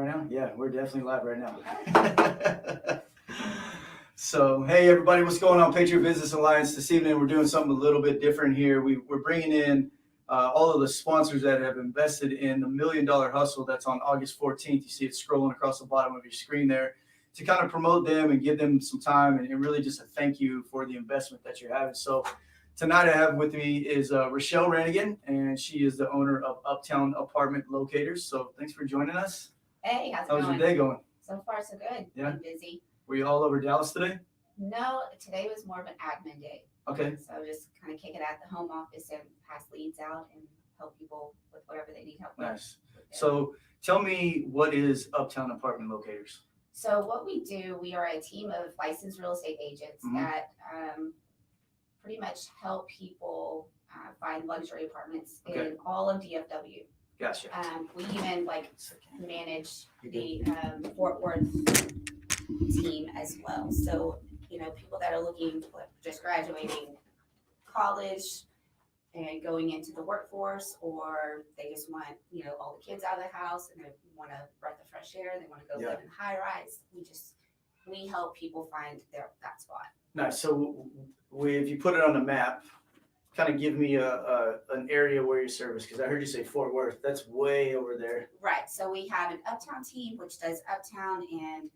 right now? Yeah, we're definitely live right now. So, hey everybody, what's going on? Patriot Business Alliance. This evening we're doing something a little bit different here. We're bringing in all of the sponsors that have invested in the $1 Million Hustle that's on August 14th. You see it scrolling across the bottom of your screen there to kind of promote them and give them some time and really just a thank you for the investment that you're having. So tonight I have with me is Rochelle Rannigan, and she is the owner of Uptown Apartment Locators. So thanks for joining us. Hey, how's it How's going? your day going? So far, so good. Yeah. I'm busy. Were you all over Dallas today? No, today was more of an admin day. Okay. So just kind of kick it at the home office and pass leads out and help people with whatever they need help with. Nice. So tell me, what is Uptown Apartment Locators? So what we do, we are a team of licensed real estate agents that pretty much help people find luxury apartments in all of DFW. Gotcha. We even manage the Fort Worth team as well. So, people that are looking, just graduating college and going into the workforce, or they just want, all the kids out of the house and they want to breath of fresh air, they want to go live in high rise. We help people find that spot. Nice. So if you put it on the map, kind of give me an area where you service, because I heard you say Fort Worth. That's way over there. Right. So we have an Uptown team, which does Uptown, and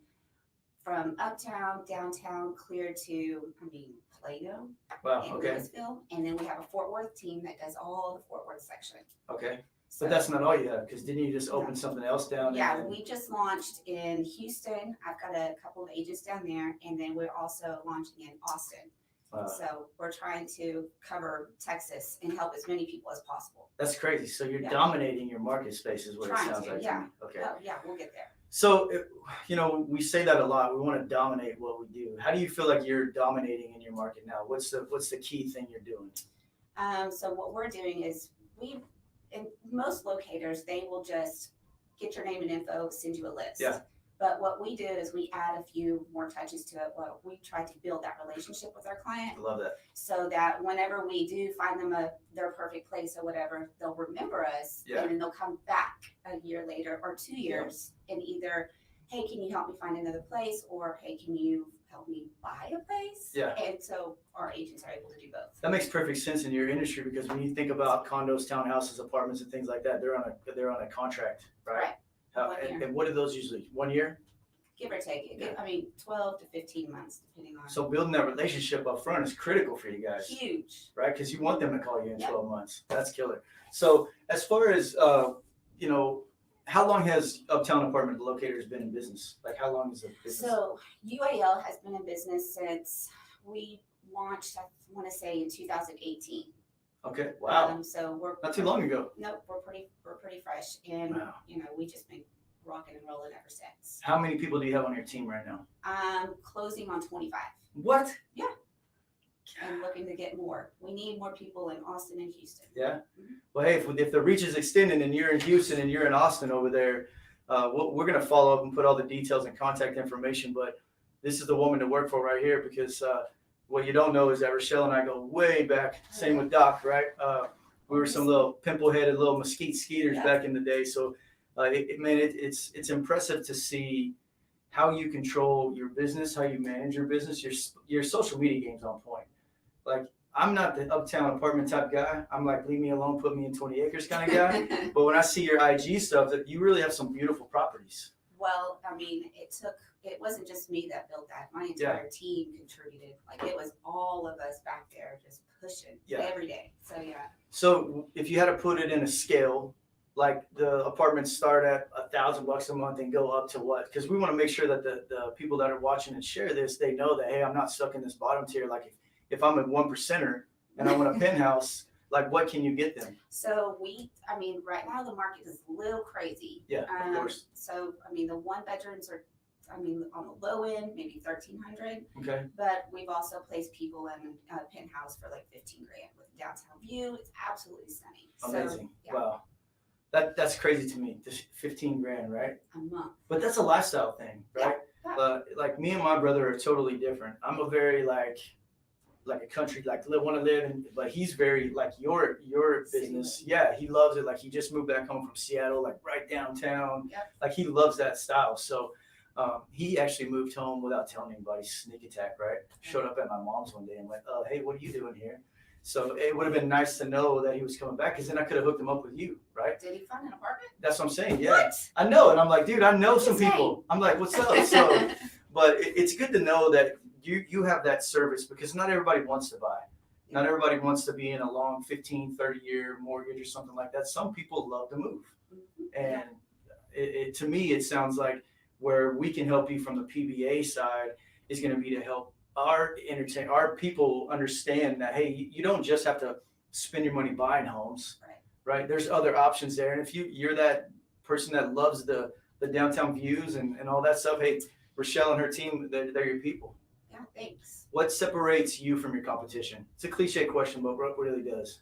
from Uptown, downtown, clear to, Plato. Wow, and okay. Louisville. And then we have a Fort Worth team that does all the Fort Worth section. Okay. So, but that's not all you have, because didn't you just open something else down there? Yeah, we just launched in Houston. I've got a couple of agents down there, and then we're also launching in Austin. So we're trying to cover Texas and help as many people as possible. That's crazy. So you're dominating your market space is what it sounds like. Yeah. Okay. Oh, yeah, we'll get there. So, we say that a lot. We want to dominate what we do. How do you feel like you're dominating in your market now? What's the key thing you're doing? So what we're doing is in most locators, they will just get your name and info, send you a list. Yeah. But what we do is we add a few more touches to it. Well, we try to build that relationship with our client. I love that. So that whenever we do find them their perfect place or whatever, they'll remember us, and then they'll come back a year later or 2 years and either, hey, can you help me find another place? Or, hey, can you help me buy a place? Yeah. And so our agents are able to do both. That makes perfect sense in your industry, because when you think about condos, townhouses, apartments, and things like that, they're on a contract, right? And what are those usually? 1 year? Give or take. 12 to 15 months, depending on. So building that relationship up front is critical for you guys. Huge. Right? Because you want them to call you in 12 months. That's killer. So as far as, how long has Uptown Apartment Locators been in business? Like, how long is the business? So UAL has been in business since we launched, I want to say, in 2018. Okay. Wow. So we're not too long ago. Nope. We're pretty fresh, and we just been rocking and rolling ever since. How many people do you have on your team right now? Closing on 25. What? Yeah. And looking to get more. We need more people in Austin and Houston. Yeah. Mm-hmm. Well, hey, if the reach is extending and you're in Houston and you're in Austin over there, we're going to follow up and put all the details and contact information. But this is the woman to work for right here, because what you don't know is that Rochelle and I go way back. Same with Doc, right? We were some little pimple-headed little mesquite skeeters back in the day. So, it's impressive to see how you control your business, how you manage your business. Your social media game's on point. Like, I'm not the Uptown Apartment type guy. I'm like, leave me alone, put me in 20 acres kind of guy. But when I see your IG stuff, that you really have some beautiful properties. Well, it wasn't just me that built that. My entire team contributed. Like, it was all of us back there just pushing every day. So, yeah. So if you had to put it in a scale, like the apartments start at $1,000 a month and go up to what? Because we want to make sure that the people that are watching and share this, they know that, hey, I'm not stuck in this bottom tier. Like, if I'm a 1%er and I want a penthouse, like, what can you get them? So right now the market is a little crazy. Yeah, of course. So, the one bedrooms are, on the low end, maybe 1,300. Okay. But we've also placed people in a penthouse for like 15 grand with a downtown view. It's absolutely stunning. Amazing. So, wow. That's crazy to me. Just 15 grand, right? A month. But that's a lifestyle thing, right? Yeah. Like, me and my brother are totally different. I'm a very like a country, like want to live in, but he's very like your business. Yeah, he loves it. Like he just moved back home from Seattle, like right downtown. Yep. Like he loves that style. So he actually moved home without telling anybody. Sneak attack, right? Showed up at my mom's one day and went, "Oh, hey, what are you doing here?" So it would have been nice to know that he was coming back, because then I could have hooked him up with you, right? Did he find an apartment? That's what I'm saying. Yeah, What? I know, and I'm like, dude, I know What's some his name? people. I'm like, what's up? So, but it's good to know that you have that service, because not everybody wants to buy. Not everybody wants to be in a long 15, 30-year mortgage or something like that. Some people love to move. And to me, it sounds like where we can help you from the PBA side is going to be to help our people understand that, hey, you don't just have to spend your money buying homes, right? There's other options there. And if you're that person that loves the downtown views and all that stuff, hey, Rochelle and her team, they're your people. Yeah, thanks. What separates you from your competition? It's a cliche question, but what really does?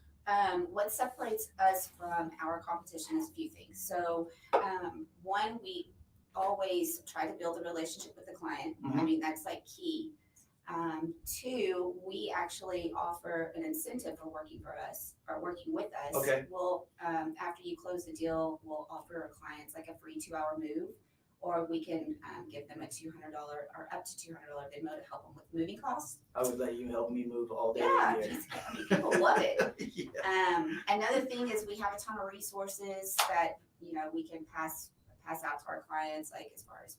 What separates us from our competition is a few things. So, one, we always try to build a relationship with the client. I mean, that's like key. Two, we actually offer an incentive for working for us or working with us. Okay. We'll, after you close the deal, we'll offer our clients like a free 2-hour move, or we can give them a $200 or up to $200 Venmo to help them with moving costs. I would let you help me move all day. Yeah, I mean, people love it. Yeah. Another thing is we have a ton of resources that, we can pass out to our clients, like as far as,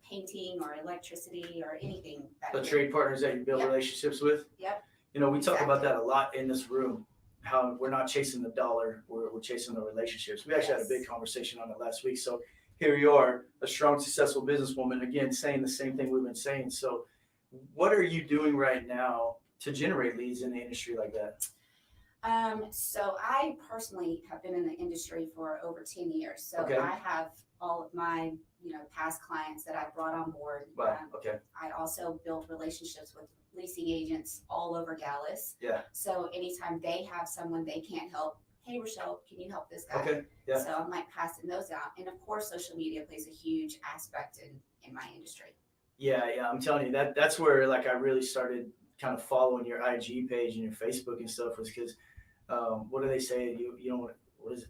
painting or electricity or anything. The trade partners that you build relationships with. Yep. We talk about that a lot in this room, how we're not chasing the dollar, we're chasing the relationships. We actually had a big conversation on it last week. So here you are, a strong, successful businesswoman, again, saying the same thing we've been saying. So what are you doing right now to generate leads in the industry like that? So I personally have been in the industry for over 10 years. So I have all of my, past clients that I've brought on board. Wow. Okay. I also built relationships with leasing agents all over Dallas. Yeah. So anytime they have someone they can't help, hey, Rochelle, can you help this guy? Okay. Yeah. So I'm like passing those out. And of course, social media plays a huge aspect in my industry. Yeah. I'm telling you that's where like I really started kind of following your IG page and your Facebook and stuff, was because what do they say? You don't, what is it?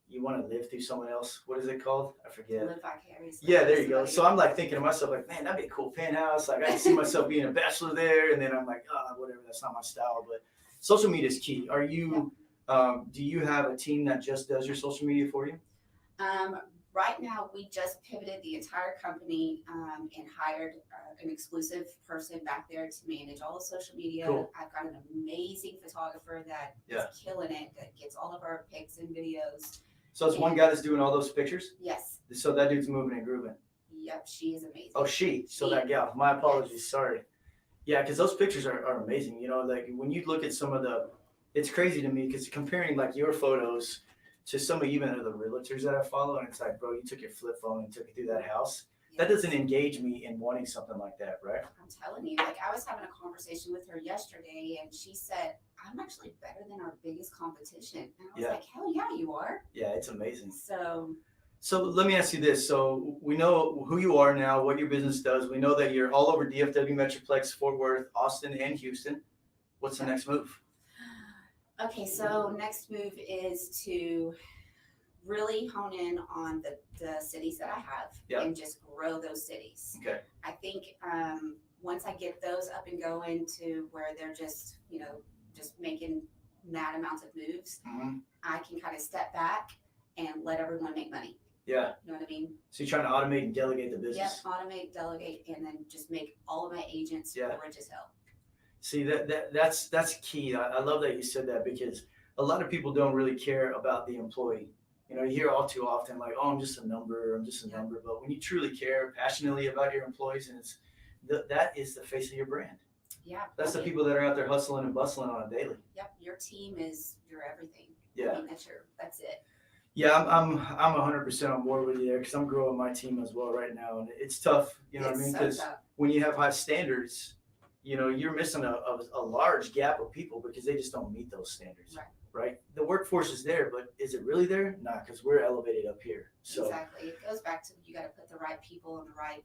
You want to live through someone else. What is it called? I forget. Live vicariously. Yeah, there you go. So I'm like thinking to myself, like, man, that'd be a cool penthouse. Like I can see myself being a bachelor there. And then I'm like, whatever, that's not my style. But social media is key. Are you, do you have a team that just does your social media for you? Right now, we just pivoted the entire company and hired an exclusive person back there to manage all the social media. Cool. I've got an amazing photographer that is killing it, that gets all of our pics and videos. So it's one guy that's doing all those pictures? Yes. So that dude's moving and grooving. Yep, she is amazing. Oh, so that gal. My apologies. Sorry. Yeah, because those pictures are amazing. Like when you look at some of it's crazy to me because comparing like your photos to some of even of the realtors that I follow, and it's like, bro, you took your flip phone and took it through that house. That doesn't engage me in wanting something like that, right? I'm telling you, like I was having a conversation with her yesterday, and she said, I'm actually better than our biggest competition. And I was like, hell yeah, you are. Yeah, it's amazing. So let me ask you this. So we know who you are now, what your business does. We know that you're all over DFW, Metroplex, Fort Worth, Austin, and Houston. What's the next move? Okay, so next move is to really hone in on the cities that I have and just grow those cities. Okay. I think once I get those up and going to where they're just, just making mad amounts of moves, I can kind of step back and let everyone make money. Yeah. You know what I mean? So you're trying to automate and delegate the business. Yep, automate, delegate, and then just make all of my agents rich as hell. See, that's key. I love that you said that, because a lot of people don't really care about the employee. You hear all too often like, oh, I'm just a number. But when you truly care passionately about your employees, and that is the face of your brand. Yeah. That's the people that are out there hustling and bustling on a daily. Yep. Your team is your everything. Yeah. I mean, that's it. Yeah, I'm 100% on board with you there, because I'm growing my team as well right now, and it's tough. You know what I mean? Because when you have high standards, you're missing a large gap of people because they just don't meet those standards. Right? The workforce is there, but is it really there? Nah, because we're elevated up here. So exactly. It goes back to you got to put the right people in the right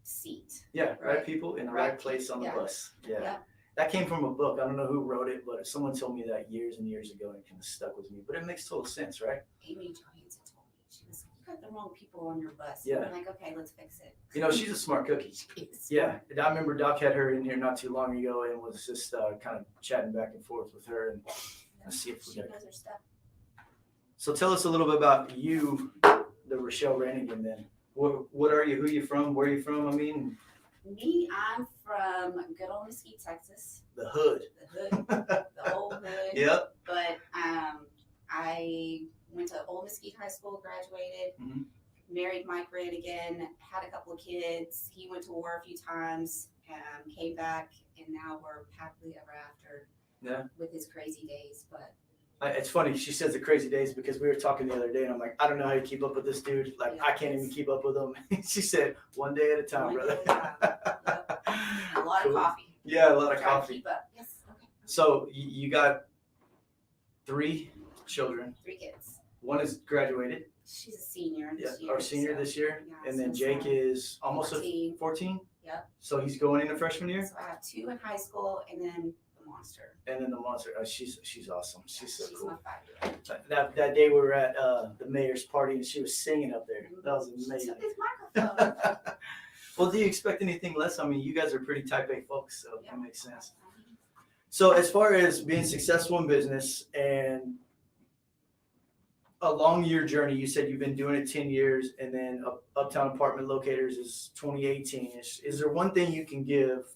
seat. Yeah, right people in the right place on the bus. Yeah. that came from a book. I don't know who wrote it, but someone told me that years and years ago, and it kind of stuck with me. But it makes total sense, right? Amy Johansson told me, she was like, you got the wrong people on your bus. Yeah. I'm like, okay, let's fix it. You know, she's a smart cookie. Yeah, and I remember Doc had her in here not too long ago and was just kind of chatting back and forth with her, and let's see if we She got. knows her stuff. So tell us a little bit about you, the Rochelle Rannigan. Then, what are you? Who you from? Where you from? I mean, Me, I'm from good old Mesquite, Texas. the hood. The hood, the old hood. Yep. But I went to Old Mesquite High School, graduated, Mhm. married Mike Rannigan, had a couple of kids. He went to war a few times, came back, and now we're happily ever after. Yeah. With his crazy days, but It's funny. She says the crazy days because we were talking the other day, and I'm like, I don't know how you keep up with this dude. Like, Yeah, I can't even keep up with him. She said, one day at a time, one brother. day at a time. A lot Cool. of coffee. Yeah, a lot of Trying to coffee. keep up. Yes. Okay. So you got 3 children. 3 kids. One is graduated. She's a senior Yeah, this year. our senior so, this year. yeah, And then so Jake sad. is almost 14. 14. Yep. So he's going into freshman year. So I have 2 in high school, and then the monster. And then the monster. She's awesome. She's so She's cool. my 5-year-old. That day we were at the mayor's party and she was singing up there. That was She amazing. took this microphone. Well, do you expect anything less? I mean, you guys are pretty type A folks, so Yeah. that makes sense. So as far as being successful in business and along your journey, you said you've been doing it 10 years and then Uptown Apartment Locators is 2018. Is there one thing you can give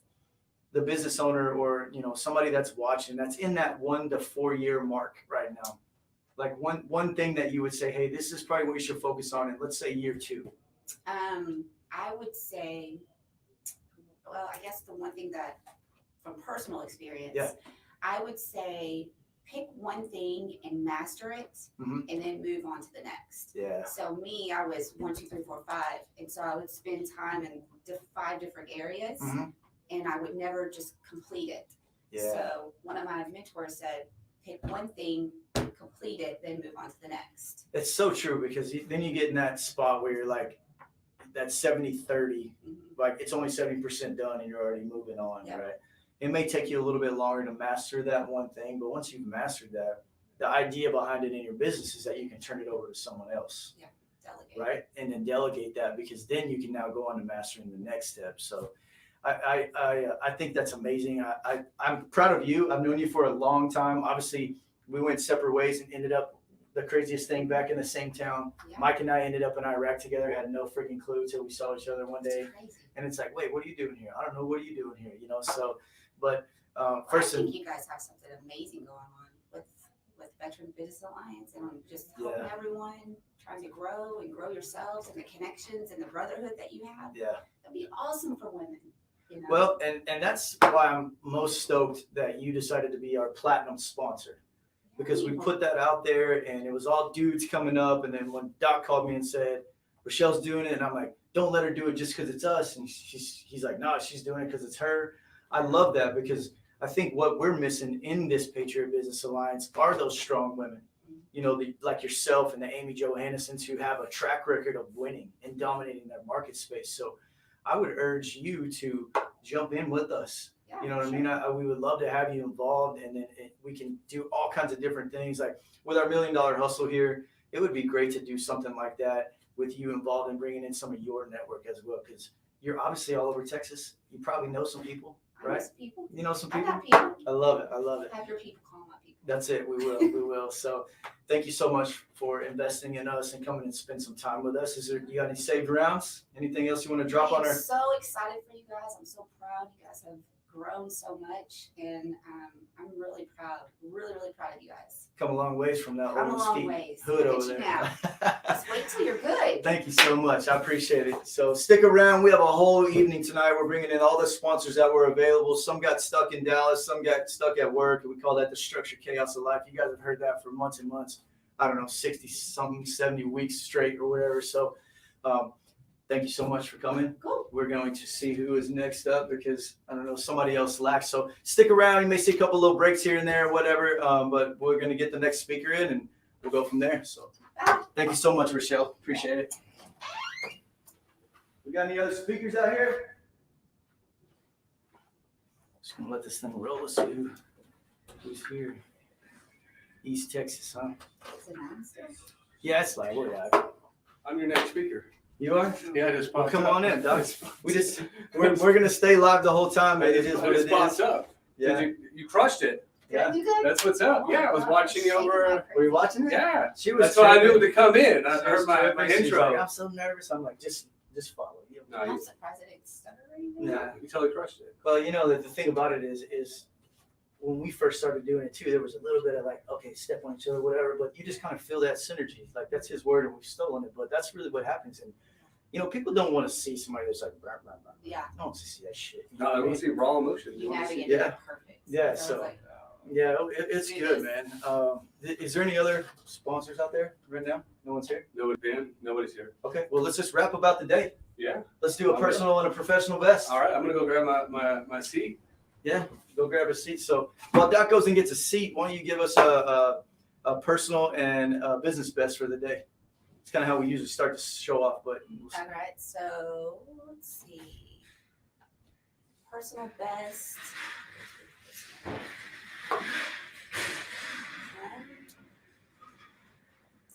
the business owner or, you know, somebody that's watching that's in that 1 to 4 year mark right now? Like one thing that you would say, hey, this is probably what you should focus on in, let's say, year 2. I would say, well, I guess the one thing that from personal experience, Yeah. I would say pick one thing and master it, Mhm. and then move on to the next. Yeah. So me, I was 1, 2, 3, 4, 5, and so I would spend time in 5 different areas, Mhm. and I would never just complete it. Yeah. So one of my mentors said, pick one thing, complete it, then move on to the next. It's so true because then you get in that spot where you're like, that 70-30, Mhm. like it's only 70% done and you're already moving on, Yeah. right? It may take you a little bit longer to master that one thing, but once you've mastered that, the idea behind it in your business is that you can turn it over to someone else, Delegate. right? And then delegate that because then you can now go on to mastering the next step. So I think that's amazing. I'm proud of you. I've known you for a long time. Obviously, we went separate ways and ended up the craziest thing back in the same town. Yeah. Mike and I ended up in Iraq together, had no freaking clue till we saw each other one day. It's crazy. And it's like, wait, what are you doing here? I don't know. What are you doing here? You know, so, but I first, think you guys have something amazing going on with Veteran Business Alliance and just helping everyone, trying to grow and grow yourselves and the connections and the brotherhood that you have. yeah. That'd be awesome for women. You know? Well, and that's why I'm most stoked that you decided to be our platinum sponsor. Because we put that out there and it was all dudes coming up. And then when Doc called me and said, Rochelle's doing it. And I'm like, don't let her do it just because it's us. And he's like, no, she's doing it because it's her. I love that because I think what we're missing in this Patriot Business Alliance are those strong women. You know, like yourself and the Amy Johannassons who have a track record of winning and dominating their market space. So I would urge you to jump in with us. Yeah, You know what sure. I mean? We would love to have you involved, and then we can do all kinds of different things. Like with our $1 Million Hustle here, it would be great to do something like that with you involved and bringing in some of your network as well, because you're obviously all over Texas. You probably know some people, I know right? some people. You know some I people. got people. I love it. I love it. Have your people call my people. That's it. We will. We will. So thank you so much for investing in us and coming and spend some time with us. You got any saved rounds? Anything else you want to drop on I'm our? so excited for you guys. I'm so proud. You guys have grown so much, and I'm really proud. Really, really proud of you guys. Come a long ways from that Come a old long Mesquite ways. hood Look over at you there. Just wait till you're good. Thank you so much. I appreciate it. So stick around. We have a whole evening tonight. We're bringing in all the sponsors that were available. Some got stuck in Dallas. Some got stuck at work. We call that the structured chaos of life. You guys have heard that for months and months. I don't know, 60-something, 70 weeks straight or whatever. So thank you so much for coming. Cool. We're going to see who is next up because, I don't know, somebody else lacks. So stick around. You may see a couple little breaks here and there or whatever, but we're going to get the next speaker in and we'll go from there. So thank you so much, Rochelle. Appreciate it. We got any other speakers out here? I'm gonna let this thing roll. Let's see who's here. East Texas, huh? Is it on still? Yeah, it's like we're live. I'm your next speaker. You are? Yeah, it just Well, popped come up. on in, Doc. We're gonna stay live the whole time. It is what It it just popped is. up. Yeah. You crushed it. Yeah. You good? That's what's up. Yeah, I was watching you over. Were you watching it? Yeah, She was. that's why I knew tripping. to come in. I She heard was my tripping. She's intro. like, I'm so nervous. I'm like, just follow. No, I'm you surprised I didn't stutter or anything. Yeah. totally crushed it. Well, you know, the thing about it is when we first started doing it too, there was a little bit of like, okay, step on each other, whatever, but you just kind of feel that synergy. Like that's his word and we've stolen it, but that's really what happens. And, you know, people don't want to see somebody that's like, blah, blah, blah. Yeah. I don't want to see that shit. You know No, what I I want mean? to see raw emotion. You navigated Yeah. it perfect. Yeah, I was so- like, Yeah, it's It good, is. man. Is there any other sponsors out there right now? No one's here? Nobody's here. Okay, well, let's just wrap about the day. Yeah. Let's do a personal and a professional best. All right, I'm gonna go grab my seat. Yeah, go grab a seat. So while Doc goes and gets a seat, why don't you give us a personal and a business best for the day? It's kind of how we usually start to show off, but all right, so let's see. Personal best.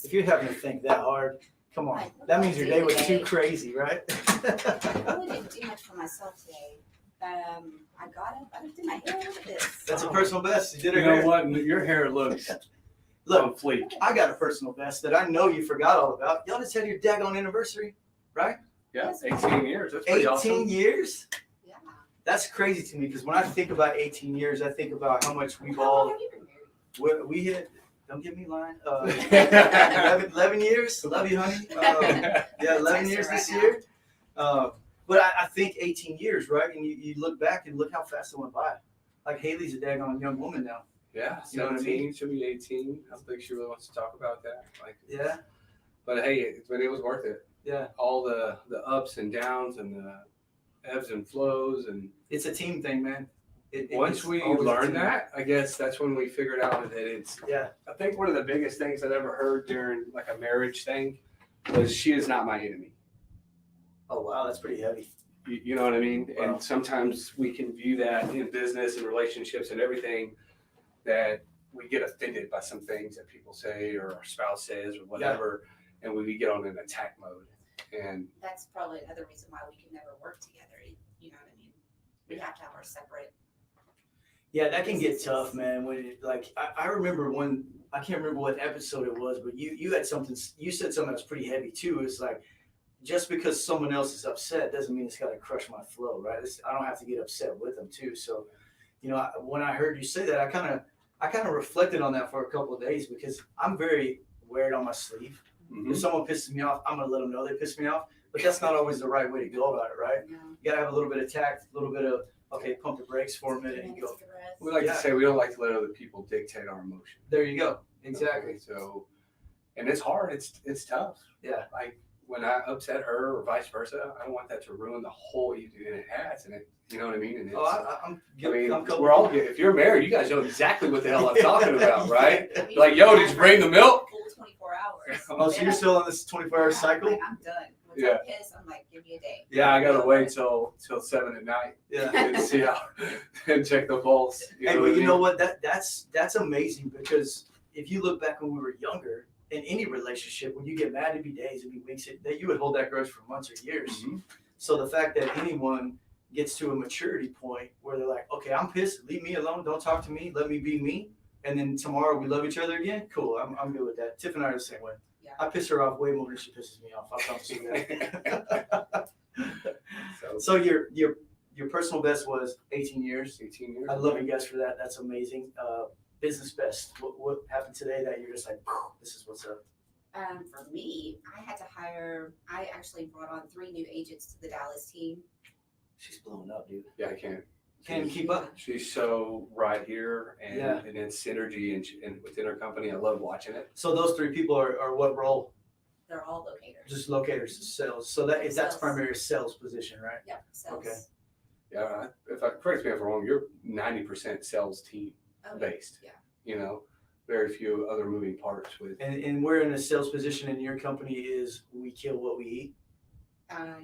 if you're having to think that hard, come on. That means your day was too crazy, right? I really didn't do much for myself today. I got up, I did my hair. Look at this. That's a personal best. You did You it. know what? Your hair looks Look, on fleek. I got a personal best that I know you forgot all about. Y'all just had your daggone anniversary, right? Yeah, 18 years. That's pretty 18 awesome. years? Yeah. That's crazy to me because when I think about 18 years, I think about how much we've How long all have you been married? we hit. Don't get me lying. 11 years. Love you, honey. Yeah, 11 years this year. But I think 18 years, right? And you look back and look how fast it went by. Like Haley's a daggone young woman now. Yeah, You know what I 17, mean? she'll be 18. I don't think she really wants to talk about that. Like, Yeah, but hey, it was worth it. yeah. All the ups and downs and the ebbs and flows, and It's a team thing, man. once it's we always a learned team. that, I guess that's when we figured out that it's. Yeah. I think one of the biggest things I've ever heard during like a marriage thing was she is not my enemy. Oh wow, that's pretty heavy. You know what I mean? Wow. And sometimes we can view that in business and relationships and everything that we get offended by some things that people say or our spouse says or whatever, and we get on an attack mode. And That's probably another reason why we can never work together. You know what I mean? We have to have our separate. Yeah, that can get tough, man. When it, like I remember when I can't remember what episode it was, but you had something. You said something that was pretty heavy too. It's like just because someone else is upset doesn't mean it's got to crush my flow, right? I don't have to get upset with them too. So, you know, when I heard you say that, I kind of reflected on that for a couple of days because I'm very wear it on my sleeve. If someone pisses me off, I'm gonna let them know they pissed me off. But that's not always the right way to go about it, right? You know, You gotta have a little bit of tact, a little bit of okay, pump the brakes for a minute and go. take a rest. we like Yeah. to say we don't like to let other people dictate our emotions. There you go. Exactly. So, and it's hard. It's tough. Yeah. Like when I upset her or vice versa, I don't want that to ruin the whole evening, and it has. And it, you know what I mean? And it's, I'm we're all. If you're married, you guys know exactly what the hell I'm talking about, right? Like, yo, did you bring the milk? Full 24 hours. Oh, so you're still on this 24-hour cycle? Like, I'm done. Once Yeah. I'm pissed, I'm like, give me a day. Yeah, I gotta wait till 7 at night Yeah. and see how and check the pulse. Hey, but you know what? That's amazing because if you look back when we were younger, in any relationship, when you get mad, it'd be days, it'd be weeks, that you would hold that grudge for months or years. Mhm. So the fact that anyone gets to a maturity point where they're like, okay, I'm pissed, leave me alone, don't talk to me, let me be me, and then tomorrow we love each other again, cool, I'm good with that. Tiff and I are the same way. Yeah. I piss her off way more than she pisses me off. I promise you that. So So your personal best was 18 years. 18 years. I love you guys for that. That's amazing. Business best. What happened today that you're just like, this is what's up? For me, I actually brought on 3 new agents to the Dallas team. She's blowing up, dude. Yeah, I can't. Can't even keep up. She's so right here, and Yeah. and then synergy and within her company. I love watching it. So those 3 people are what role? They're all locators. Just locators, sales. So that's Sales. primary sales position, right? Yep. Sales. Okay. Yeah, if I correct me if I'm wrong, you're 90% sales team Oh, based. yeah. You know, very few other moving parts with. And we're in a sales position in your company is we kill what we eat.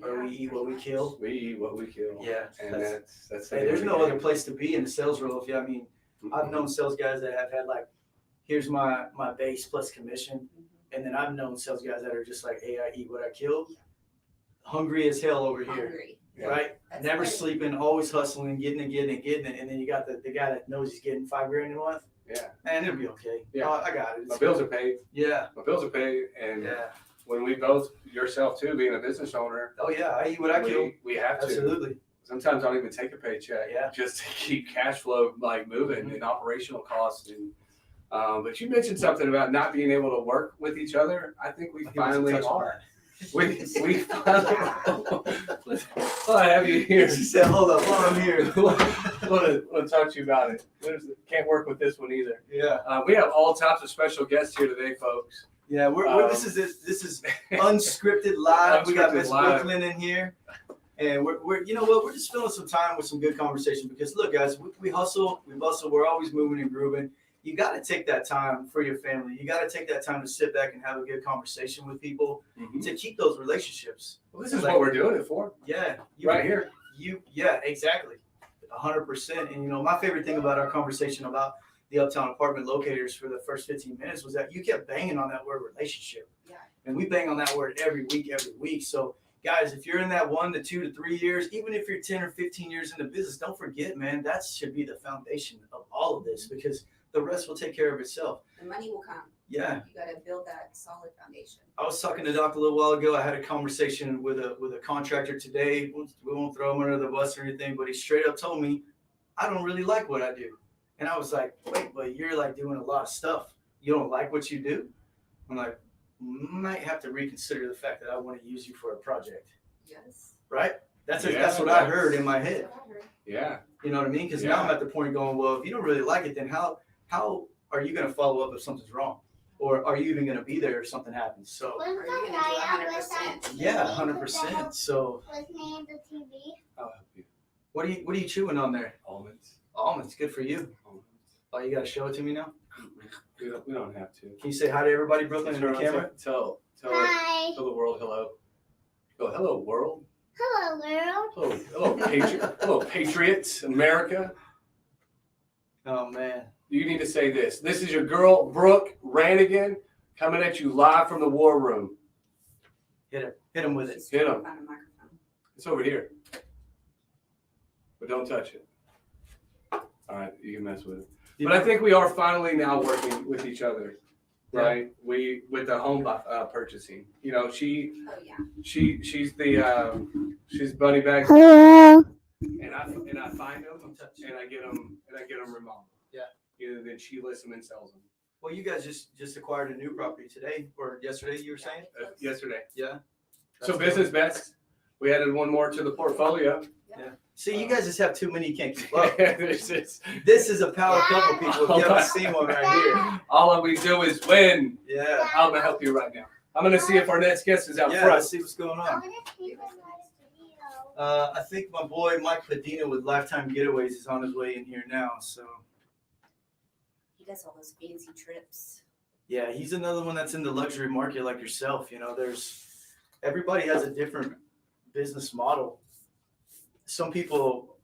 or we eat what we kill. We eat what we kill. Yeah, And that's the hey, name there's of the no game. other place to be in the sales role. I mean, I've known sales guys that have had like, here's my base plus commission, and then I've known sales guys that are just like, hey, I eat what I kill, hungry as hell over here, Hungry. Yeah. right? That's Never great. sleeping, always hustling, getting it, and then you got the guy that knows he's getting $5,000 a month. Yeah. Man, it'll be okay. Yeah. Oh, I got it. My bills are paid. Yeah, My bills are paid, and yeah. when we both, yourself too, being a business owner, Oh yeah, I eat what I kill. we have to. Absolutely. Sometimes I don't even take a paycheck, Yeah. just to keep cash flow like moving and operational costs. And but you mentioned something about not being able to work with each other. I think we finally are. We finally. Well, I have you here. She said, "Hold up, while I'm here." I want to talk to you about it. Can't work with this one either. Yeah, We have all types of special guests here today, folks. yeah. This is unscripted live. We got Unscripted Miss live. Brooklyn in here, and we're you know what? We're just filling some time with some good conversation because look, guys, we hustle, we bustle. We're always moving and grooving. You got to take that time for your family. You got to take that time to sit back and have a good conversation with people to keep those relationships. Well, this is what we're doing it for, Yeah, right here. Yeah, exactly, 100%. And you know, my favorite thing about our conversation about the Uptown apartment locators for the first 15 minutes was that you kept banging on that word relationship. Yeah. And we bang on that word every week. So guys, if you're in that 1 to 2 to 3 years, even if you're 10 or 15 years in the business, don't forget, man, that should be the foundation of all of this because the rest will take care of itself. The money will come. Yeah. You got to build that solid foundation. I was talking to Doc a little while ago. I had a conversation with a contractor today. We won't throw him under the bus or anything, but he straight up told me, I don't really like what I do. And I was like, wait, but you're like doing a lot of stuff. You don't like what you do? I'm like, might have to reconsider the fact that I want to use you for a project. Yes. Right? That's Yeah, what I heard in my head. That's what I heard. Yeah. You know what I mean? Because now I'm at the point going, well, if you don't really like it, then how are you going to follow up if something's wrong? Or are you even going to be there if something happens? So, Are you going to do 100%? yeah, 100%. So, With me and the TV. I'll help you. what are you chewing on there? Almonds. Almonds, good for you. Almonds. Oh, you got to show it to me now? We don't have to. Can you say hi to everybody, Brooklyn, in the camera? Tell Hi. the world hello. Go, hello, world. Hello, world. Hello, Patriots, America. Oh, man. You need to say this. This is your girl, Brooke Rannigan, coming at you live from the war room. Hit him with it. She's Hit 'em. trying to find a microphone. It's over here. But don't touch it. All right, you can mess with it. But I think we are finally now working with each other, right? With the home purchasing. You know, Oh, yeah. she's she's Bunny Bags, Hello. and I find them and I get them remodeled. Yeah. And then she lists them and sells them. Well, you guys just acquired a new property today or yesterday, you were saying? Yesterday. Yeah. So That's business best. We added one more to the portfolio. Yeah. See, you guys just have too many, you can't keep up. This This is a power couple, people. If you haven't seen one right here. all we do is win. Yeah. I'm gonna help you right now. I'm gonna see if our next guest is out Yeah, front. let's see what's going I'm on. gonna keep a nice video. I think my boy Mike Padina with Lifetime Getaways is on his way in here now. So, He does all those fancy trips. yeah, he's another one that's in the luxury market like yourself. You know, everybody has a different business model. Some people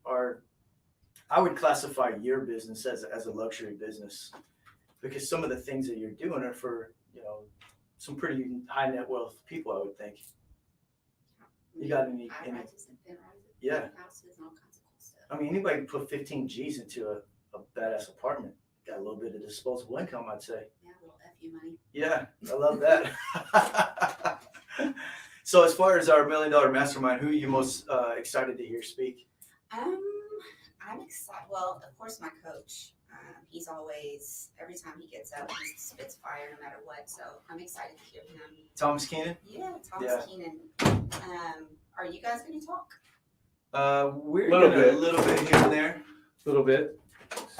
I would classify your business as a luxury business because some of the things that you're doing are for, you know, some pretty high net wealth people, I would think. You got any- I just have been around Yeah. houses and all kinds of cool stuff. I mean, anybody can put 15 G's into a badass apartment. Got a little bit of disposable income, I'd say. Yeah, a little FU money. Yeah, I love that. So as far as our $1 Million Mastermind, who are you most excited to hear speak? I'm excited. Well, of course, my coach. He's always, every time he gets up, he spits fire no matter what. So I'm excited to hear him. Thomas Keenan? Yeah, Thomas Yeah. Keenan. Are you guys going to talk? We're Little gonna bit. a little bit here and there. A little bit.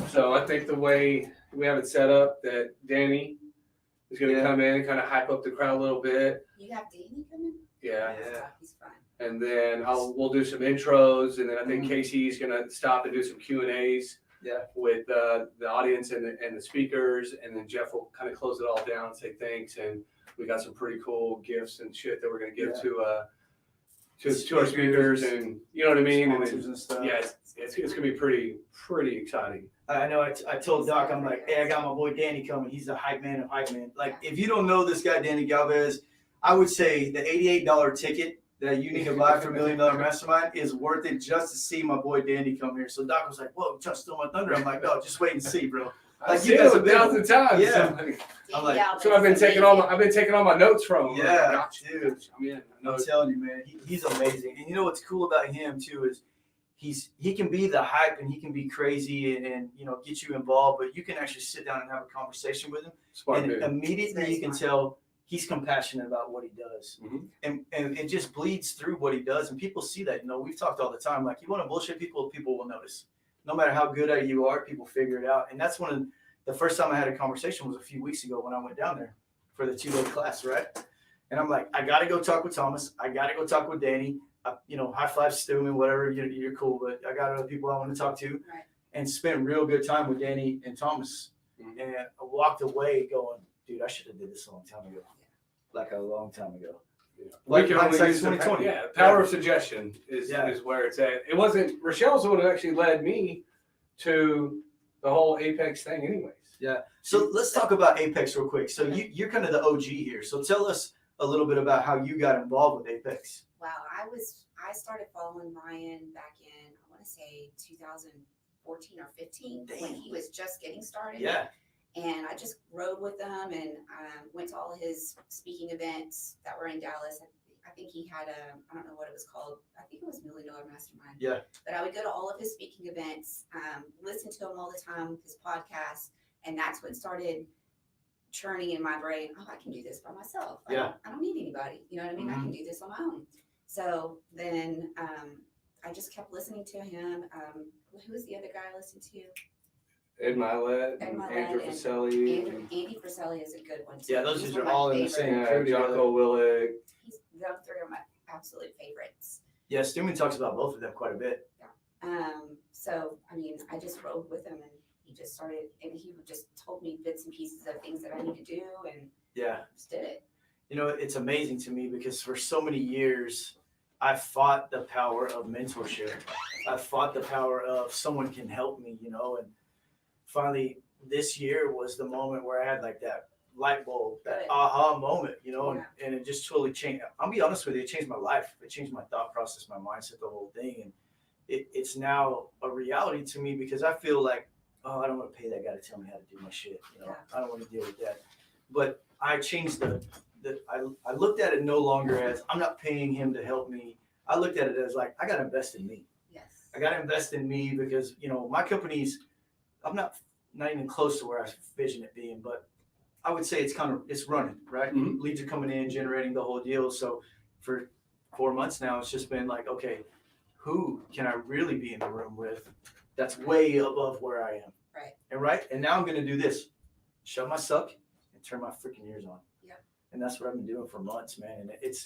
So I think the way we have it set up that Danny is going to Yeah. come in and kind of hype up the crowd a little bit. You have Danny coming? Yeah. Yeah. He's fun. And then we'll do some intros, and then I think Mhm. Casey's going to stop and do some Q&As Yeah. with the audience and the speakers, and then Jeff will kind of close it all down, say thanks, and we got some pretty cool gifts and shit that we're going to give Yeah. to our speakers, and you know what I mean. Sponsors and stuff. Yeah, it's gonna be pretty exciting. I know. I told Doc, I'm like, hey, I got my boy Danny coming. He's the hype man of hype man. Like, if you don't know this guy, Danny Galvez, I would say the $88 ticket that you need to buy for $1 Million Mastermind is worth it just to see my boy Danny come here. So Doc was like, whoa, you trying to steal my thunder? I'm like, no, just wait and see, bro. I've seen it 1,000 times. Yeah. So, I'm like, so I've been taking all my notes from him. Yeah, Gotcha. dude. I'm in. I'm telling you, man, he's amazing. And you know what's cool about him too is he can be the hype and he can be crazy and you know get you involved, but you can actually sit down and have a conversation with him, Smart and dude. immediately you can tell he's compassionate about what he does, and it just bleeds through what he does, and people see that. You know, we've talked all the time. Like, you want to bullshit people, people will notice. No matter how good at you are, people figure it out. And that's one of the first time I had a conversation was a few weeks ago when I went down there for the 2-day class, right? And I'm like, I got to go talk with Thomas. I got to go talk with Danny. You know, high five Stu, whatever. You're cool, but I got other people I want to talk to, Right. and spent real good time with Danny and Thomas. Mhm. And I walked away going, dude, I should have did this a long time ago, like a long time ago. Yeah. Like We can only hindsight use the 2020. power of suggestion is Yeah. where it's at. It wasn't Rochelle's the one who actually led me to the whole Apex thing, anyways. Yeah. So let's talk about Apex real quick. So you're kind of the OG here. So tell us a little bit about how you got involved with Apex. Wow, I started following Ryan back in, I want to say 2014 or 15 when he was just getting started. Yeah. And I just rode with him and went to all his speaking events that were in Dallas. I think he had I don't know what it was called. I think it was $1 Million Mastermind. Yeah. But I would go to all of his speaking events, listen to him all the time, his podcasts, and that's what started churning in my brain. Oh, I can do this by myself. I don't need anybody. You know what I mean? I can do this on my own. So then I just kept listening to him. Who was the other guy I listened to? Ed Milet, Ed Milet Andrew and Facelli. Andy Friselli is a good one too. Yeah, those He's are one of my all in the favorites. same crew together. Jocko Willick. Those three are my absolute favorites. Yeah, Stuman talks about both of them quite a bit. So I mean, I just rode with him, and he just started, and he just told me bits and pieces of things that I need to do, and Yeah. just did it. You know, it's amazing to me because for so many years, I fought the power of mentorship. I fought the power of someone can help me, you know, and finally this year was the moment where I had like that light bulb, that aha moment, you know, and it just totally changed. I'll be honest with you, it changed my life. It changed my thought process, my mindset, the whole thing. And it's now a reality to me because I feel like, oh, I don't want to pay that guy to tell me how to do my shit. You know, I don't want to deal with that. But I changed I looked at it no longer as I'm not paying him to help me. I looked at it as like, I got to invest in me. Yes. I got to invest in me because, you know, my company's, I'm not even close to where I envision it being, but I would say it's running, right? Mhm. Leads are coming in, generating the whole deal. So for 4 months now, it's just been like, okay, who can I really be in the room with that's way above where I am? Right. And now I'm going to do this, shut my suck and turn my freaking ears on. Yeah. And that's what I've been doing for months, man. And it's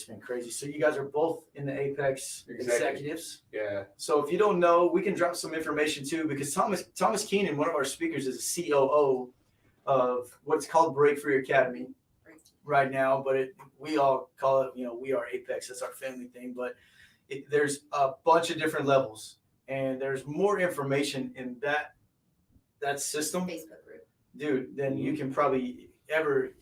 been crazy. So you guys are both in the Apex executives. Yeah. So if you don't know, we can drop some information too, because Thomas Keenan, one of our speakers, is a COO of what's called Breakthrough Academy right now, but we all call it, you know, we are Apex. That's our family thing. But there's a bunch of different levels, and there's more information in that system, Facebook group. dude, than you can probably ever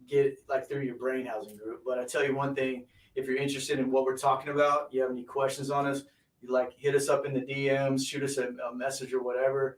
get like through your brain housing group. But I tell you one thing, if you're interested in what we're talking about, you have any questions on us, you like hit us up in the DMs, shoot us a message or whatever.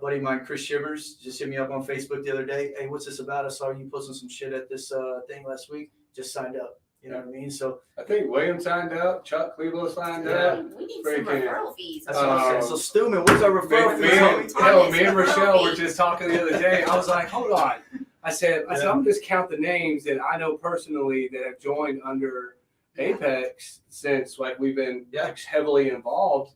Buddy of mine, Chris Shivers, just hit me up on Facebook the other day. Hey, what's this about? I saw you posting some shit at this thing last week. Just signed up. You know what I mean? So I think William signed up. Chuck Cleveland signed up. We need some referral fees. That's what I'm saying. So Stuman, what's our referral fee? Me and Rochelle were just talking the other day. I was like, hold on. I said, I'm just count the names that I know personally that have joined under Apex since like we've been heavily involved,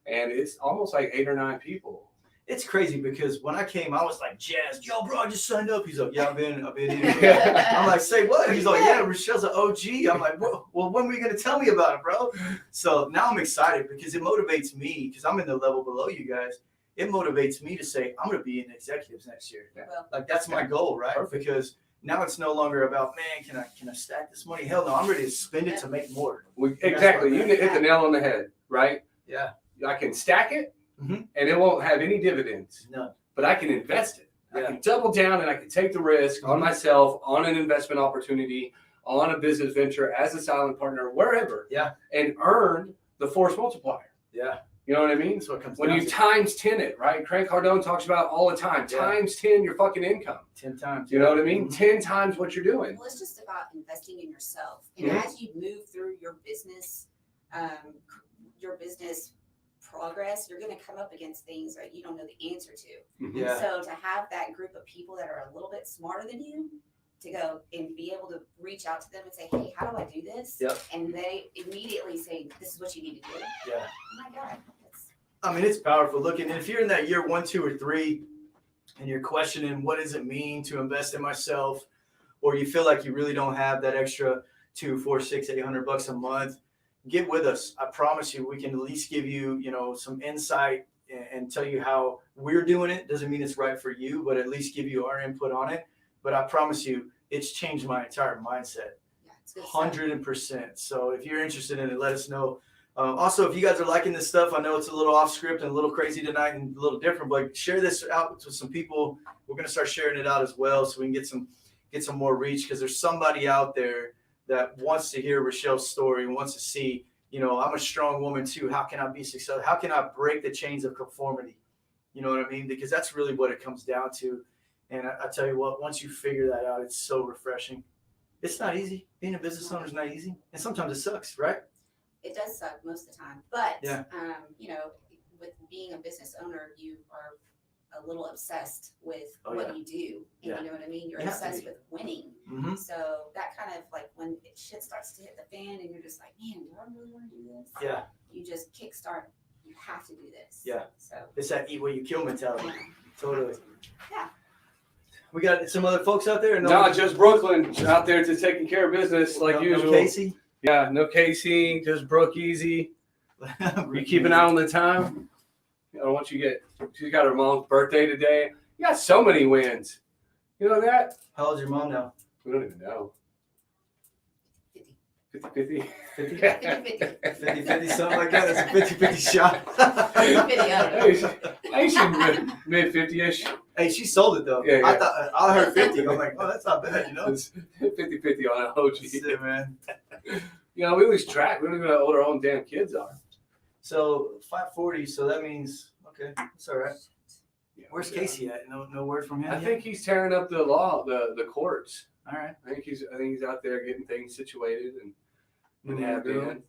and it's almost like 8 or 9 people. It's crazy because when I came, I was like, jazzed. Yo, bro, I just signed up. He's like, yeah, I've been in. I'm like, say what? He's like, yeah, Rochelle's an OG. I'm like, well, when are you going to tell me about it, bro? So now I'm excited because it motivates me because I'm in the level below you guys. It motivates me to say, I'm going to be in executives next year. Well, like, that's my goal, right? Perfect. Because Now it's no longer about, man, can I stack this money? Hell no, I'm ready to spend it to make more. Exactly. You hit the nail on the head, right? Yeah. I can stack it, Mhm. and it won't have any dividends. No. But I can invest it. I Yeah. can double down, and I can take the risk on myself, on an investment opportunity, on a business venture, as a silent partner, wherever. Yeah. And earn the force multiplier. Yeah. You know what I mean? That's what it comes When down you to. times 10 it, right? Grant Cardone talks about all the time. Yeah. Times 10 your fucking income. 10 times. You know what I mean? Mhm. 10 times what you're doing. Well, it's just about investing in yourself. And Mhm. as you move through your business progress, you're going to come up against things that you don't know the answer to. Mhm. Yeah. So to have that group of people that are a little bit smarter than you, to go and be able to reach out to them and say, hey, how do I do this? Yep. And they immediately say, this is what you need to do. Yeah. Oh my God. That's, I mean, it's powerful. Look, and if you're in that year 1, 2, or 3, and you're questioning what does it mean to invest in myself, or you feel like you really don't have that extra $200, $400, $600, $800 a month, get with us. I promise you, we can at least give you, some insight and tell you how we're doing it. Doesn't mean it's right for you, but at least give you our input on it. But I promise you, it's changed my entire mindset. yeah, it's good stuff. 100%. So if you're interested in it, let us know. Also, if you guys are liking this stuff, I know it's a little off script and a little crazy tonight and a little different, but share this out to some people. We're going to start sharing it out as well so we can get some more reach, because there's somebody out there that wants to hear Rochelle's story and wants to see, I'm a strong woman too. How can I be successful? How can I break the chains of conformity? You know what I mean? Because that's really what it comes down to. And I tell you what, once you figure that out, it's so refreshing. It's not easy. Being a business owner is not easy. And sometimes it sucks, right? It does suck most of the time, but Yeah. with being a business owner, you are a little obsessed with Oh, what yeah. you do, and Yeah. you know what I mean. You're You have to obsessed be. with winning, Mm-hmm. so that kind of like when shit starts to hit the fan, and you're just like, man, do I really want to do this? Yeah. You just kickstart. You have to do this. Yeah. So. It's that eat what you kill mentality. Yeah. Totally. Yeah. We got some other folks out there? No, just Brooklyn out there just taking care of business like No usual. Casey? Yeah, no Casey, just Brooke easy. You keep an eye on the time. Once you get, she's got her mom's birthday today. You got so many wins. You know that? How old's your mom now? We don't even know. 50-50. 50? 50-50. 50-50, something like that. That's a 50-50 shot. 50-50. Hey, she's mid 50-ish. Hey, she sold it though. Yeah, yeah. I heard 50. I'm like, oh, that's not bad, It's 50-50 on an OG. That's it, man. We lose track. We don't even know how old our own damn kids are. So 540. So that means okay, it's all right. Yeah, Where's yeah. Casey at? No word from him. I yet? think he's tearing up the the courts. All right. I think he's out there getting things situated and Mhm. have been.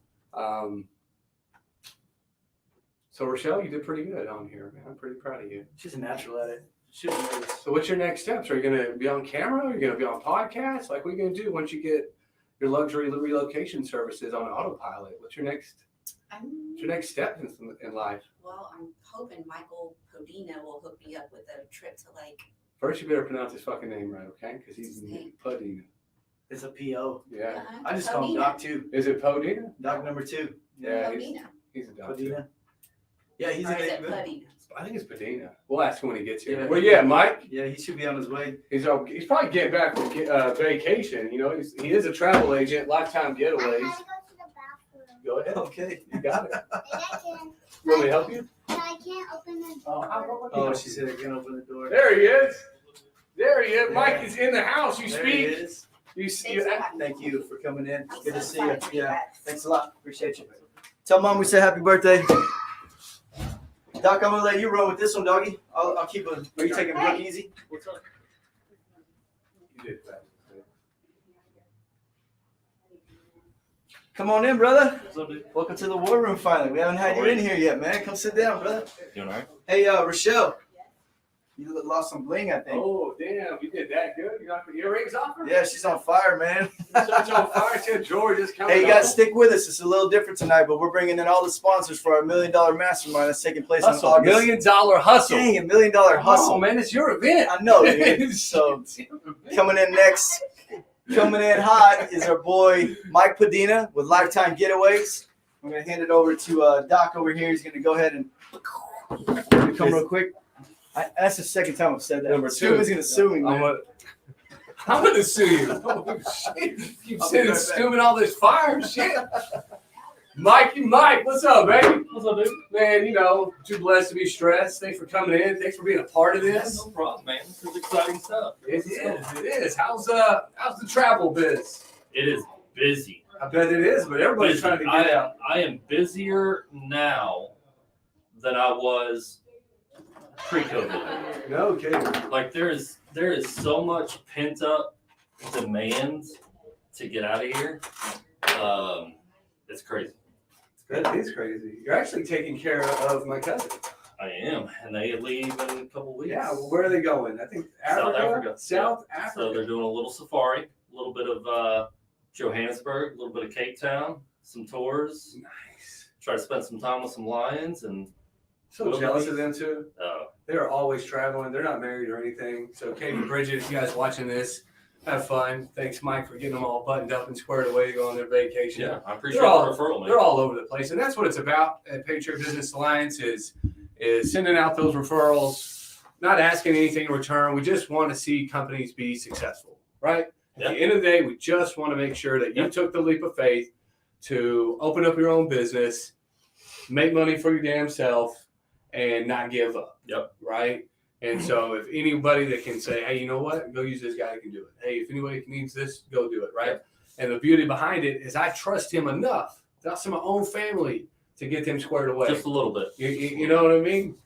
So Rochelle, you did pretty good on here, man. I'm pretty proud of you. She's a natural at it. She's nervous. So what's your next steps? Are you gonna be on camera? Are you gonna be on podcasts? Like, what are you gonna do once you get your luxury relocation services on autopilot? What's your next step in life? Well, I'm hoping Michael Podina will hook me up with a trip to like. First, you better pronounce his fucking name right, okay? Because he's His name. Podina. It's a PO. Yeah. I just call him Doc 2. Is it Podina? Doc number 2. Yeah, Podina. he's a doctor. Padina. Yeah, he's Or is a it Podina? I think it's Padina. We'll ask him when he gets here. Yeah. Well, yeah, Mike. Yeah, he should be on his way. He's probably getting back from vacation. He is a travel agent, lifetime I getaways. gotta go to the bathroom. Go ahead. Okay. You got it. And I can. You want me to help you? But I can't open the door. Oh, she said I can't open the door. There he is. There he is. Yeah. Mike is in the house. You There he speak. is. You see. Thanks for having me. Thank you for coming in. I'm Good to so see you. excited to be Yeah. back. Thanks a lot. Appreciate you. Tell Mom we said happy birthday. Doc, I'm gonna let you run with this one, doggy. I'll keep a. Are you taking Brooke easy? What's up? You did that. Come on in, brother. Welcome to the war room. Finally, we haven't had you in here yet, man. Come sit down, brother. Doing all right? Hey, Rochelle. You lost some bling, I think. Oh, damn. You did that good. You got the earrings off her? Yeah, she's on fire, man. Such on fire. Too. George is coming. Hey, you guys stick with us. It's a little different tonight, but we're bringing in all the sponsors for our $1 Million Mastermind that's taking place Hustle. on August. $1 million hustle. Dang, $1 Million hustle. Oh, man, it's your event. I know, dude. So coming in next, coming in hot is our boy Mike Padina with Lifetime Getaways. I'm gonna hand it over to Doc over here. He's gonna go ahead and come real quick. That's the second time I've said that. Number two. Scuba's gonna sue me, man. I'm gonna sue you. Oh, shit. Keep consuming all this fire and shit. Mike, what's up, baby? What's up, dude? Man, you know, too blessed to be stressed. Thanks for coming in. Thanks for being a part of this. No problem, man. This is exciting stuff. It is. How's the travel biz? It is busy. I bet it is, but everybody's trying to get out. I am busier now than I was pre-COVID. No kidding. Like there is so much pent up demand to get out of here. It's crazy. That is crazy. You're actually taking care of my cousin. I am, and they leave in a couple weeks. Yeah, well, where are they going? I think South Africa. South Yeah. Africa. So they're doing a little safari, a little bit of Johannesburg, a little bit of Cape Town, some tours. Nice. Try to spend some time with some lions and So jealous of them too. uh, They're always traveling. They're not married or anything. So Katie, Bridget, if you guys watching this, have fun. Thanks, Mike, for getting them all buttoned up and squared away to go on their vacation. yeah, I appreciate They're all- the referral, man. They're all over the place, and that's what it's about at Patriot Business Alliance is sending out those referrals, not asking anything in return. We just want to see companies be successful, right? Yeah. At the end of the day, we just want to make sure that you Yeah. took the leap of faith to open up your own business, make money for your damn self, and not give up. Yep. Right? And so if anybody that can say, hey, you know what? Go use this guy, can do it. Hey, if anybody needs this, go do it, right? Yep. And the beauty behind it is I trust him enough, that's my own family, to get them squared away. Just a little bit. You know what I mean?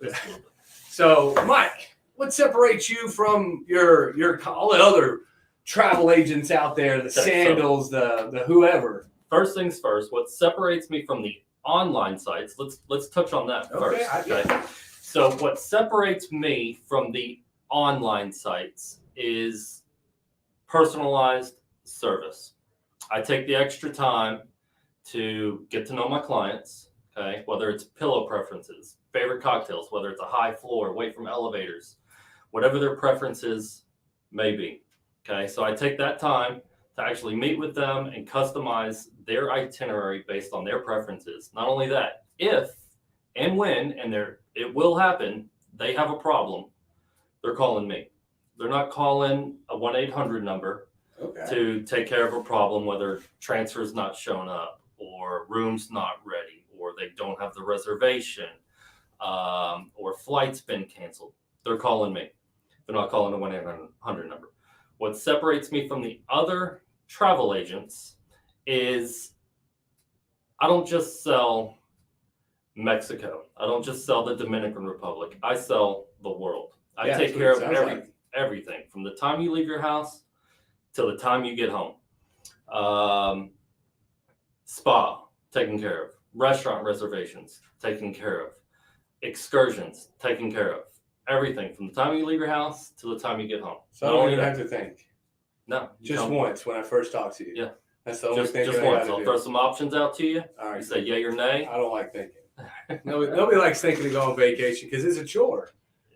Just a little bit. So, Mike, what separates you from your all the other travel agents out there, the Sandals, the whoever? First things first, what separates me from the online sites, let's touch on that Okay, first. Okay. So what separates me from the online sites is personalized service. I take the extra time to get to know my clients, okay? Whether it's pillow preferences, favorite cocktails, whether it's a high floor, away from elevators, whatever their preferences may be, okay? So I take that time to actually meet with them and customize their itinerary based on their preferences. Not only that, if and when, and it will happen, they have a problem, they're calling me. They're not calling a 1-800 number to take care of a problem, whether transfer's not shown up or room's not ready or they don't have the reservation or flight's been canceled. They're calling me. They're not calling a 1-800 number. What separates me from the other travel agents is I don't just sell Mexico. I don't just sell the Dominican Republic. I sell the world. I Yeah, take that's care what of it sounds like. everything from the time you leave your house till the time you get home. Spa, taken care of. Restaurant reservations, taken care of. Excursions, taken care of. Everything from the time you leave your house till the time you get home. So I don't even have to think. No, you Just come- once when I first talked to you. Yeah. That's the only just thing I once. gotta I'll do. throw some options out to you. All You right. say yay or nay. I don't like thinking. Nobody likes thinking to go on vacation because it's a chore,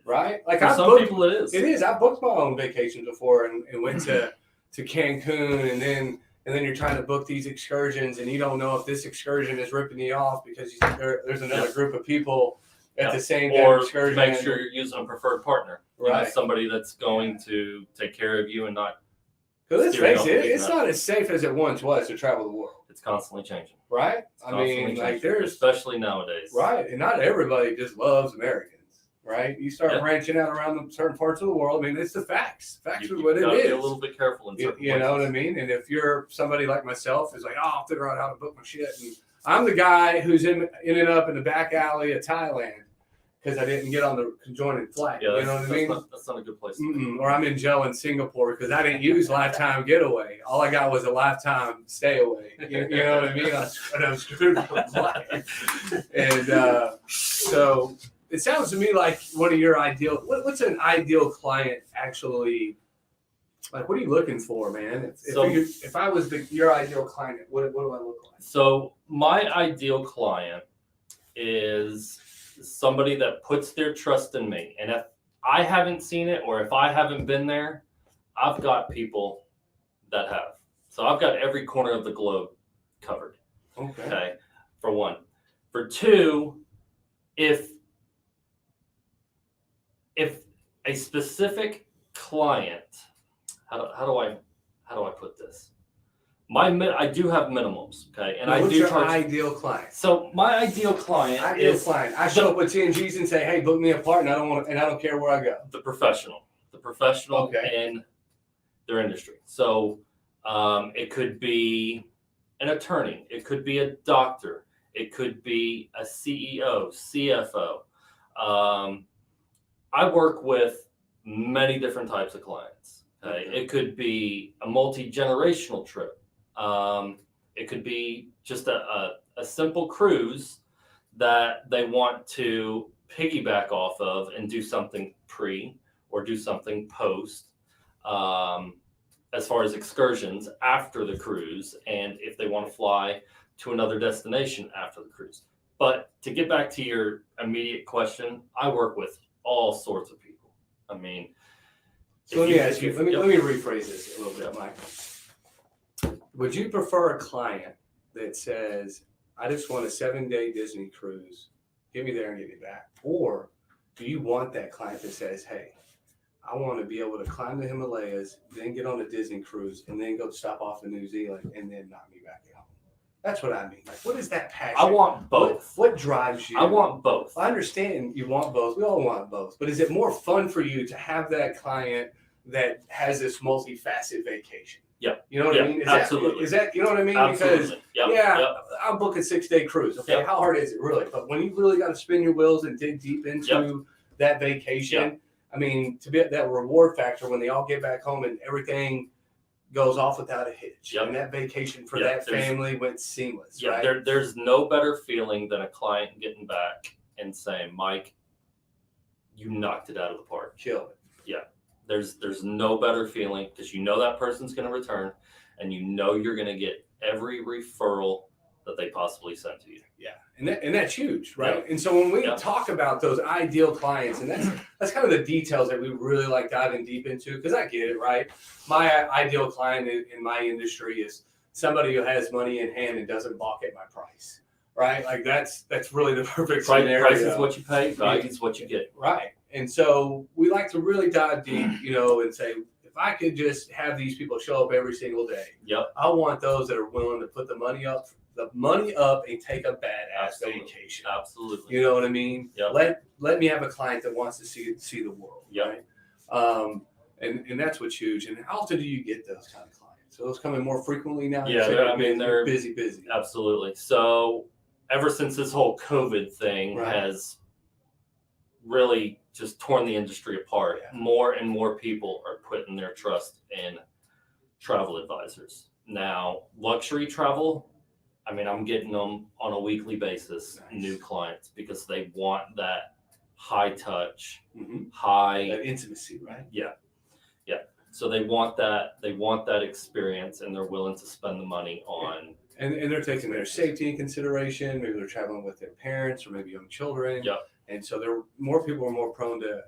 right? Like For some people, it is. It is. I booked my own vacations before and went to Cancun and then you're trying to book these excursions and you don't know if this excursion is ripping you off because there's another group of people at the same damn Or excursion. make sure you're using a preferred partner. You know, Right. somebody that's going to take care of you and not. Because let's steering face off it, the it's beaten not as safe as it once was to travel the world, It's constantly changing. right? It's I constantly mean, like changing, there's especially nowadays. right, and not everybody just loves Americans, right? You start Yeah. branching out around the certain parts of the world. I mean, it's the facts. Facts You are what it gotta be a is. little bit careful in certain You know what I places. mean? And if you're somebody like myself, is like, oh, I'll figure out how to book my shit. And I'm the guy who's ended up in the back alley of Thailand because I didn't get on the conjoined flight. Yeah, you know what I mean? That's not a good place. Or I'm in jail in Singapore because I didn't use lifetime getaway. All I got was a lifetime stay away. You know what I mean? I was screwed for life. And so it sounds to me like one of your ideal. What's an ideal client actually? Like, what are you looking for, man? If I was your ideal client, what do I look like? So my ideal client is somebody that puts their trust in me. And if I haven't seen it or if I haven't been there, I've got people that have. So I've got every corner of the globe covered. Okay. For one. For two, if a specific client how do I put this? I do have minimums, okay, and Now, I what's do your charge. ideal client? So my ideal client is I show up with T&Gs and say, "Hey, book me a part," and I don't care where I go. the professional Okay. in their industry. So it could be an attorney, it could be a doctor, it could be a CEO, CFO. I work with many different types of clients. Okay? Okay. It could be a multi-generational trip. It could be just a simple cruise that they want to piggyback off of and do something pre or do something post, as far as excursions after the cruise, and if they want to fly to another destination after the cruise. But to get back to your immediate question, I work with all sorts of people. I mean, So let me ask you. Let me rephrase this a little bit, Yep. Mike. Would you prefer a client that says, "I just want a 7-day Disney cruise, get me there and get me back," or do you want that client that says, "Hey, I want to be able to climb the Himalayas, then get on a Disney cruise, and then go stop off in New Zealand, and then knock me back at home"? That's what I mean. Like, what is that passion? I want both. What drives you? I want both. I understand you want both. We all want both. But is it more fun for you to have that client that has this multifaceted vacation? Yeah. You know what Yeah, I mean? absolutely. Is that, you know what I mean? Absolutely. Because, Yep. yeah, Yep. I'm booking 6-day cruise. Okay. Yep. How hard is it really? But when you really got to spin your wheels and dig deep into that vacation, I mean, to be at that reward factor when they all get back home and everything goes off without a hitch. Yep. And that vacation for Yeah, that family went seamless, Yeah, right? there's no better feeling than a client getting back and saying, "Mike, you knocked it out of the park." Kill it. There's no better feeling because you know that person's going to return, and you know you're going to get every referral that they possibly send to you. Yeah, and that's huge, right? And so when we Yeah. talk about those ideal clients, and that's kind of the details that we really like diving deep into, because I get it, right? My ideal client in my industry is somebody who has money in hand and doesn't balk at my price, right? Like that's really the perfect scenario. Price is what you pay, value is what you get. Right. And so we like to really dive deep, and say, if I could just have these people show up every single day, Yep. I want those that are willing to put the money up and take a badass Absolutely. vacation. Absolutely. You know what I mean? Yep. Let me have a client that wants to see the world. Yep. Right? And that's what's huge. And how often do you get those kind of clients? So those come in more frequently now? Yeah, they're busy. Absolutely. So ever since this whole COVID thing Right. has really just torn the industry apart, Yeah. more and more people are putting their trust in travel advisors. Now, luxury travel, I mean, I'm getting them on a weekly basis, Nice. new clients, because they want that high touch, Mm-hmm. high, That intimacy, right? so they want that experience, and they're willing to spend the money on. And they're taking their safety in consideration. Maybe they're traveling with their parents or maybe young children. Yep. And so people are more prone to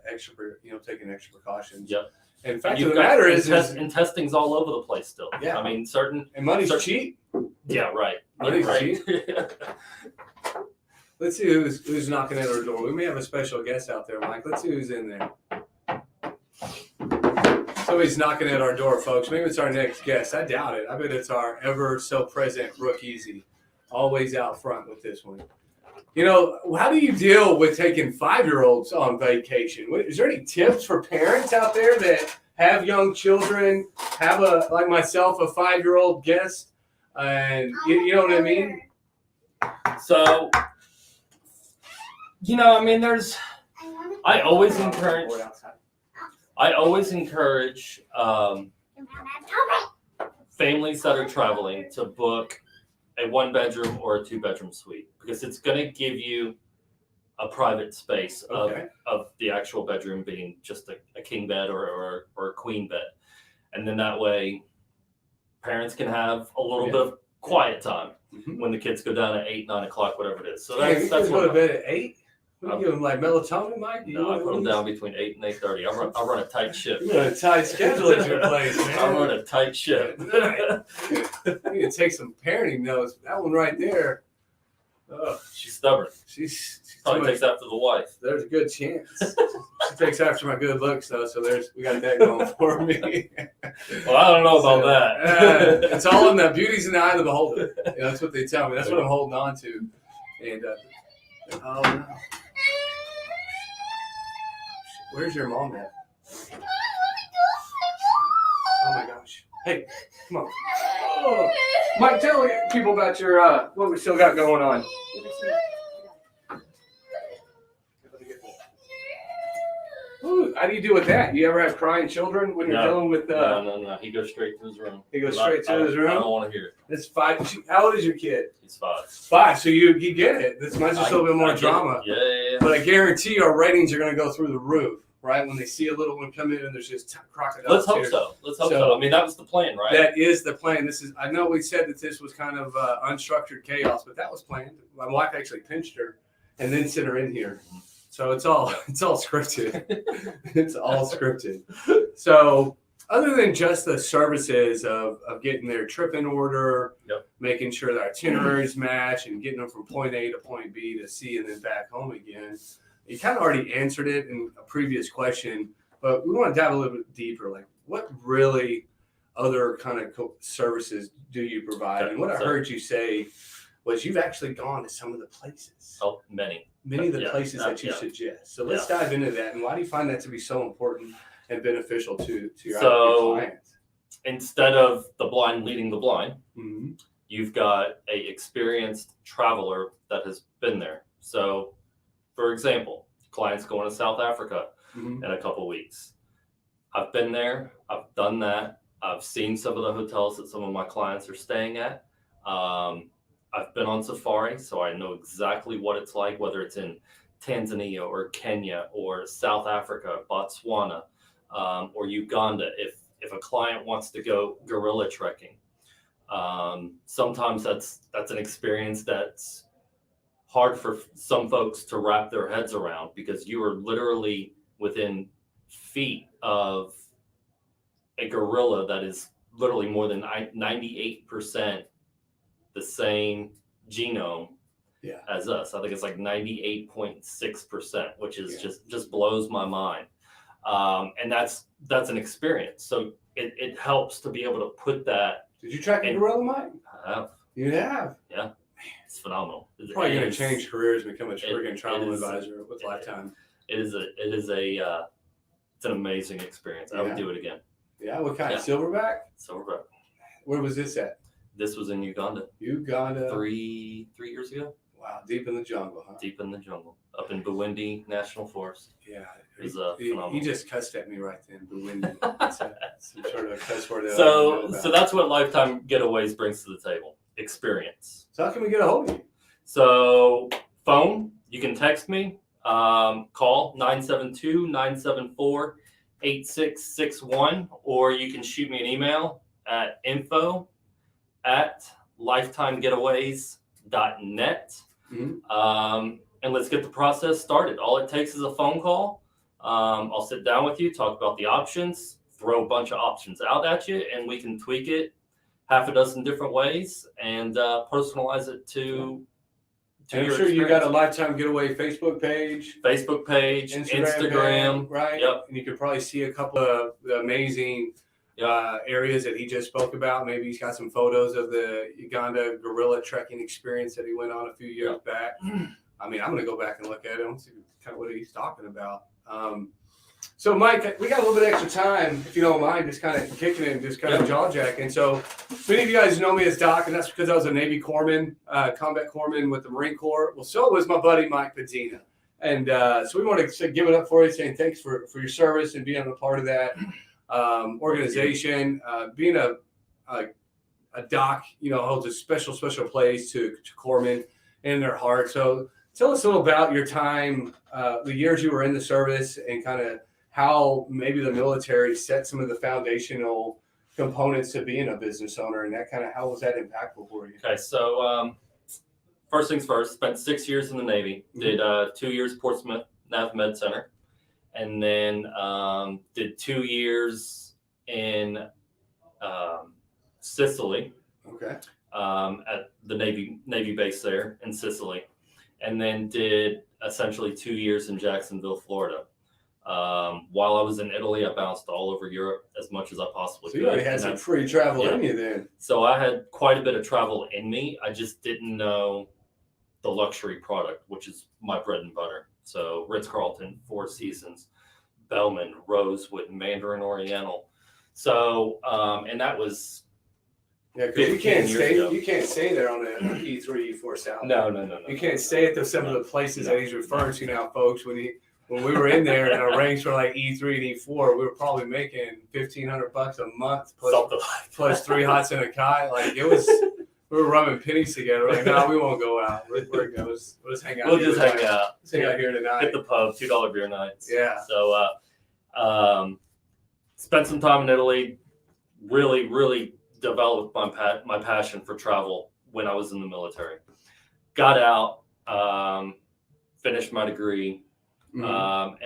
taking extra precautions. Yep. And fact of You've the got- matter and is, and testing's all over the place still. Yeah. I mean, certain. and money's cheap. Yeah, right. Money's right. Let's see who's knocking at our door. We may have a special guest out there, Mike. Let's see who's in there. Somebody's knocking at our door, folks. Maybe it's our next guest. I doubt it. I bet it's our ever so present Brooke Easy, always out front with this one. How do you deal with taking 5-year-olds on vacation? Is there any tips for parents out there that have young children, have like myself, a 5-year-old guest, and you know what I mean? So, I mean, I always encourage families that are traveling to book a 1-bedroom or a 2-bedroom suite, because it's going to give you a private space Okay. of the actual bedroom being just a king bed or a queen bed. And then that way parents can have a little bit of quiet time Mhm. when the kids go down at 8, 9 o'clock, whatever it is. So Hey, you that's guys go to bed at 8? What, you give them like melatonin, Mike? no, I put them down between 8 and 8:30. I run a tight ship. You got a tight schedule at your place, man. I run a tight ship. I need to take some parenting notes. That one right there. She's stubborn. She's too Probably much. takes after the wife. There's a good chance. She takes after my good looks though, so we got that going for me. Well, I don't know about that. It's all in the beauty's in the eye of the beholder. You know, that's what they tell me. That's what I'm holding on to. And oh no, where's your mom at? Oh my gosh! Hey, come on. Oh. Mike, tell people about your what we still got going on. Ooh, how do you deal with that? You ever have crying children when you're dealing with? No. He goes straight to his room. He goes straight to his room. I don't want to hear it. It's 5. How old is your kid? He's 5. 5. So you get it. This might just a little bit more I get drama. it. Yeah. But I guarantee our ratings are going to go through the roof, right? When they see a little one come in and there's just crocodiles. Let's hope so. I mean, that was the plan, right? That is the plan. I know we said that this was kind of unstructured chaos, but that was planned. My wife actually pinched her and then sent her in here. So it's all scripted. It's all scripted. So other than just the services of getting their trip in order, making sure the itineraries match and getting them from point A to point B to C and then back home again, you kind of already answered it in a previous question, but we want to dive a little bit deeper. Like, what really other kind of services do you provide? And what I heard you say was you've actually gone to some of the places. Oh, many of the places that you suggest. So let's dive into that. And why do you find that to be so important and beneficial to your clients? Instead of the blind leading the blind, you've got a experienced traveler that has been there. So, for example, clients going to South Africa in a couple weeks. I've been there. I've done that. I've seen some of the hotels that some of my clients are staying at. I've been on safari, so I know exactly what it's like, whether it's in Tanzania or Kenya or South Africa, Botswana, or Uganda. If a client wants to go gorilla trekking, sometimes that's an experience that's hard for some folks to wrap their heads around, because you are literally within feet of a gorilla that is literally more than 98% the same genome as us. I think it's like 98.6%, which is just blows my mind. And that's an experience. So it helps to be able to put that. Did you track a gorilla, Mike? I have. You have? Yeah. It's phenomenal. Probably going to change careers and become a friggin' travel advisor with Lifetime. It's an amazing experience. I would do it again. Yeah, what kind? Silverback? Silverback. Where was this at? This was in Uganda. Uganda. 3 years ago. Wow, deep in the jungle, huh? Deep in the jungle, up in Brewing National Forest. Yeah, it was phenomenal. He just cussed at me right then. Brewing. Some sort of cuss word. So that's what Lifetime Getaways brings to the table. Experience. So how can we get a hold of you? So phone, you can text me. Call 972-974-8661, or you can shoot me an email at info@lifetimegetaways.net. And let's get the process started. All it takes is a phone call. I'll sit down with you, talk about the options, throw a bunch of options out at you, and we can tweak it half a dozen different ways and personalize it to I'm sure you got a Lifetime Getaway Facebook page, Instagram, right? Yep. And you could probably see a couple of the amazing areas that he just spoke about. Maybe he's got some photos of the Uganda gorilla trekking experience that he went on a few years back. I mean, I'm going to go back and look at it and see kind of what he's talking about. So, Mike, we got a little bit extra time, if you don't mind, just kind of kicking it and just kind of jaw-jacking. So, many of you guys know me as Doc, and that's because I was a Navy corpsman, combat corpsman with the Marine Corps. Well, so was my buddy Mike Padina. And so we want to give it up for you, saying thanks for your service and being a part of that organization. Being a Doc, holds a special place to corpsmen in their heart. So, tell us a little about your time, the years you were in the service, and kind of how maybe the military set some of the foundational components to being a business owner, and that kind of how was that impactful for you? Okay, so first things first, spent 6 years in the Navy, did 2 years Portsmouth Nav Med Center, and then did 2 years in Sicily. Okay. At the Navy base there in Sicily. and then did essentially 2 years in Jacksonville, Florida. While I was in Italy, I bounced all over Europe as much as I possibly So could. you already had And some that's- free travel in you then. So I had quite a bit of travel in me. I just didn't know the luxury product, which is my bread and butter. So Ritz-Carlton, Four Seasons, Bellman, Rosewood, Mandarin Oriental. So, and that was Yeah, because 15 years ago. you can't stay there on an E3, E4 South. no. You can't stay at some of the places that he's referring to now, folks. When we were in there and our ranks were like E3 and E4, we were probably making $1,500 a month something plus 3 hots and a kite. Like it was, we were rubbing pennies together. Like, no, we won't go out. We'll just hang out. We'll here just tonight. hang out. Let's hang out here tonight. Hit the pub, $2 beer nights. Yeah. So, spent some time in Italy. Really developed my passion for travel when I was in the military. Got out, finished my degree, and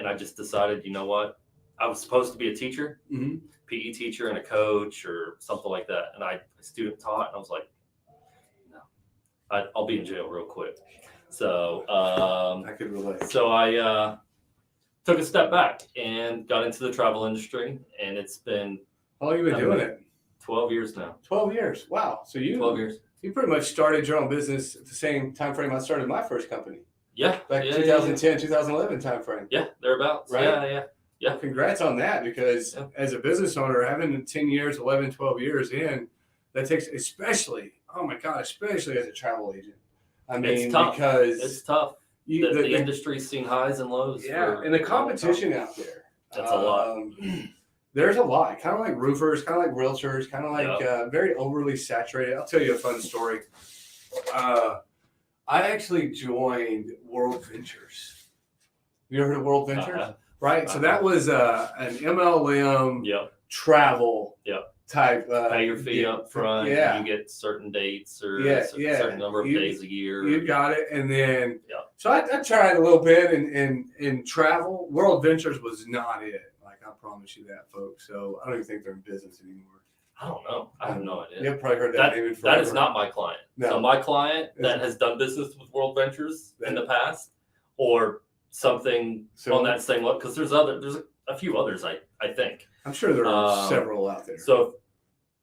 I just decided, you know what? I was supposed to be a teacher, PE teacher, and a coach or something like that. And I student taught, and I was like, no, I'll be in jail real quick. So, I could relate. So I took a step back and got into the travel industry, and it's been How long have you been doing it? 12 years now. 12 years. Wow. So 12 years. you pretty much started your own business at the same time frame I started my first company. Yeah. Back yeah, 2010, 2011 time frame. Yeah, thereabouts. Right? Yeah. Congrats on that, because as a business owner, having 10 years, 11, 12 years in, that takes, especially as a travel agent. I mean, It's tough. because It's tough. The industry's seen highs and lows. yeah, and the competition out there. That's a lot. There's a lot, kind of like roofers, kind of like realtors, kind of like very overly saturated. I'll tell you a fun story. I actually joined World Ventures. You ever heard of World Ventures? Right. So that was an MLM travel type. Pay your fee up front. Yeah. You get certain dates or Yeah, a certain number of days a year. You got it. And then, Yeah. so I tried a little bit in travel. World Ventures was not it. Like, I promise you that, folks. So I don't even think they're in business anymore. I don't know. I have no idea. You've probably heard that name in forever. That is not my client. No. So my client that has done business with World Ventures in the past, or something on that same level, because there's a few others I think. I'm sure there are several out there. So if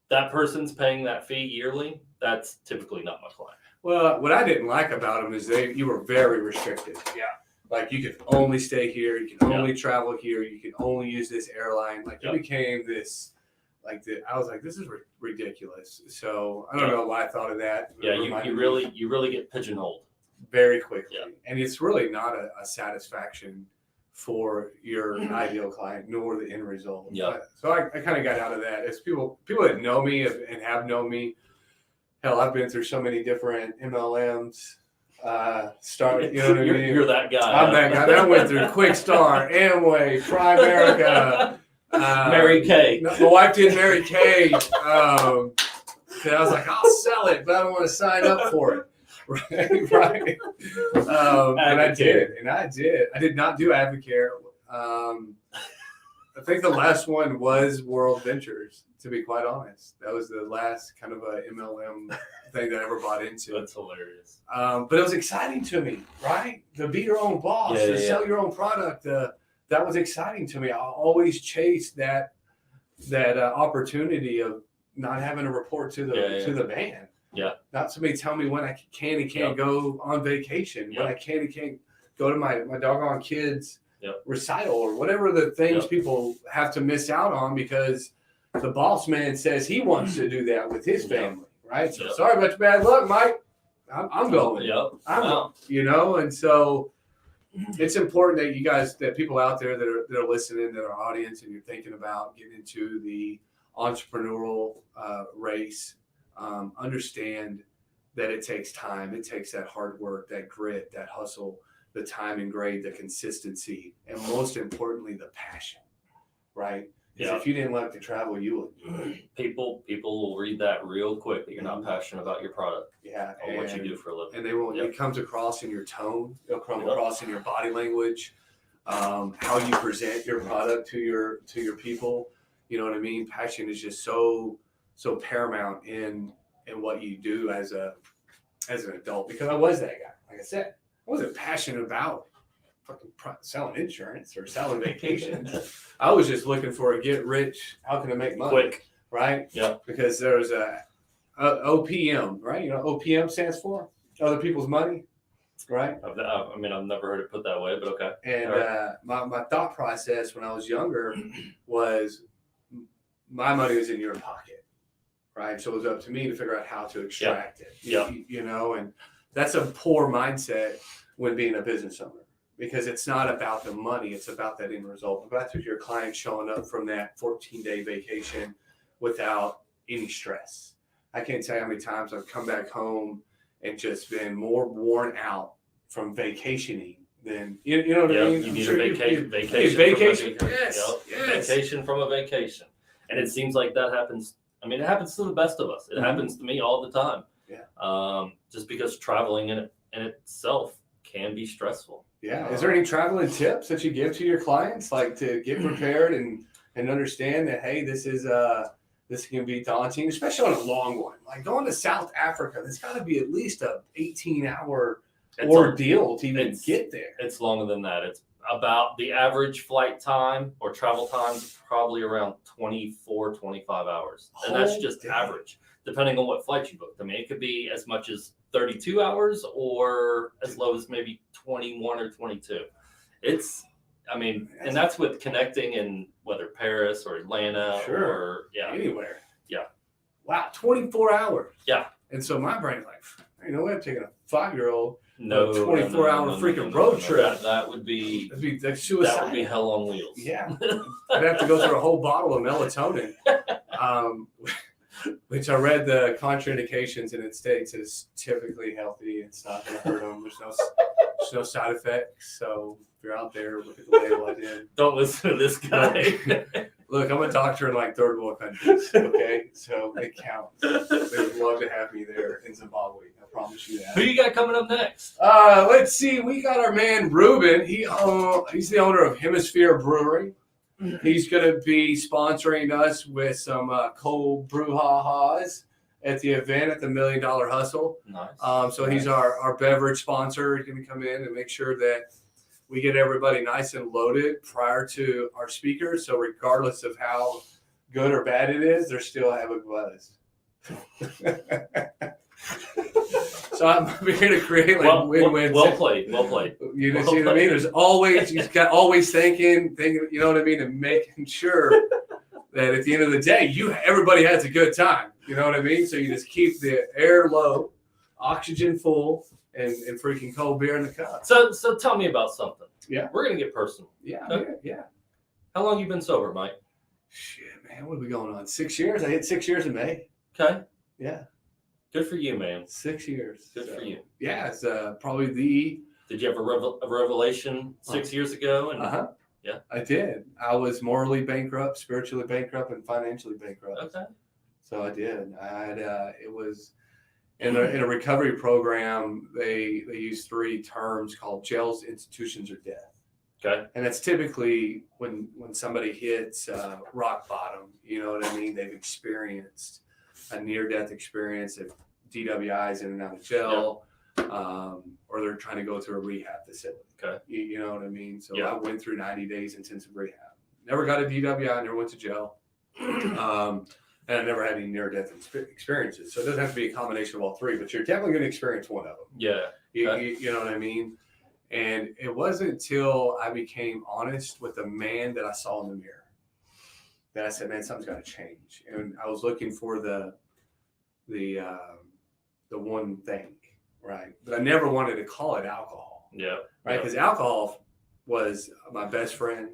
that person's paying that fee yearly, that's typically not my client. Well, what I didn't like about them is you were very restricted. Yeah. Like, you could only stay here, you can only travel here, you can only use this airline. Like, it became this, I was like, this is ridiculous. So I don't know why I thought of that. Yeah, you really get pigeonholed very quickly. Yeah. And it's really not a satisfaction for your ideal client, nor the end result. Yeah. So I kind of got out of that. It's people that know me and have known me. Hell, I've been through so many different MLMs. You know what I mean? You're that guy. I'm that guy. That went through Quick Start, Amway, Primerica, Mary Kay. My wife did Mary Kay. And I was like, I'll sell it, but I don't want to sign up for it. Right. And I did. I did not do Advocare. I think the last one was World Ventures, to be quite honest. That was the last kind of a MLM thing that I ever bought into. That's hilarious. But it was exciting to me, right? To be your own boss, to sell your own product. That was exciting to me. I always chased that opportunity of not having to report to the van. Yeah. Not somebody tell me when I can and can't go on vacation, when I can and can't go to my doggone kids' recital, or whatever the things people have to miss out on because the boss man says he wants to do that with his family, right? So sorry about your bad luck, Mike. I'm going. And so it's important that you guys, that people out there that are listening, that are audience, and you're thinking about getting into the entrepreneurial race, understand that it takes time. It takes that hard work, that grit, that hustle, the time and grade, the consistency, and most importantly, the passion, right? Because if you didn't like to travel, you would. People will read that real quick that you're not passionate about your product. Yeah. Or what you do for a living. And they will. It comes across in your tone. It'll come across in your body language, how you present your product to your people. You know what I mean? Passion is just so paramount in what you do as an adult. Because I was that guy. Like I said, wasn't passionate about fucking selling insurance or selling vacations. I was just looking for a get rich. How can I make money? Quick. Right? Yeah. Because there's a OPM, right? You know, OPM stands for other people's money, right? I mean, I've never heard it put that way, but okay. And my thought process when I was younger was my money was in your pocket, right? So it was up to me to figure out how to extract it. Yeah. You know, and that's a poor mindset when being a business owner. Because it's not about the money, it's about that end result. About your client showing up from that 14-day vacation without any stress. I can't tell you how many times I've come back home and just been more worn out from vacationing than you know what I mean. You need sure a vacation. Vacation. From a Yes. Yes. Vacation from a vacation, and it seems like that happens. I mean, it happens to the best of us. It happens to me all the time. Yeah. Just because traveling in itself can be stressful. Yeah. Is there any traveling tips that you give to your clients, like to get prepared and understand that, hey, this can be daunting, especially on a long one. Like going to South Africa, there's got to be at least a 18-hour ordeal to even get there. It's longer than that. It's about the average flight time or travel time is probably around 24, 25 hours. And that's just average, depending on what flight you booked. I mean, it could be as much as 32 hours or as low as maybe 21 or 22. And that's with connecting in whether Paris or Atlanta or anywhere. Yeah. Wow, 24 hours. Yeah. And so my brain's like, you know what? I'm taking a 5-year-old no 24-hour freaking road trip. That would be that's suicide. That would be hell on wheels. Yeah. I'd have to go through a whole bottle of melatonin. Which I read the contraindications and it states is typically healthy. It's not going to hurt them. There's no side effects. So if you're out there, look at the label I did. Don't listen to this guy. Look, I'm a doctor in like third world countries. Okay, so it counts. They would love to have me there in Zimbabwe. I promise you that. Who you got coming up next? Let's see. We got our man Ruben. He's the owner of Hemisphere Brewing. He's going to be sponsoring us with some cold brouhahas at the event at the $1 Million Hustle. Nice. So he's our beverage sponsor. He's going to come in and make sure that we get everybody nice and loaded prior to our speakers. So regardless of how good or bad it is, they're still having buzz. So I'm here to create like win-win. Well played. You know, see what I mean? There's always, you got always thinking, you know what I mean? And making sure that at the end of the day, everybody has a good time. You know what I mean? So you just keep the air low, oxygen full, and freaking cold beer in the cup. So tell me about something. Yeah. We're going to get personal. Yeah. How long you been sober, Mike? Shit, man. What are we going on? 6 years? I hit 6 years in May. Okay. Yeah. Good for you, man. 6 years. Good for you. Yeah, it's probably the... Did you have a revelation 6 years ago? And yeah, I did. I was morally bankrupt, spiritually bankrupt, and financially bankrupt. Okay. So I did. I had it was in a recovery program. They use 3 terms called jails, institutions, or death. Okay. And that's typically when somebody hits rock bottom. You know what I mean? They've experienced a near-death experience of DWIs in and out of jail, or they're trying to go through a rehab facility. Okay. You know what I mean? So Yeah. I went through 90 days intensive rehab. Never got a DWI, never went to jail. And I never had any near-death experiences. So it doesn't have to be a combination of all 3, but you're definitely going to experience one of them. Yeah. You know what I mean? And it wasn't until I became honest with the man that I saw in the mirror that I said, man, something's got to change. And I was looking for the one thing, right? But I never wanted to call it alcohol. Yeah. Right? Because alcohol was my best friend.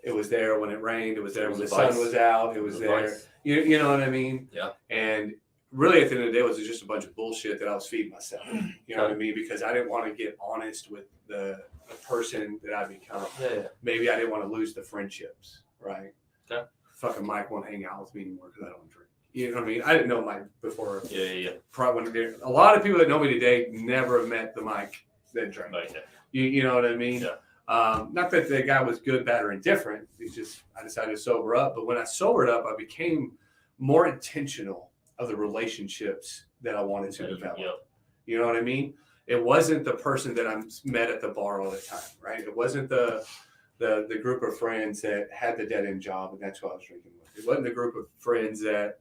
It was there when it rained. It was there when the sun was out. It was there. You know what I mean? Yeah. And really, at the end of the day, it was just a bunch of bullshit that I was feeding myself. You know what I mean? Because I didn't want to get honest with the person that I become. Yeah. Maybe I didn't want to lose the friendships, right? Okay. Fucking Mike won't hang out with me anymore because I don't drink. You know what I mean? I didn't know Mike before. Yeah. Probably a lot of people that know me today never met the Mike that drank. Right. You know what I mean? Yeah. Not that the guy was good, bad, or indifferent. I decided to sober up. But when I sobered up, I became more intentional of the relationships that I wanted to develop. Yep. You know what I mean? it wasn't the person that I met at the bar all the time, right? It wasn't the group of friends that had the dead end job and that's who I was drinking with. It wasn't the group of friends that,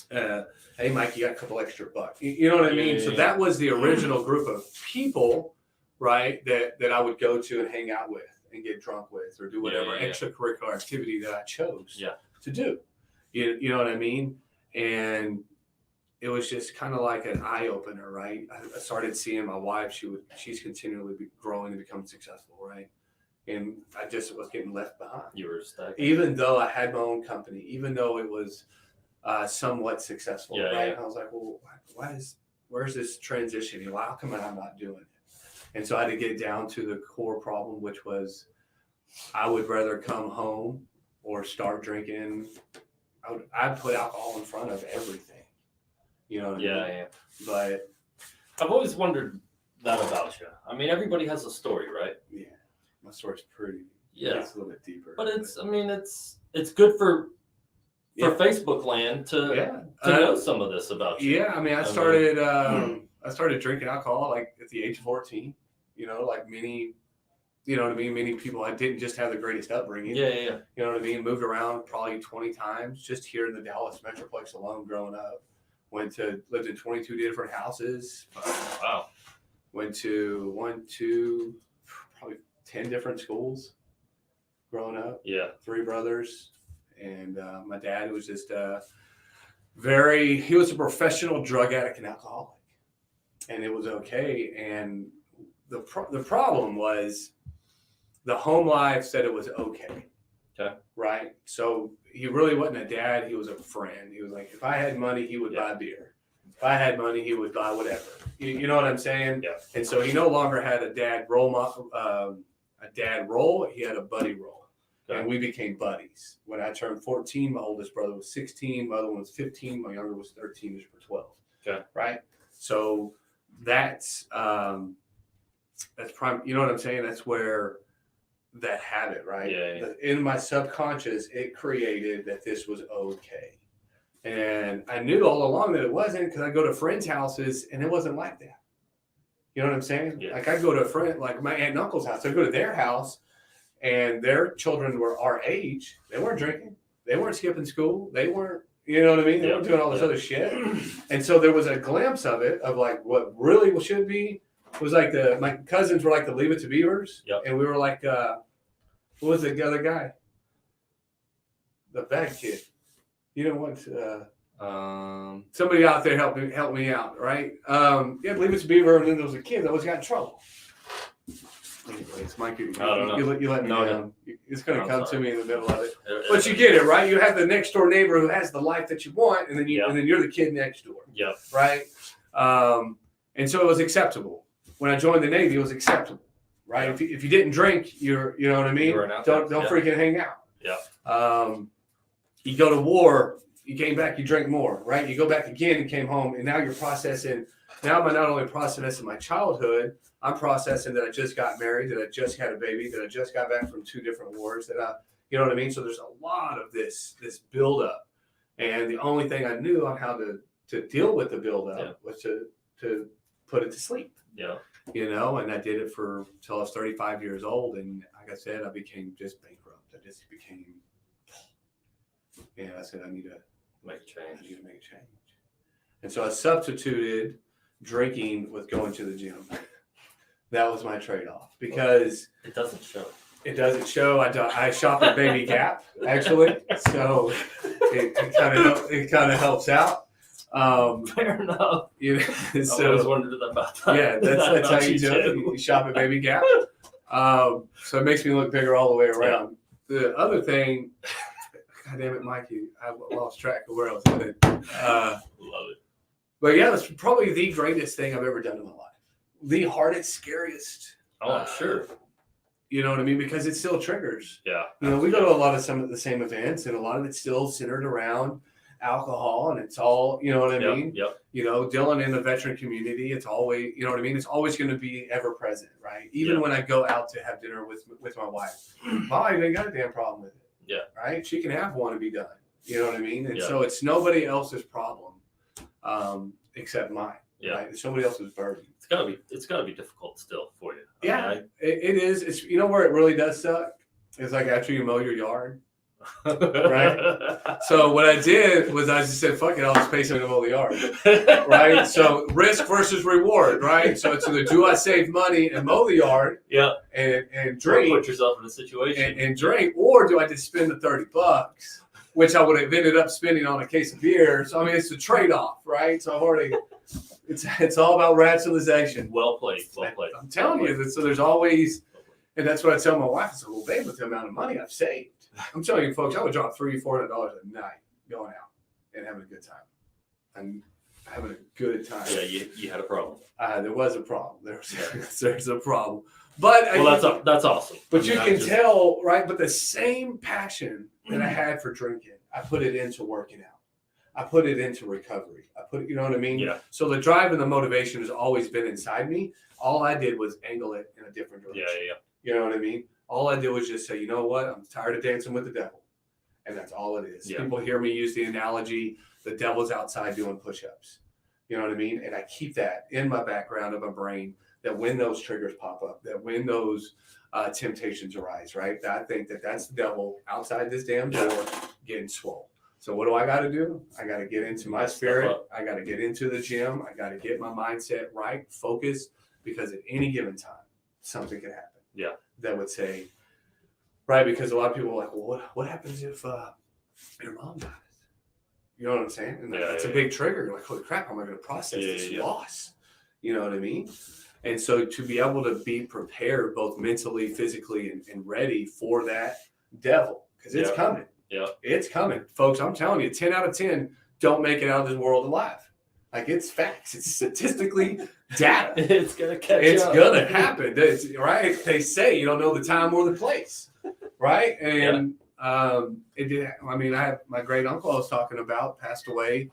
hey, Mike, you got a couple extra bucks. You know what I mean? So that was the original group of people, right, that I would go to and hang out with and get drunk with or do whatever extracurricular activity that I chose to do. You know what I mean? And it was just kind of like an eye opener, right? I started seeing my wife. She's continually growing and becoming successful, right? And I just was getting left behind. You were stuck. Even though I had my own company, even though it was somewhat successful, right? And I was like, well, where's this transition? How come I'm not doing it? And so I had to get down to the core problem, which was I would rather come home or start drinking. I'd put alcohol in front of everything. You know what I mean? Yeah. But I've always wondered that about you. I mean, everybody has a story, right? yeah, my story's pretty. Yeah. It's a little bit deeper. But it's good for Facebook land to know some of this about you. Yeah, I mean, I started drinking alcohol like at the age of 14. You know, like many, you know what I mean? Many people, I didn't just have the greatest upbringing. Yeah. You know what I mean? Moved around probably 20 times just here in the Dallas Metroplex alone growing up. Lived in 22 different houses. Wow. Went to probably 10 different schools growing up. Yeah. 3 brothers. And my dad was just he was a professional drug addict and alcoholic. And it was okay. And the problem was the home life said it was okay. Okay. Right? So he really wasn't a dad. He was a friend. He was like, if I had money, he would buy beer. If I had money, he would buy whatever. You know what I'm saying? Yeah. And so he no longer had a dad role. He had a buddy role. Okay. And we became buddies. When I turned 14, my oldest brother was 16. My other one was 15. My younger was 13. We were 12. Okay. Right? So that's prime. You know what I'm saying? That's where that habit, right? Yeah. In my subconscious, it created that this was okay. And I knew all along that it wasn't because I go to friends' houses and it wasn't like that. You know what I'm saying? Yeah. Like I go to a friend, like my aunt and uncle's house. I go to their house and their children were our age. They weren't drinking. They weren't skipping school. They weren't, you know what I mean? They weren't doing all this other shit. And so there was a glimpse of it, of like what really should be, was like my cousins were like the Leave It to Beavers. Yep. And we were like, what was the other guy? The bad kid. You know what? Somebody out there help me out, right? Leave It to Beaver, and then there was a kid that always got in trouble. Anyways, Mike, you let me know. It's going to come to me in the middle of it. But you get it, right? You have the next door neighbor who has the life that you want, and then you're the kid next door. Yeah. Right? And so it was acceptable. When I joined the Navy, it was acceptable. Right? Yeah. If you didn't drink, you know what I mean? Don't freaking hang out. Yeah. You go to war, you came back, you drink more, right? You go back again and came home, and now you're processing. Now I'm not only processing my childhood, I'm processing that I just got married, that I just had a baby, that I just got back from 2 different wars, you know what I mean? So there's a lot of this buildup. And the only thing I knew on how to deal with the buildup was to put it to sleep. Yeah. You know, and I did it till I was 35 years old. And like I said, I became just bankrupt. I just became, I said, I need to make a change. And so I substituted drinking with going to the gym. That was my trade-off because it doesn't show. It doesn't show. I shop at Baby Gap actually, so it kind of helps out. Fair enough. So I always wondered about that. Yeah, that's how you do it. You shop at Baby Gap. So it makes me look bigger all the way around. Yeah. The other thing, God damn it, Mikey, I lost track of where I was headed. Love it. But yeah, that's probably the greatest thing I've ever done in my life. The hardest, scariest. Oh, I'm sure. You know what I mean? Because it still triggers. Yeah. We go to a lot of some of the same events, and a lot of it's still centered around alcohol, and it's all, you know what I mean? Yep. Dylan in the veteran community, it's always, you know what I mean? It's always going to be ever present, right? Even when I go out to have dinner with my wife, my wife ain't got a damn problem with it. Yeah. Right? She can have one to be done. You know what I mean? And so it's nobody else's problem except mine. Yeah. Right? It's somebody else's burden. it's gotta be difficult still for you. Yeah, I mean, it is. It's, you know where it really does suck? It's like after you mow your yard. Right. So what I did was I just said, fuck it, I'll just pay someone to mow the yard. Right? So risk versus reward, right? So it's either do I save money and mow the yard Yeah. and Or drink put yourself in a situation. and drink, or do I just spend the $30, which I would have ended up spending on a case of beer? So I mean, it's a trade-off, right? So I've already, it's all about rationalization. Well played. Well played. I'm telling you that. So there's always, and that's what I tell my wife. I said, well, babe, with the amount of money I've saved, I'm telling you, folks, I would drop $300-$400 a night going out and having a good time. And having a good time. Yeah, you had a problem. There was a problem. There's a problem. But Well, that's awesome. But I you mean, can tell, right? But the same passion that I had for drinking, I put it into working out. I put it into recovery. I put it, you know what I mean? Yeah. So the drive and the motivation has always been inside me. All I did was angle it in a different direction. Yeah. You know what I mean? All I did was just say, you know what? I'm tired of dancing with the devil. And that's all it is. Yeah. People hear me use the analogy, the devil's outside doing push-ups. You know what I mean? And I keep that in my background of my brain, that when those triggers pop up, that when those temptations arise, right? I think that that's the devil outside this damn door getting swole. So what do I got to do? I got to get into my spirit. I got to get into the gym. I got to get my mindset right, focus, because at any given time, something could happen. Yeah. That would say, right? Because a lot of people are like, well, what happens if your mom dies? You know what I'm saying? And it's a big trigger. You're like, holy crap, how am I going to process this loss? You know what I mean? And so to be able to be prepared both mentally, physically, and ready for that devil, because it's coming. Yeah. It's coming. Folks, I'm telling you, 10 out of 10 don't make it out of this world alive. Like, it's facts. It's statistically data. It's going to catch up. It's going to happen. It's, right? They say you don't know the time or the place. Right? And it did. I mean, I have my great uncle I was talking about passed away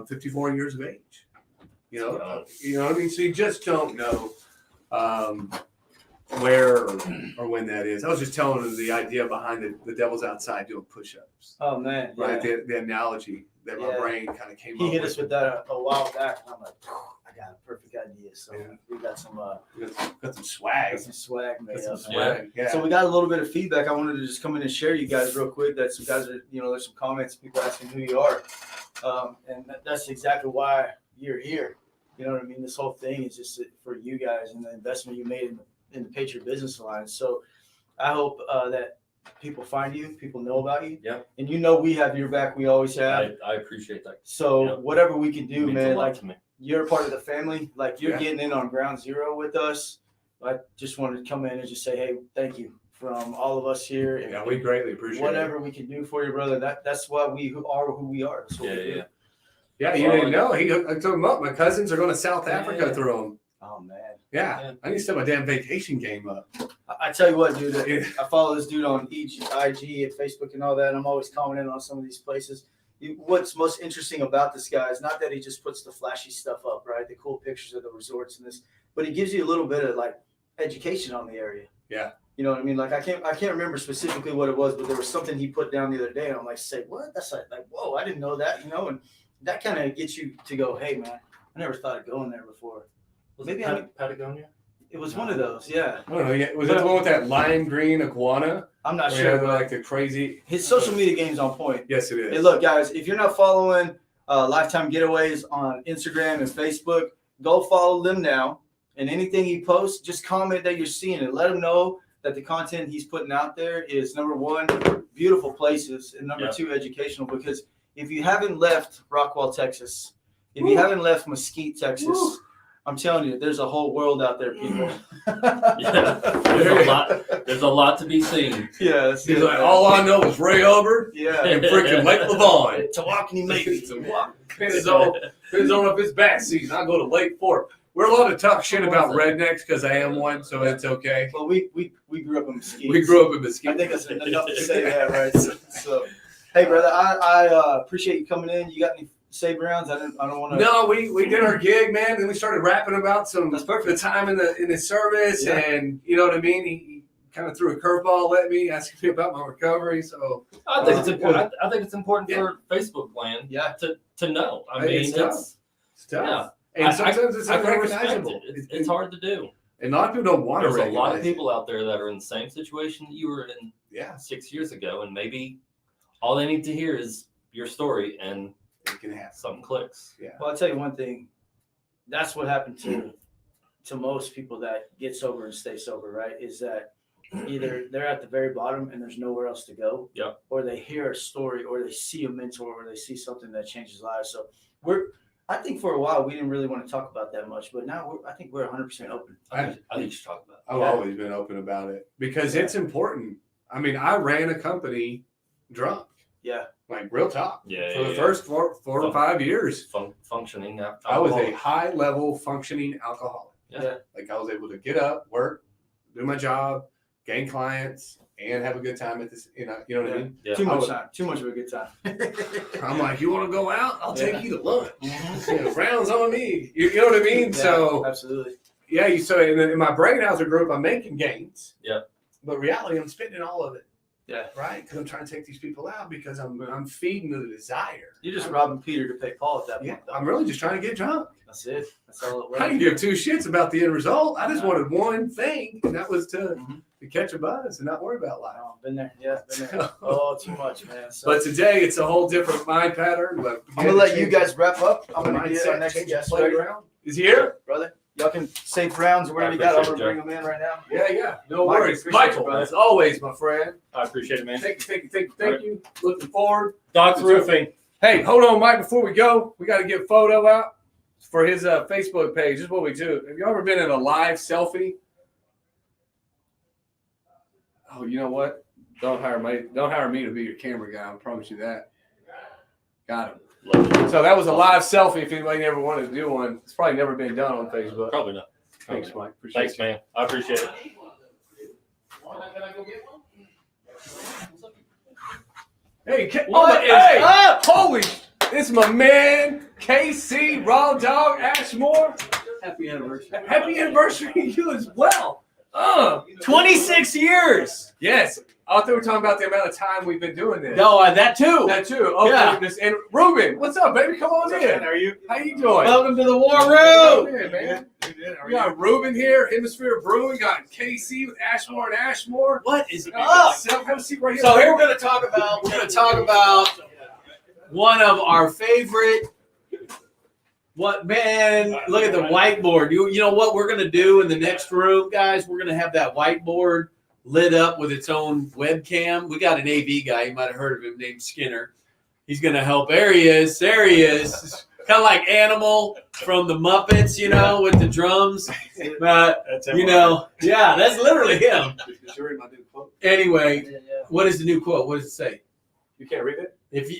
54 years of age. You know what I mean? So you just don't know where or when that is. I was just telling him the idea behind the devil's outside doing push-ups. Oh man, Right? The analogy that my brain kind of came up He hit with. us with that a while back, and I'm like, I got a perfect idea. So we got some Got some swag. got some swag made up. man. Swag. Yeah. So we got a little bit of feedback. I wanted to just come in and share you guys real quick. That some guys are, there's some comments, people asking who you are, and that's exactly why you're here. You know what I mean? This whole thing is just for you guys and the investment you made in the Patriot Business Alliance. So I hope that people find you, people know about you. Yeah. And we have your back. We always have. I appreciate that. So whatever we can do, It means a man, lot like to me. you're a part of the family. Like you're Yeah. getting in on ground zero with us. I just wanted to come in and just say, hey, thank you from all of us here. And Yeah, we greatly appreciate whatever we can do for you, brother. That's why we are who we are. That's what we do. it. Yeah, you didn't know. I took him up. My cousins are going to South Africa through him. Oh man. Yeah. I need to set my damn vacation game up. I tell you what, dude. I follow this dude on IG and Facebook and all that. And I'm always commenting on some of these places. What's most interesting about this guy is not that he just puts the flashy stuff up, right? The cool pictures of the resorts and this, but he gives you a little bit of like education on the area. Yeah. You know what I mean? Like I can't remember specifically what it was, but there was something he put down the other day, and I'm like, say what? That's like whoa, I didn't know that, and that kind of gets you to go, hey man, I never thought of going there before. Maybe Patagonia? It was one of those, yeah. I don't know. Yeah, was it the one with that lime green iguana? I'm not Where sure. you have, like the crazy. His social media game's on point. Yes, it is. Hey, look, guys, if you're not following Lifetime Getaways on Instagram and Facebook, go follow them now. And anything he posts, just comment that you're seeing it. Let him know that the content he's putting out there is, number one, beautiful places, and number two, educational. Because if you haven't left Rockwall, Texas, if you haven't left Mesquite, Texas, I'm telling you, there's a whole world out there, people. There's a lot to be seen. Yeah, He's like, all I know is Ray Hubbard and freaking Lake Levon. Tawakoni, maybe. Depends on if it's bad season. I go to Lake Fork. We're allowed to talk shit about rednecks because I am one, so it's okay. Well, we grew up in Mesquite. We grew up in Mesquite. I think that's enough to say that, right? So hey, brother, I appreciate you coming in. You got any save rounds? I don't want to. No, we did our gig, man. Then we started rapping about That's perfect. the time in the service, and you know what I mean. He kind of threw a curveball at me, asking me about my recovery. So I think it's important. I think it's important for Facebook land. Yeah. To know. I Hey, mean, it's tough. yeah. And sometimes it's I can respect unrecognizable. it. It's hard to do. And a lot of people don't want to There's a recognize lot of people out there that are in the same situation that you were in it. Yeah, 6 years ago, and maybe all they need to hear is your story, and it can happen. something clicks. Yeah. Well, I'll tell you one thing. That's what happened to most people that get sober and stay sober, right? Is that either they're at the very bottom and there's nowhere else to go, Yep. or they hear a story, or they see a mentor, or they see something that changes lives. So I think for a while we didn't really want to talk about that much, but now I think we're 100% open. I think you should talk about it. I've always been open about it because it's important. I mean, I ran a company drunk. Yeah. Like real talk. Yeah, For the first four or 5 years, Functioning. I was a high level functioning alcoholic. Yeah. Like I was able to get up, work, do my job, gain clients, and have a good time at this. You know what I mean? Yeah. Too much time. Too much of a good time. I'm like, you want to go out? I'll take you to lunch. Mhm. Yeah, rounds on me. You know what I mean? Yeah, So absolutely. yeah, so in my Bragenhauser group, I'm making gains. Yeah. But reality, I'm spending all of it. Yeah. Right? Because I'm trying to take these people out because I'm feeding the desire. You're just robbing Peter to pay Paul at that Yeah, point, though. I'm really just trying to get drunk. That's it. That's all it was. I didn't give two shits about the end result. I just Yeah. wanted one thing, and that was to Mhm. catch a buzz and not worry about life. Oh, been there. Yeah, been there. Oh, too much, man. So, But today, it's a whole different mind pattern. But I'm gonna let you guys wrap up. I'm gonna get our mindset, next change guest the ready. playground. Is he here? Brother, y'all can save rounds or whatever you got. I'm gonna bring them in right now. Yeah. No Mike, worries. appreciate you, Michael, brother. as always, my friend. I appreciate it, man. Thank you. Looking forward. Doc's Roofing. Hey, hold on, Mike. Before we go, we got to get a photo out for his Facebook page. This is what we do. Have you ever been in a live selfie? Oh, you know what? Don't hire me to be your camera guy. I promise you that. Got him. Love it. So that was a live selfie. If anybody ever wanted to do one, it's probably never been done on Facebook. Probably not. Thanks, Mike. Appreciate Thanks, man. I appreciate it. Hey, What is up? Holy! This is my man, KC Raw Dog Ashmore. Happy anniversary. Happy anniversary to you as well. 26 years. Yes. I thought we were talking about the amount of time we've been doing this. No, that too. That too. Oh, Yeah. goodness. And Ruben, what's up, baby? Come on in. How are you? How you doing? Welcome to the war Come room. in, man. Good. We got Ruben here, Hemisphere Brewing. We got KC with Ashmore and Ashmore. What is Oh, up? have a seat right here. So here we're going to talk about one of our favorite. What, man? Look at the whiteboard. You know what we're going to do in the next room, guys? We're going to have that whiteboard lit up with its own webcam. We got an AV guy. You might have heard of him, named Skinner. He's going to help. There he is. There he is. Kind of like Animal from the Muppets, you know, with the drums. But, you know, yeah, that's literally him. Anyway, what is the new quote? What does it say? You can't read it?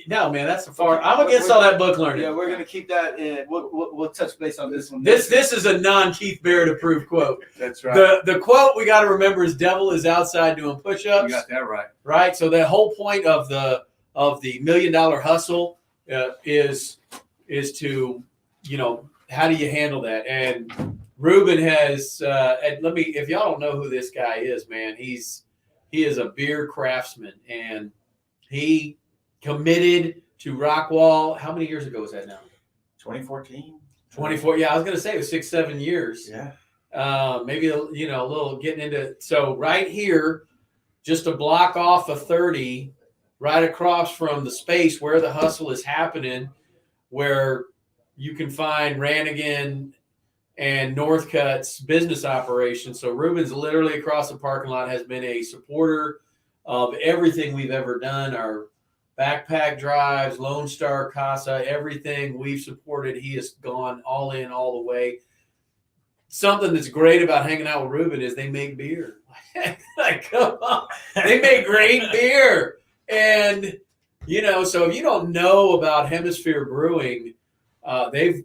No, man, that's the far. I'm against all that book learning. Yeah, we're gonna keep that in. We'll touch base on this one. This is a non-Keith Barrett approved quote. That's right. The quote we got to remember is "Devil is outside doing push-ups." You got that right. Right. So the whole point of the $1 million hustle is to, you know, how do you handle that? And Ruben has and if y'all don't know who this guy is, man, he is a beer craftsman, and he committed to Rockwall. How many years ago was that now? 2014. 24. Yeah, I was going to say it was 6-7 years. Yeah. Maybe, you know, a little getting into. So right here, just a block off of 30, right across from the space where the hustle is happening, where you can find Rannigan and Northcutt's business operation. So Ruben's literally across the parking lot, has been a supporter of everything we've ever done. Our backpack drives, Lone Star Casa, everything we've supported, he has gone all in, all the way. Something that's great about hanging out with Ruben is they make beer. Like, come on. They make great beer. And, you know, so if you don't know about Hemisphere Brewing, they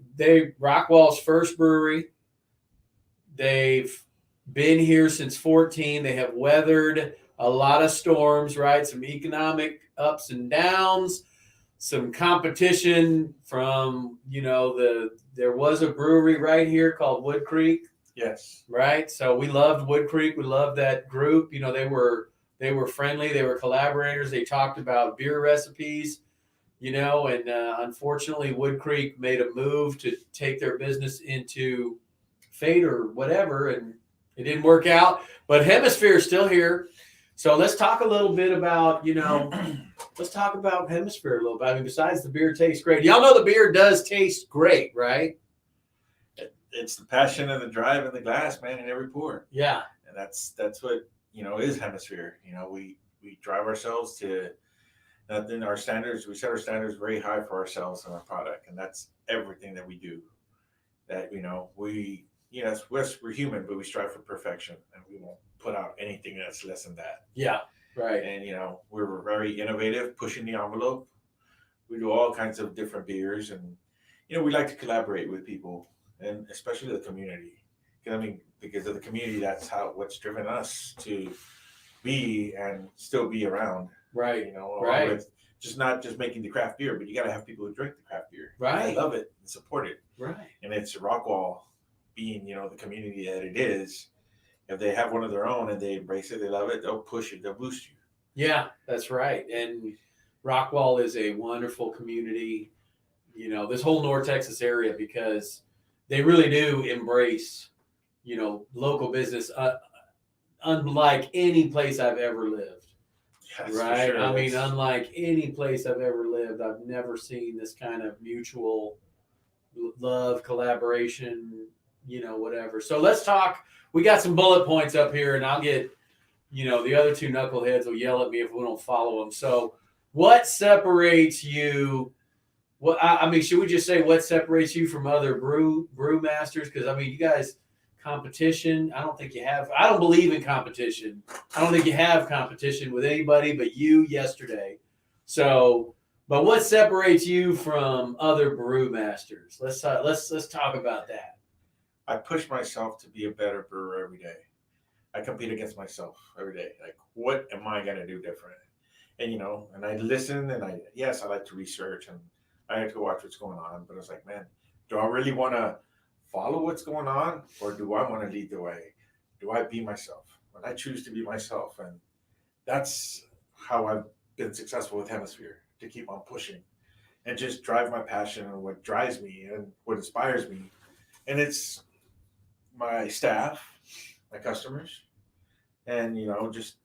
Rockwall's first brewery. They've been here since 14. They have weathered a lot of storms, right? Some economic ups and downs, some competition from, you know, there was a brewery right here called Wood Creek. Yes. Right. So we loved Wood Creek. We loved that group. You know, they were friendly. They were collaborators. They talked about beer recipes. and unfortunately Wood Creek made a move to take their business into fate or whatever, and it didn't work out. But Hemisphere is still here. So let's talk a little bit about, let's talk about Hemisphere a little bit. I mean, besides the beer tastes great. Y'all know the beer does taste great, right? It's the passion and the drive in the glass, man, in every pour. Yeah. And that's what, is Hemisphere. We drive ourselels to in our standards. We set our standards very high for ourselves and our product. And that's everything that we do. That, we're human, but we strive for perfection, and we won't put out anything that's less than that. Yeah. Right. And, we're very innovative, pushing the envelope. We do all kinds of different beers, and, we like to collaborate with people, and especially the community. Because of the community, that's what's driven us to be and still be around. Right. Along with not just making the craft beer, but you got to have people who drink the craft beer. Right. They love it and support it. Right. And it's Rockwall being, the community that it is. If they have one of their own and they embrace it, they love it, they'll push it, they'll boost you. Yeah, that's right. And Rockwall is a wonderful community, this whole North Texas area, because they really do embrace, local business, unlike any place I've ever lived. Yes, right. Sure. I mean, unlike any place I've ever lived, I've never seen this kind of mutual love, collaboration, whatever. So let's talk. We got some bullet points up here, and I'll get, the other two knuckleheads will yell at me if we don't follow them. So what separates you? Should we just say what separates you from other brewmasters? Because, you guys, competition, I don't believe in competition. I don't think you have competition with anybody but you yesterday. So, but what separates you from other brewmasters? Let's talk about that. I push myself to be a better brewer every day. I compete against myself every day. Like, what am I going to do different? And, and I listen, and I like to research, and I have to watch what's going on. But it's like, man, do I really want to follow what's going on, or do I want to lead the way? Do I be myself? When I choose to be myself, and that's how I've been successful with Hemisphere, to keep on pushing and just drive my passion and what drives me and what inspires me. And it's my staff, my customers, and, just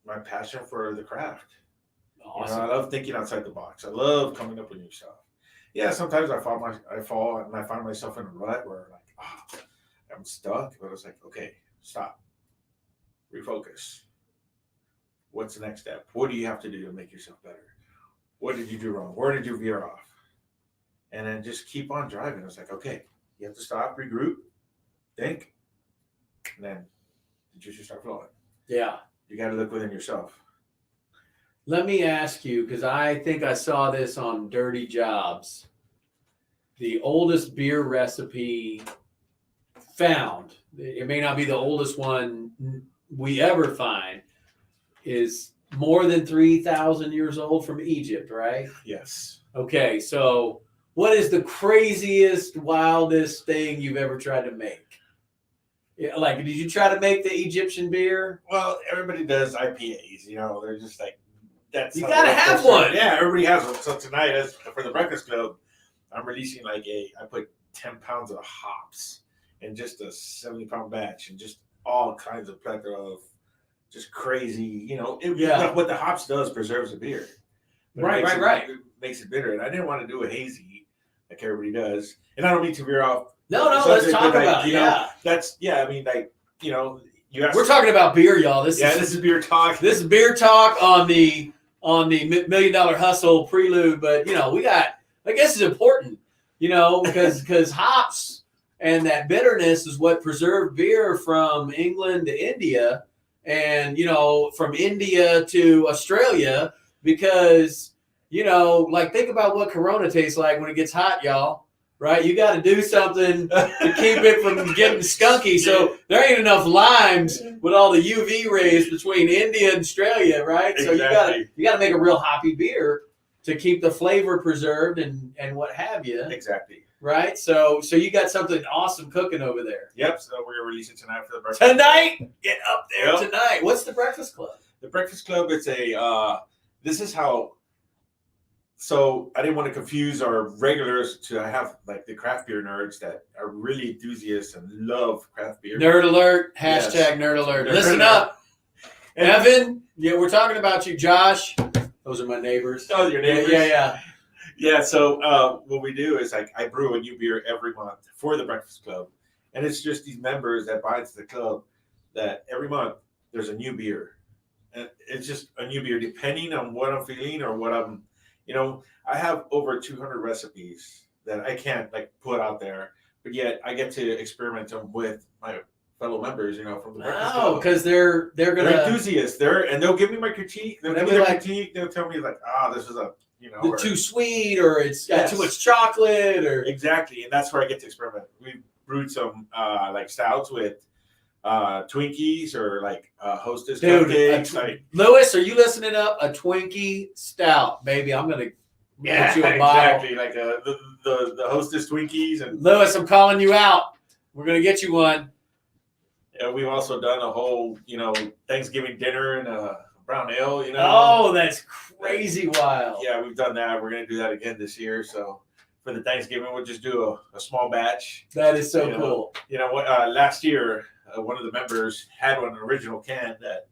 my passion for the craft. Awesome. I love thinking outside the box. I love coming up with new stuff. Yeah, sometimes I fall and I find myself in a rut where I'm stuck. But it's like, okay, stop, refocus. What's the next step? What do you have to do to make yourself better? What did you do wrong? Where did you veer off? And then just keep on driving. It's like, okay, you have to stop, regroup, think, and then the juice will start flowing. Yeah. You got to look within yourself. Let me ask you, because I think I saw this on Dirty Jobs. The oldest beer recipe found, it may not be the oldest one we ever find, is more than 3,000 years old, from Egypt, right? Yes. Okay, so what is the craziest, wildest thing you've ever tried to make? Yeah, like, did you try to make the Egyptian beer? Well, everybody does IPAs. They're just like, that's. You gotta have one. Yeah, everybody has one. So tonight, for the Breakfast Club, I'm releasing I put 10 pounds of hops in just a 70-pound batch, and just all kinds of plethora of just crazy, what the hops does preserves the beer. But Right. It makes it bitter. And I didn't want to do a hazy like everybody does. And I don't mean to veer off. No, let's talk about it. You asked. We're talking about beer, y'all. This is beer talk. This is beer talk on the $1 Million Hustle prelude, but we got. I guess it's important, because hops and that bitterness is what preserved beer from England to India, and from India to Australia, because think about what Corona tastes like when it gets hot, y'all. Right, you got to do something to keep it from getting skunky. So there ain't enough limes with all the UV rays between India and Australia, right? Exactly. So you got to make a real hoppy beer to keep the flavor preserved and what have you. Exactly. Right. So you got something awesome cooking over there. Yep. So we're gonna release it tonight for the breakfast. Tonight, get up there tonight. What's the Breakfast Club? The Breakfast Club. It's a. This is how So I didn't want to confuse our regulars to I have like the craft beer nerds that are really enthusiasts and love craft beer. Nerd alert. Yes. Hashtag nerd alert. Nerd Listen alert. up. Evan. Yeah, we're talking about you. Josh. Those are my neighbors. Oh, your neighbors? Yeah. Yeah, so what we do is like I brew a new beer every month for the Breakfast Club. And it's just these members that buy into the club that every month there's a new beer. And it's just a new beer depending on what I'm feeling or what I'm, I have over 200 recipes that I can't like put out there, but yet I get to experiment them with my fellow members, from the Breakfast Oh, Club. because they're They're gonna enthusiasts. And they'll give me my critique. They'll give me their critique. They'll tell me like, this is they're too sweet, or it's got Yes. too much chocolate, or Exactly, and that's where I get to experiment. We brewed some like stouts with Twinkies or like Hostess Dude, cupcakes. Lewis, are you listening up? A Twinkie stout, baby. I'm gonna get you a bottle. exactly. Like the Hostess Twinkies, and Lewis, I'm calling you out. We're gonna get you one. we've also done a whole Thanksgiving dinner and a brown ale. Oh, that's crazy wild. Yeah, we've done that. We're gonna do that again this year. So for the Thanksgiving, we'll just do a small batch. That is so You know, cool. Last year, one of the members had an original can that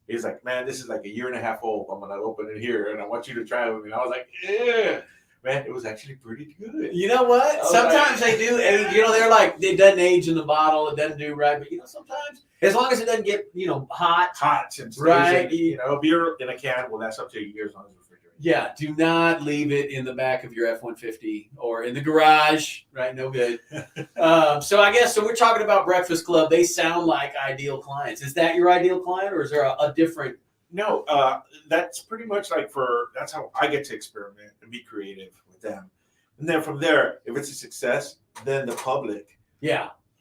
he's like, man, this is like a year and a half old. I'm going to open it here and I want you to try it with me. And I was like, yeah, man, it was actually pretty good. You know what? Oh, Sometimes right. they do age. They're like, it doesn't age in the bottle. It doesn't do right. But sometimes as long as it doesn't get hot. Hot and stays Right. a beer in a can will last up to a year as long as it's refrigerated. Yeah, do not leave it in the back of your F-150 or in the garage, right? No good. So we're talking about Breakfast Club. They sound like ideal clients. Is that your ideal client, or is there a different? No, that's pretty much like that's how I get to experiment and be creative with them. And then from there, if it's a success, then the public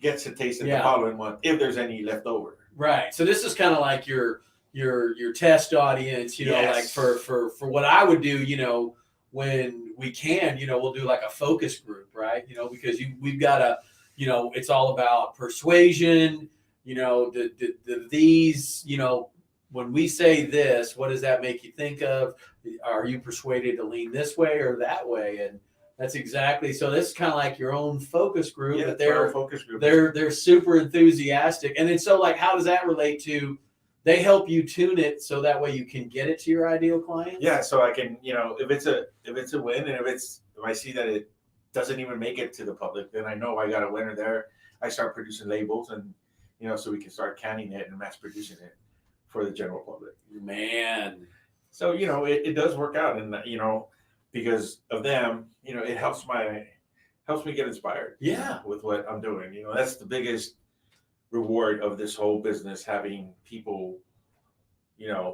gets to taste it the following month if there's any left over. Right. So this is kind of like your test audience, Yes. like for what I would do, when we can, we'll do like a focus group, right? Because we've got a, it's all about persuasion, these, when we say this, what does that make you think of? Are you persuaded to lean this way or that way? And that's exactly, so this is kind of like your own focus group, but our focus group. they're super enthusiastic. And then so like, how does that relate to, they help you tune it so that way you can get it to your ideal client? Yeah, so I can, if it's a win, and if I see that it doesn't even make it to the public, then I know I got a winner there. I start producing labels, and so we can start canning it and mass producing it for the general public. Man. So it does work out, and because of them, it helps me get inspired. Yeah. With what I'm doing, that's the biggest reward of this whole business, having people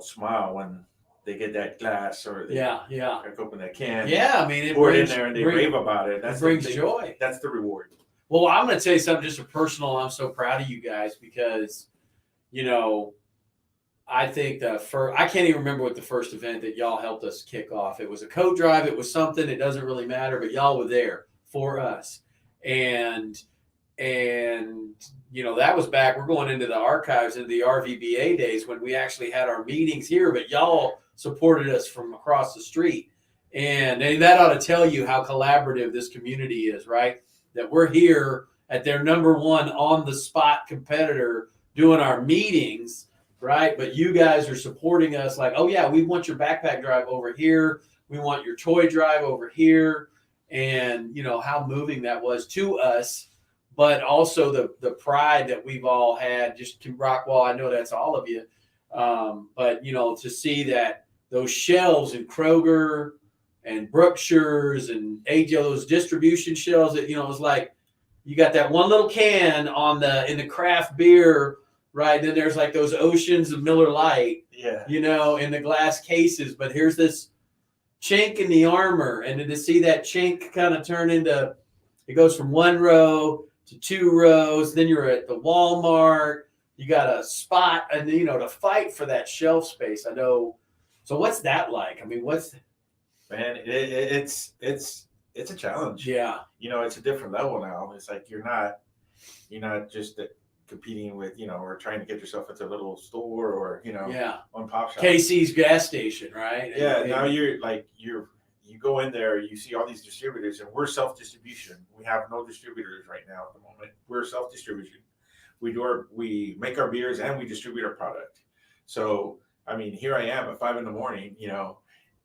smile when they get that glass or they crack open that can. Yeah, I mean, it pour it in brings, there and they rave about it. That brings joy. That's the reward. Well, I'm going to tell you something, just a personal. I'm so proud of you guys because, I think I can't even remember what the first event that y'all helped us kick off. It was a coat drive. It was something. It doesn't really matter, but y'all were there for us, and that was back. We're going into the archives, into the RVBA days when we actually had our meetings here, but y'all supported us from across the street. And that ought to tell you how collaborative this community is, right? That we're here at their number one on the spot competitor doing our meetings, right? But you guys are supporting us like, oh yeah, we want your backpack drive over here. We want your toy drive over here. And how moving that was to us, but also the pride that we've all had. Just Rockwall, I know that's all of you. But to see that those shelves in Kroger and Brookshire's and AJ, those distribution shelves that, it's like you got that one little can in the craft beer, right? And then there's like those oceans of Miller Lite, in the glass cases. But here's this chink in the armor. And then to see that chink kind of turn into, it goes from one row to two rows. Then you're at the Walmart. You got a spot, and to fight for that shelf space. I know. So what's that like? I mean, Man, it's a challenge. Yeah. It's a different level now. It's like you're not just competing with, or trying to get yourself into a little store or, on Pop Shop. KC's gas station, right? Yeah. And, Now you're you go in there, you see all these distributors, and we're self-distribution. We have no distributors right now at the moment. We're self-distribution. We make our beers and we distribute our product. So, I mean, here I am at 5 a.m,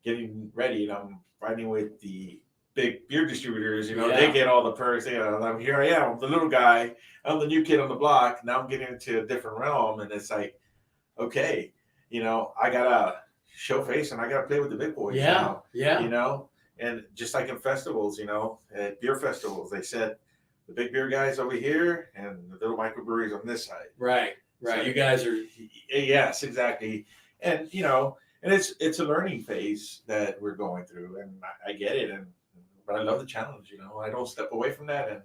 getting ready, and I'm fighting with the big beer distributors. They get all the perks. Here I am, I'm the little guy. I'm the new kid on the block. Now I'm getting into a different realm, and it's like, okay, I gotta show face and I gotta play with the big boys. Yeah. And just like in festivals, at beer festivals, they said the big beer guys over here and the little microbreweries on this side. Right. So, you guys are. Yes, exactly. And and it's a learning phase that we're going through, and I get it, but I love the challenge. I don't step away from that, and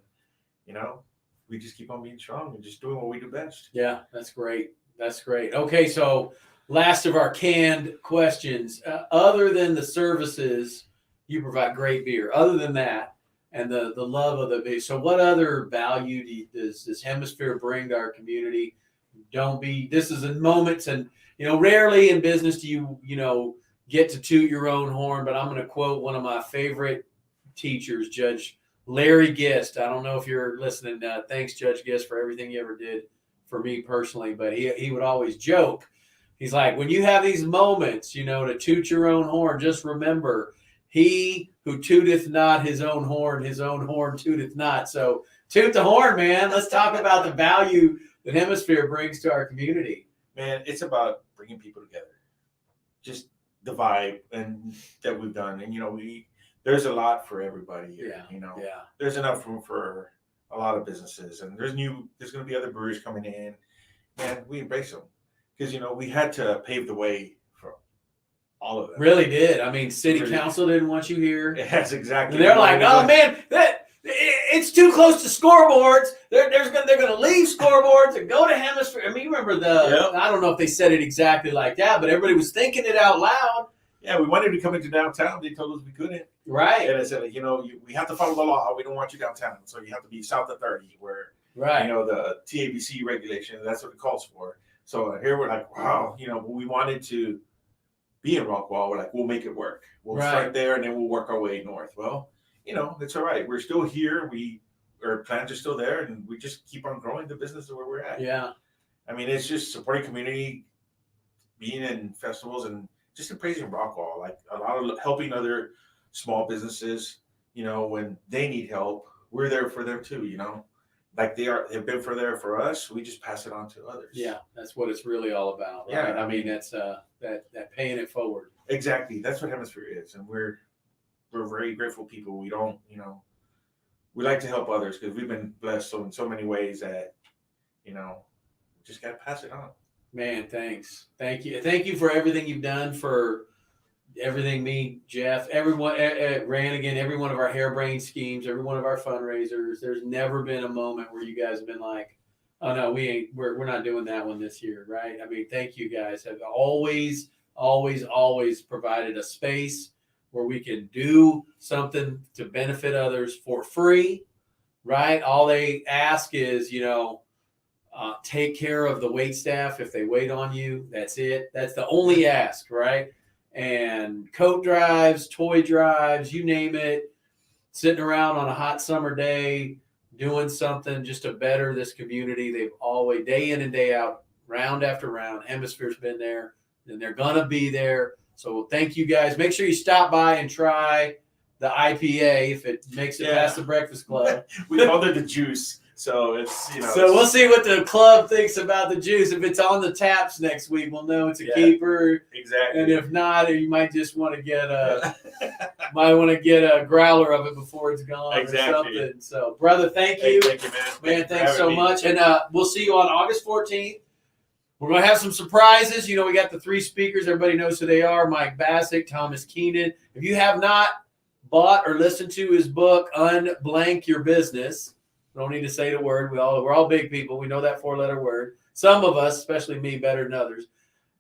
we just keep on being strong and just doing what we do best. Yeah, that's great. Okay, so last of our canned questions. Other than the services, you provide great beer. Other than that, and the love of the beer. So, what other value does Hemisphere bring to our community? This is in moments, and rarely in business do you get to toot your own horn. But I'm going to quote one of my favorite teachers, Judge Larry Gist. I don't know if you're listening. Thanks, Judge Gist, for everything you ever did for me personally. But he would always joke. He's like, when you have these moments, to toot your own horn, just remember, he who tooteth not his own horn tooteth not. So toot the horn, man. Let's talk about the value that Hemisphere brings to our community. Man, it's about bringing people together. Just the vibe and that we've done. And, there's a lot for everybody here. There's enough room for a lot of businesses, and there's going to be other breweries coming in, and we embrace them because, we had to pave the way for all of them. Really did. I mean, city council didn't want you here. Yes, exactly. And they're like, oh man, it's too close to scoreboards. They're going to leave scoreboards and go to Hemisphere. I mean, you remember I don't know if they said it exactly like that, but everybody was thinking it out loud. Yeah, we wanted to come into downtown. They told us we couldn't. Right. And I said, we have to follow the law. We don't want you downtown. So you have to be south of 30 where, the TABC regulation, that's what it calls for. So here we're like, wow, we wanted to be in Rockwall. We're like, we'll make it work. We'll start there and then we'll work our way north. Well, it's all right. We're still here. Our plans are still there, and we just keep on growing the business where we're at. Yeah. I mean, it's just supporting community, being in festivals, and just embracing Rockwall. Like a lot of helping other small businesses, when they need help, we're there for them too, like they've been there for us. We just pass it on to others. Yeah. That's what it's really all about. Right? Yeah. I mean, that's that paying it forward. Exactly. That's what Hemisphere is. And we're very grateful people. We don't, we like to help others because we've been blessed in so many ways that, just got to pass it on. Man, thanks. Thank you. Thank you for everything you've done for everything, me, Jeff, everyone, Rannigan, every one of our harebrained schemes, every one of our fundraisers. There's never been a moment where you guys have been like, oh no, we're not doing that one this year. Right. I mean, thank you guys. Have always provided a space where we can do something to benefit others for free. Right. All they ask is, take care of the wait staff if they wait on you. That's it. That's the only ask, right? And coat drives, toy drives, you name it, sitting around on a hot summer day, doing something just to better this community. They've always, day in and day out, round after round, Hemisphere's been there, and they're going to be there. So thank you guys. Make sure you stop by and try the IPA if it makes it past the Breakfast Club. We called it the juice. So it's, So we'll see what the club thinks about the juice. If it's on the taps next week, we'll know it's a keeper. Exactly. And if not, you might just want to get a growler of it before it's gone or something. So, brother, thank you. Thank you, man. Man, thanks so much. And we'll see you on August 14th. We're going to have some surprises. We got the 3 speakers. Everybody knows who they are. Mike Bassick, Thomas Keenan. If you have not bought or listened to his book, Unblank Your Business, we don't need to say the word. We're all big people. We know that 4-letter word. Some of us, especially me, better than others.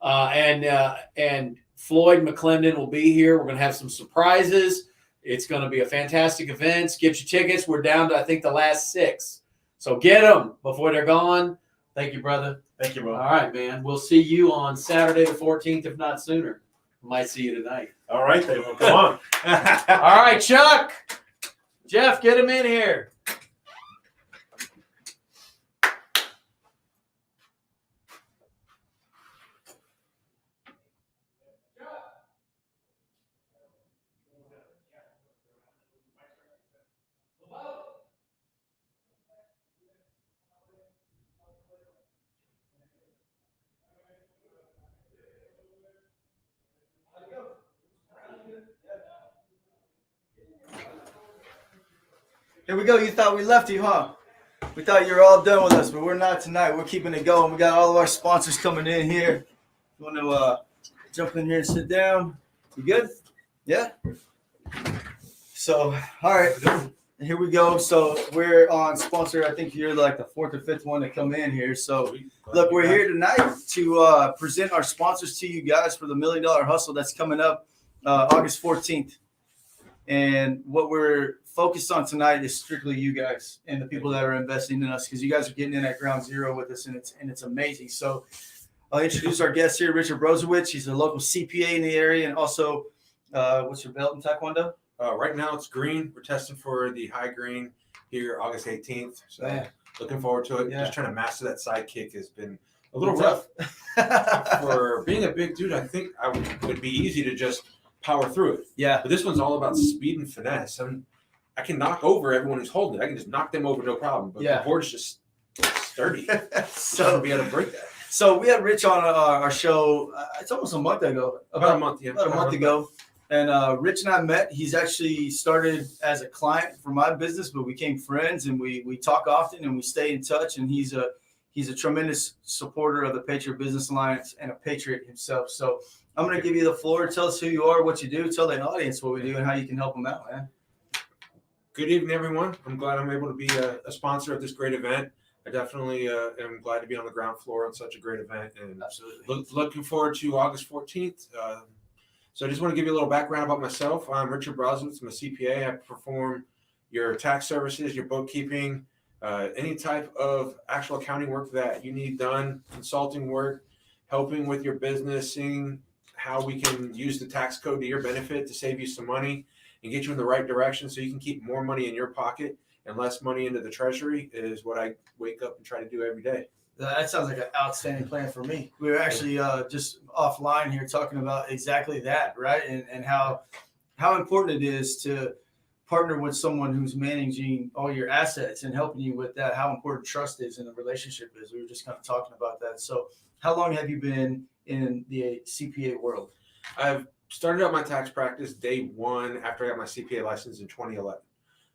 And Floyd McClendon will be here. We're going to have some surprises. It's going to be a fantastic event. Get your tickets. We're down to, I think, the last 6. So get them before they're gone. Thank you, brother. Thank you, bro. All right, man. We'll see you on Saturday the 14th, if not sooner. Might see you tonight. All right, then. Well, come on. All right, Chuck. Jeff, get him in here. Here we go. You thought we left you, huh? We thought you were all done with us, but we're not tonight. We're keeping it going. We got all of our sponsors coming in here. You want to jump in here and sit down? You good? Yeah? So, all right. Here we go. So we're on sponsor. I think you're like the fourth or fifth one to come in here. So look, we're here tonight to present our sponsors to you guys for the $1 Million Hustle that's coming up August 14th. And what we're focused on tonight is strictly you guys and the people that are investing in us, because you guys are getting in at ground zero with us, and it's amazing. So I'll introduce our guest here, Richard Brozewicz. He's a local CPA in the area, and also what's your belt in Taekwondo? Right now it's green. We're testing for the high green here August 18th. So looking forward to it. Yeah. Just trying to master that sidekick has been a little rough. For being a big dude, I think it would be easy to just power through it. Yeah. But this one's all about speed and finesse. I can knock over everyone who's holding it. I can just knock them over, no problem. But the board's just sturdy. So be able to break that. So we had Rich on our show. It's almost a month ago. About a month, yeah. About a month ago. And Rich and I met. He's actually started as a client for my business, but we became friends, and we talk often and we stay in touch. And he's a tremendous supporter of the Patriot Business Alliance and a patriot himself. So I'm going to give you the floor. Tell us who you are, what you do. Tell the audience what we do and how you can help them out, man. Good evening, everyone. I'm glad I'm able to be a sponsor of this great event. I definitely am glad to be on the ground floor on such a great event, and absolutely looking forward to August 14th. So I just want to give you a little background about myself. I'm Richard Brozewicz. I'm a CPA. I perform your tax services, your bookkeeping, any type of actual accounting work that you need done, consulting work, helping with your business, seeing how we can use the tax code to your benefit to save you some money and get you in the right direction so you can keep more money in your pocket and less money into the treasury is what I wake up and try to do every day. That sounds like an outstanding plan for me. We were actually just offline here talking about exactly that, right? And how important it is to partner with someone who's managing all your assets and helping you with that, how important trust is in the relationship is. We were just kind of talking about that. So how long have you been in the CPA world? I've started out my tax practice day one after I got my CPA license in 2011.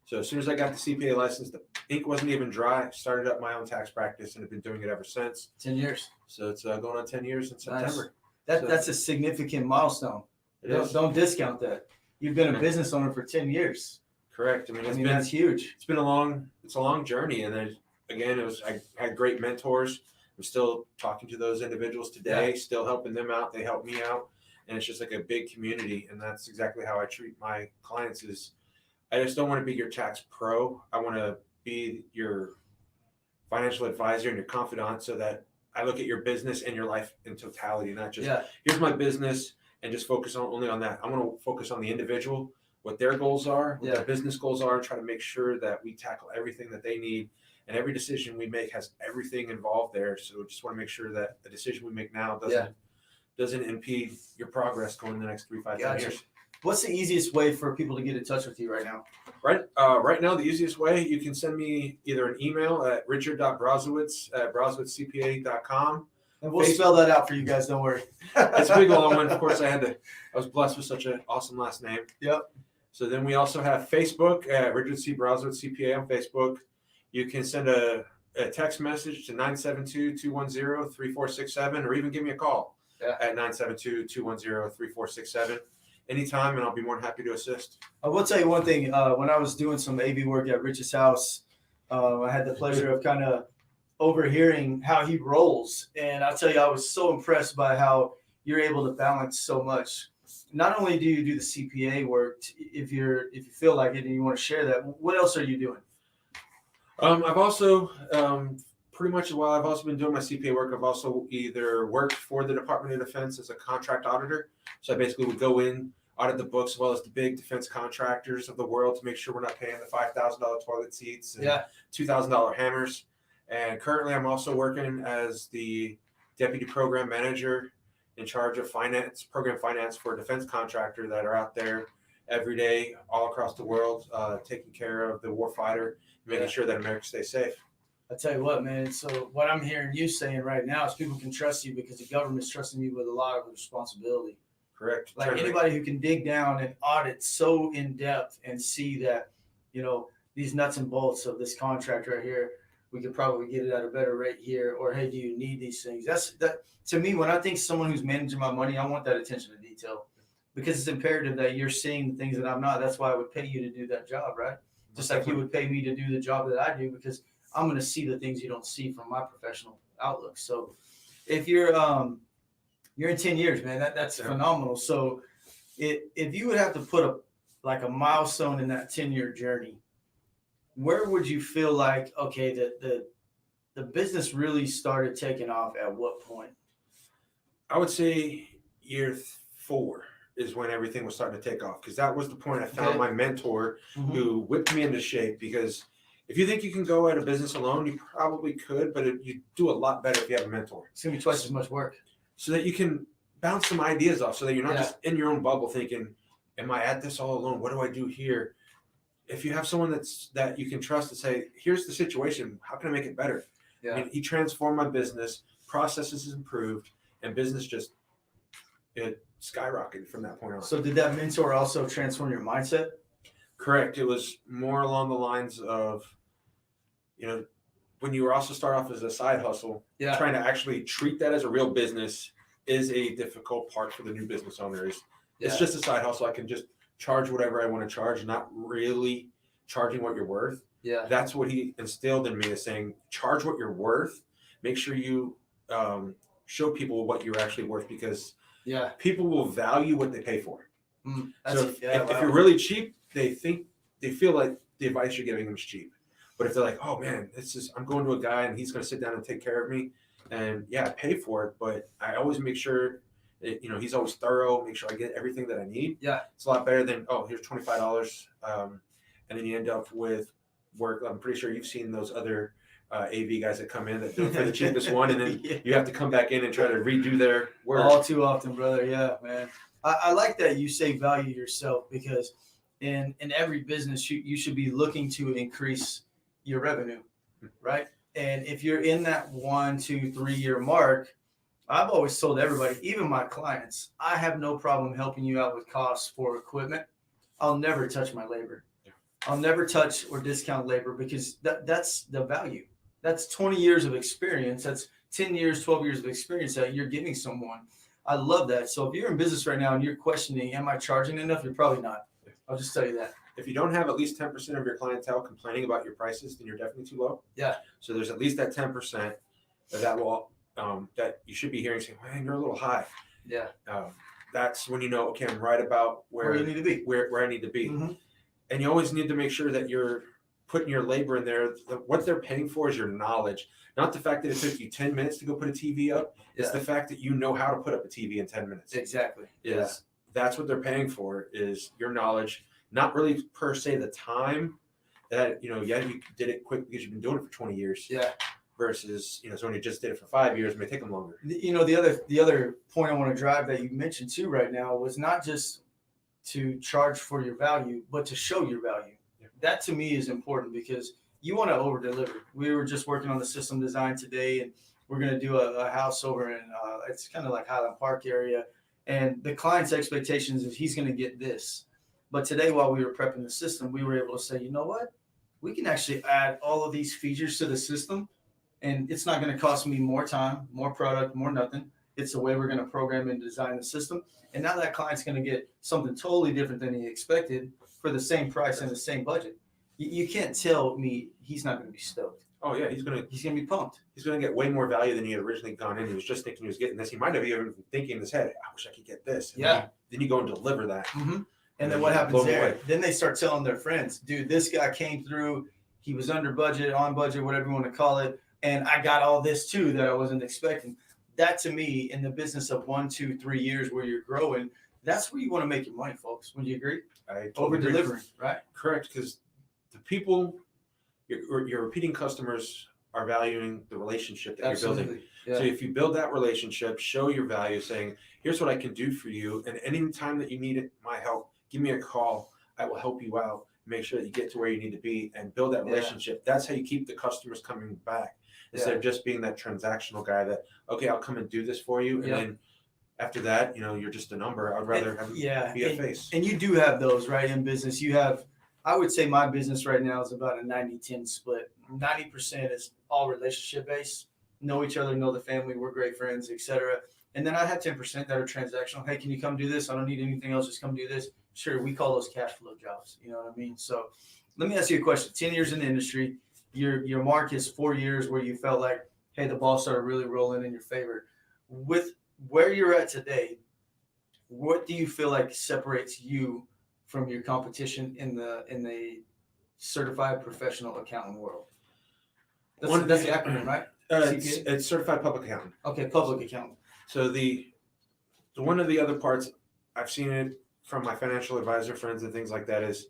So as soon as I got the CPA license, the ink wasn't even dry. I started up my own tax practice and have been doing it ever since. 10 years. So it's going on 10 years in September. Nice. That's a significant milestone. Don't discount that. You've been a business owner for 10 years. Correct. I mean, that's huge. It's a long journey. And then again, I had great mentors. I'm still talking to those individuals today, still helping them out. They help me out. And it's just like a big community. And that's exactly how I treat my clients is I just don't want to be your tax pro. I want to be your financial advisor and your confidant so that I look at your business and your life in totality, not just here's my business and just focus only on that. I want to focus on the individual, what their goals are, what their business goals are, and try to make sure that we tackle everything that they need. And every decision we make has everything involved there. So we just want to make sure that the decision we make now doesn't impede your progress going in the next 3, 5, 10 years. What's the easiest way for people to get in touch with you right now? Right now, the easiest way, you can send me either an email at richard.brozewicz@brozewiczcpa.com. And we'll spell that out for you guys. Don't worry. It's a big long one. Of course, I was blessed with such an awesome last name. Yep. So then we also have Facebook at Richard C. Brozewicz CPA on Facebook. You can send a text message to 972-210-3467 or even give me a call at 972-210-3467. Anytime, and I'll be more than happy to assist. I will tell you one thing. When I was doing some AV work at Rich's house, I had the pleasure of kind of overhearing how he rolls. And I'll tell you, I was so impressed by how you're able to balance so much. Not only do you do the CPA work, if you feel like it and you want to share that, what else are you doing? I've also pretty much while I've also been doing my CPA work, I've also either worked for the Department of Defense as a contract auditor. So I basically would go in, audit the books as well as the big defense contractors of the world to make sure we're not paying the $5,000 toilet seats and $2,000 hammers. And currently I'm also working as the deputy program manager in charge of program finance for a defense contractor that are out there every day all across the world, taking care of the warfighter, making sure that America stays safe. I tell you what, man. So what I'm hearing you saying right now is people can trust you because the government's trusting you with a lot of responsibility. Correct. Like anybody who can dig down and audit so in depth and see that, you know, these nuts and bolts of this contract right here, we could probably get it at a better rate here. Or, hey, do you need these things? That to me, when I think someone who's managing my money, I want that attention to detail because it's imperative that you're seeing things that I'm not. That's why I would pay you to do that job, right? Just like you would pay me to do the job that I do because I'm going to see the things you don't see from my professional outlook. So if you're in 10 years, man, that's phenomenal. So if you would have to put a milestone in that 10-year journey, where would you feel like, okay, the business really started taking off at what point? I would say year 4 is when everything was starting to take off because that was the point I found my mentor who whipped me into shape. Because if you think you can go at a business alone, you probably could, but you do a lot better if you have a mentor. It's gonna be twice as much work. So that you can bounce some ideas off, so that you're not just in your own bubble thinking, "Am I at this all alone? What do I do here?" If you have someone that you can trust to say, "Here's the situation. How can I make it better?" Yeah. I mean, he transformed my business. Processes improved, and business just it skyrocketed from that point on. So did that mentor also transform your mindset? Correct. It was more along the lines of, when you also start off as a side hustle, trying to actually treat that as a real business is a difficult part for the new business owners. It's just a side hustle. I can just charge whatever I want to charge, not really charging what you're worth. Yeah. That's what he instilled in me, is saying, charge what you're worth. Make sure you show people what you're actually worth, because people will value what they pay for. So if you're really cheap, they feel like the advice you're giving them is cheap. But if they're like, "Oh man, I'm going to a guy and he's going to sit down and take care of me," and I pay for it, but I always make sure that, he's always thorough, make sure I get everything that I need. Yeah, it's a lot better than, "Oh, here's $25," and then you end up with work. I'm pretty sure you've seen those other AV guys that come in that do it for the cheapest one, and then you have to come back in and try to redo their work. All too often, brother. Yeah, man. I like that you say value yourself, because in every business, you should be looking to increase your revenue, right? And if you're in that 1, 2, 3 year mark, I've always told everybody, even my clients, I have no problem helping you out with costs for equipment. I'll never touch my labor. I'll never touch or discount labor, because that's the value. That's 20 years of experience. That's 10 years, 12 years of experience that you're giving someone. I love that. So if you're in business right now and you're questioning, am I charging enough? You're probably not. I'll just tell you that. If you don't have at least 10% of your clientele complaining about your prices, then you're definitely too low. Yeah. So there's at least that 10% that you should be hearing saying, "Man, you're a little high." Yeah. That's when you know, okay, I'm right about where you need to be. Where I need to be. Mm-hmm. And you always need to make sure that you're putting your labor in there. What they're paying for is your knowledge, not the fact that it took you 10 minutes to go put a TV up. It's the fact that you know how to put up a TV in 10 minutes. Exactly. That's what they're paying for, is your knowledge, not really per se the time that, you did it quick because you've been doing it for 20 years. Yeah. Versus, someone who just did it for 5 years, it may take them longer. The other point I want to drive that you mentioned too right now was not just to charge for your value, but to show your value. Yeah. That to me is important, because you want to over deliver. We were just working on the system design today, and we're going to do a house over in, it's kind of like Highland Park area. And the client's expectations is he's going to get this. But today, while we were prepping the system, we were able to say, you know what? We can actually add all of these features to the system, and it's not going to cost me more time, more product, more nothing. It's the way we're going to program and design the system. And now that client's going to get something totally different than he expected for the same price and the same budget. You can't tell me he's not going to be stoked. Oh yeah, he's gonna be pumped. He's gonna get way more value than he had originally gone in. He was just thinking he was getting this. He might have even been thinking in his head, "I wish I could get this." And then you go and deliver that. Mm-hmm. And then what happens there? Then they start telling their friends, "Dude, this guy came through. He was under budget, on budget, whatever you want to call it. and I got all this too that I wasn't expecting. That to me, in the business of 1, 2, 3 years where you're growing, that's where you want to make your money, folks. Would you agree? I Over totally agree. delivering, right? Correct, because the people, your repeating customers are valuing the relationship that you're building. Yeah. So if you build that relationship, show your value, saying, here's what I can do for you. And any time that you need my help, give me a call. I will help you out. Make sure that you get to where you need to be and build that relationship. That's how you keep the customers coming back instead of just being that transactional guy that, okay, I'll come and do this for you. And then after that, you're just a number. I'd rather have you be a face. And you do have those, right, in business. You have, I would say my business right now is about a 90-10 split. 90% is all relationship based. Know each other, know the family, we're great friends, etc. And then I have 10% that are transactional. Hey, can you come do this? I don't need anything else. Just come do this. Sure, we call those cash flow jobs. You know what I mean? So let me ask you a question. 10 years in the industry, your mark is 4 years where you felt like, hey, the ball started really rolling in your favor. With where you're at today, what do you feel like separates you from your competition in the certified professional accounting world? That's the acronym, right? It's certified public accountant. Okay, public accountant. So the one of the other parts I've seen it from my financial advisor friends and things like that is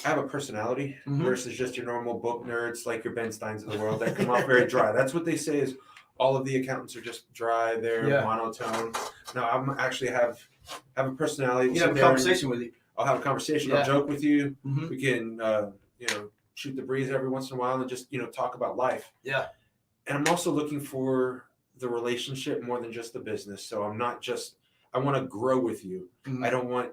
I have a personality versus just your normal book nerds like your Ben Steins of the world that come off very dry. That's what they say is all of the accountants are just dry. They're monotone. No, I'm actually have a personality. You have a conversation with you. I'll have a conversation. I'll joke with you. Mm-hmm. We can shoot the breeze every once in a while and just talk about life. Yeah. And I'm also looking for the relationship more than just the business. So I'm not just, I want to grow with you. Mm-hmm. I don't want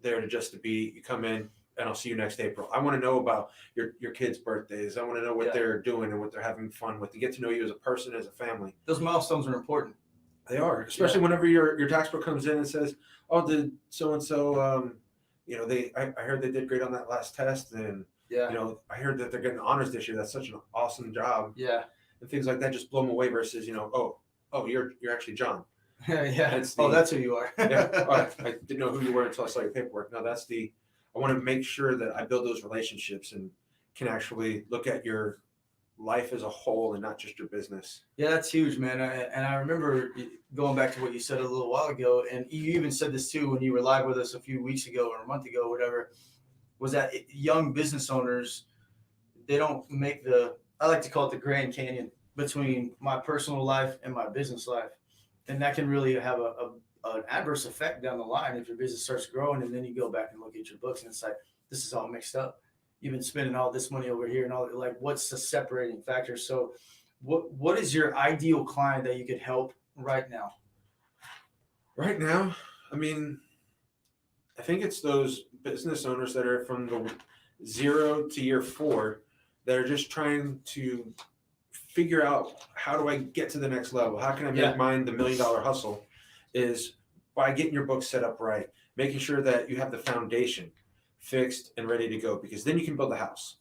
there to just to be, you come in and I'll see you next April. I want to know about your kids' birthdays. I want to know what they're doing and what they're having fun with, to get to know you as a person, as a family. Those milestones are important. They are, especially whenever your tax pro comes in and says, oh, did so-and-so, I heard they did great on that last test. And, I heard that they're getting honors this year. That's such an awesome job. Yeah. And things like that just blow them away versus, oh, you're actually John. That's who you are. I didn't know who you were until I saw your paperwork. No, I want to make sure that I build those relationships and can actually look at your life as a whole and not just your business. Yeah, that's huge, man. And I remember going back to what you said a little while ago, and you even said this too when you were live with us a few weeks ago or a month ago, whatever, was that young business owners, they don't make I like to call it the Grand Canyon between my personal life and my business life. And that can really have an adverse effect down the line if your business starts growing and then you go back and look at your books and it's like, this is all mixed up. You've been spending all this money over here and all, like, what's the separating factor? So what is your ideal client that you could help right now? Right now, I mean, I think it's those business owners that are from the 0 to year 4 that are just trying to figure out, how do I get to the next level? How can I make mine the $1 million hustle? Is by getting your book set up right, making sure that you have the foundation fixed and ready to go, because then you can build a house.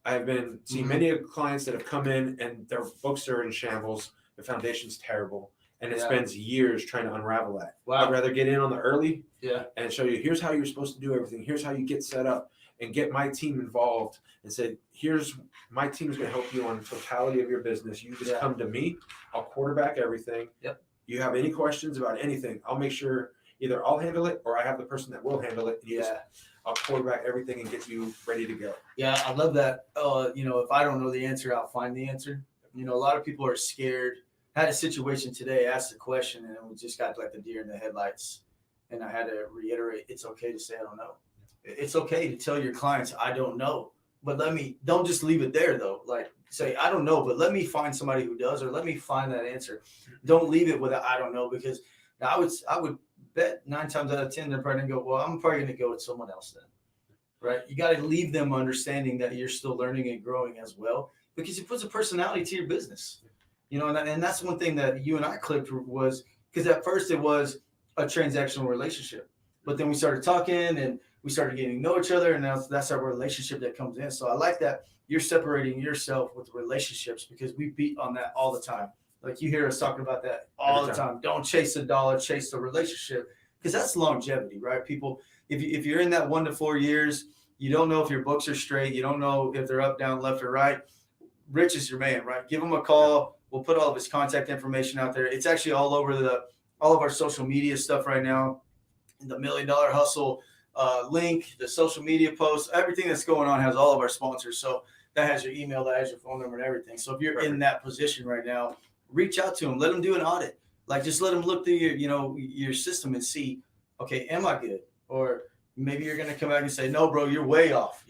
I've been seeing many clients that have come in and their books are in shambles, the foundation's terrible, and it spends years trying to unravel that. Wow. I'd rather get in on the early and show you, here's how you're supposed to do everything. Here's how you get set up, and get my team involved and say, here's my team is going to help you on the totality of your business. You just come to me. I'll quarterback everything. Yep. You have any questions about anything, I'll make sure either I'll handle it or I have the person that will handle it. And I'll quarterback everything and get you ready to go. Yeah, I love that. If I don't know the answer, I'll find the answer. A lot of people are scared. I had a situation today, asked a question, and we just got like the deer in the headlights. And I had to reiterate, it's okay to say I don't know. It's okay to tell your clients I don't know. But don't just leave it there though. Like, say I don't know, but let me find somebody who does, or let me find that answer. Don't leave it with a I don't know, because I would bet 9 times out of 10 they're probably gonna go, well, I'm probably gonna go with someone else then. Right? You got to leave them understanding that you're still learning and growing as well, because it puts a personality to your business. And that's one thing that you and I clipped, was because at first it was a transactional relationship, but then we started talking and we started getting to know each other, and that's our relationship that comes in. So I like that you're separating yourself with relationships, because we beat on that all the time. Like, you hear us talking about that all the time. Don't chase the dollar, chase the relationship, because that's longevity, right? People, if you're in that 1 to 4 years, you don't know if your books are straight. You don't know if they're up, down, left, or right. Rich is your man, right? Give him a call. We'll put all of his contact information out there. It's actually all over all of our social media stuff right now. The $1 Million Hustle link, the social media posts, everything that's going on has all of our sponsors. So that has your email, that has your phone number and everything. So if you're in that position right now, reach out to them. Let them do an audit. Like just let them look through your system and see, okay, am I good? Or maybe you're going to come back and say, no, bro, you're way off,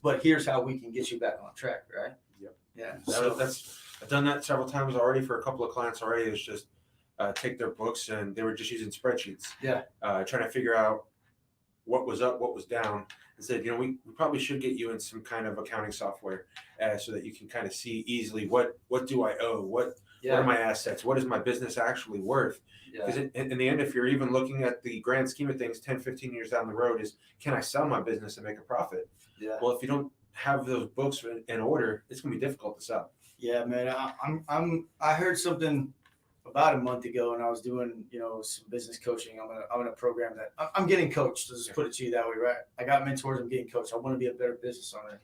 but here's how we can get you back on track, right? Yep. Yeah. I've done that several times already for a couple of clients already. It's just take their books, and they were just using spreadsheets. Yeah. Trying to figure out what was up, what was down, and said, we probably should get you in some kind of accounting software so that you can kind of see easily what do I owe, what are my assets, what is my business actually worth? Because in the end, if you're even looking at the grand scheme of things, 10, 15 years down the road is, can I sell my business and make a profit? Yeah. Well, if you don't have those books in order, it's going to be difficult to sell. Yeah, man. I heard something about a month ago, and I was doing, some business coaching. I'm in a program that I'm getting coached. Let's just put it to you that way, right? I got mentors. I'm getting coached. I want to be a better business owner.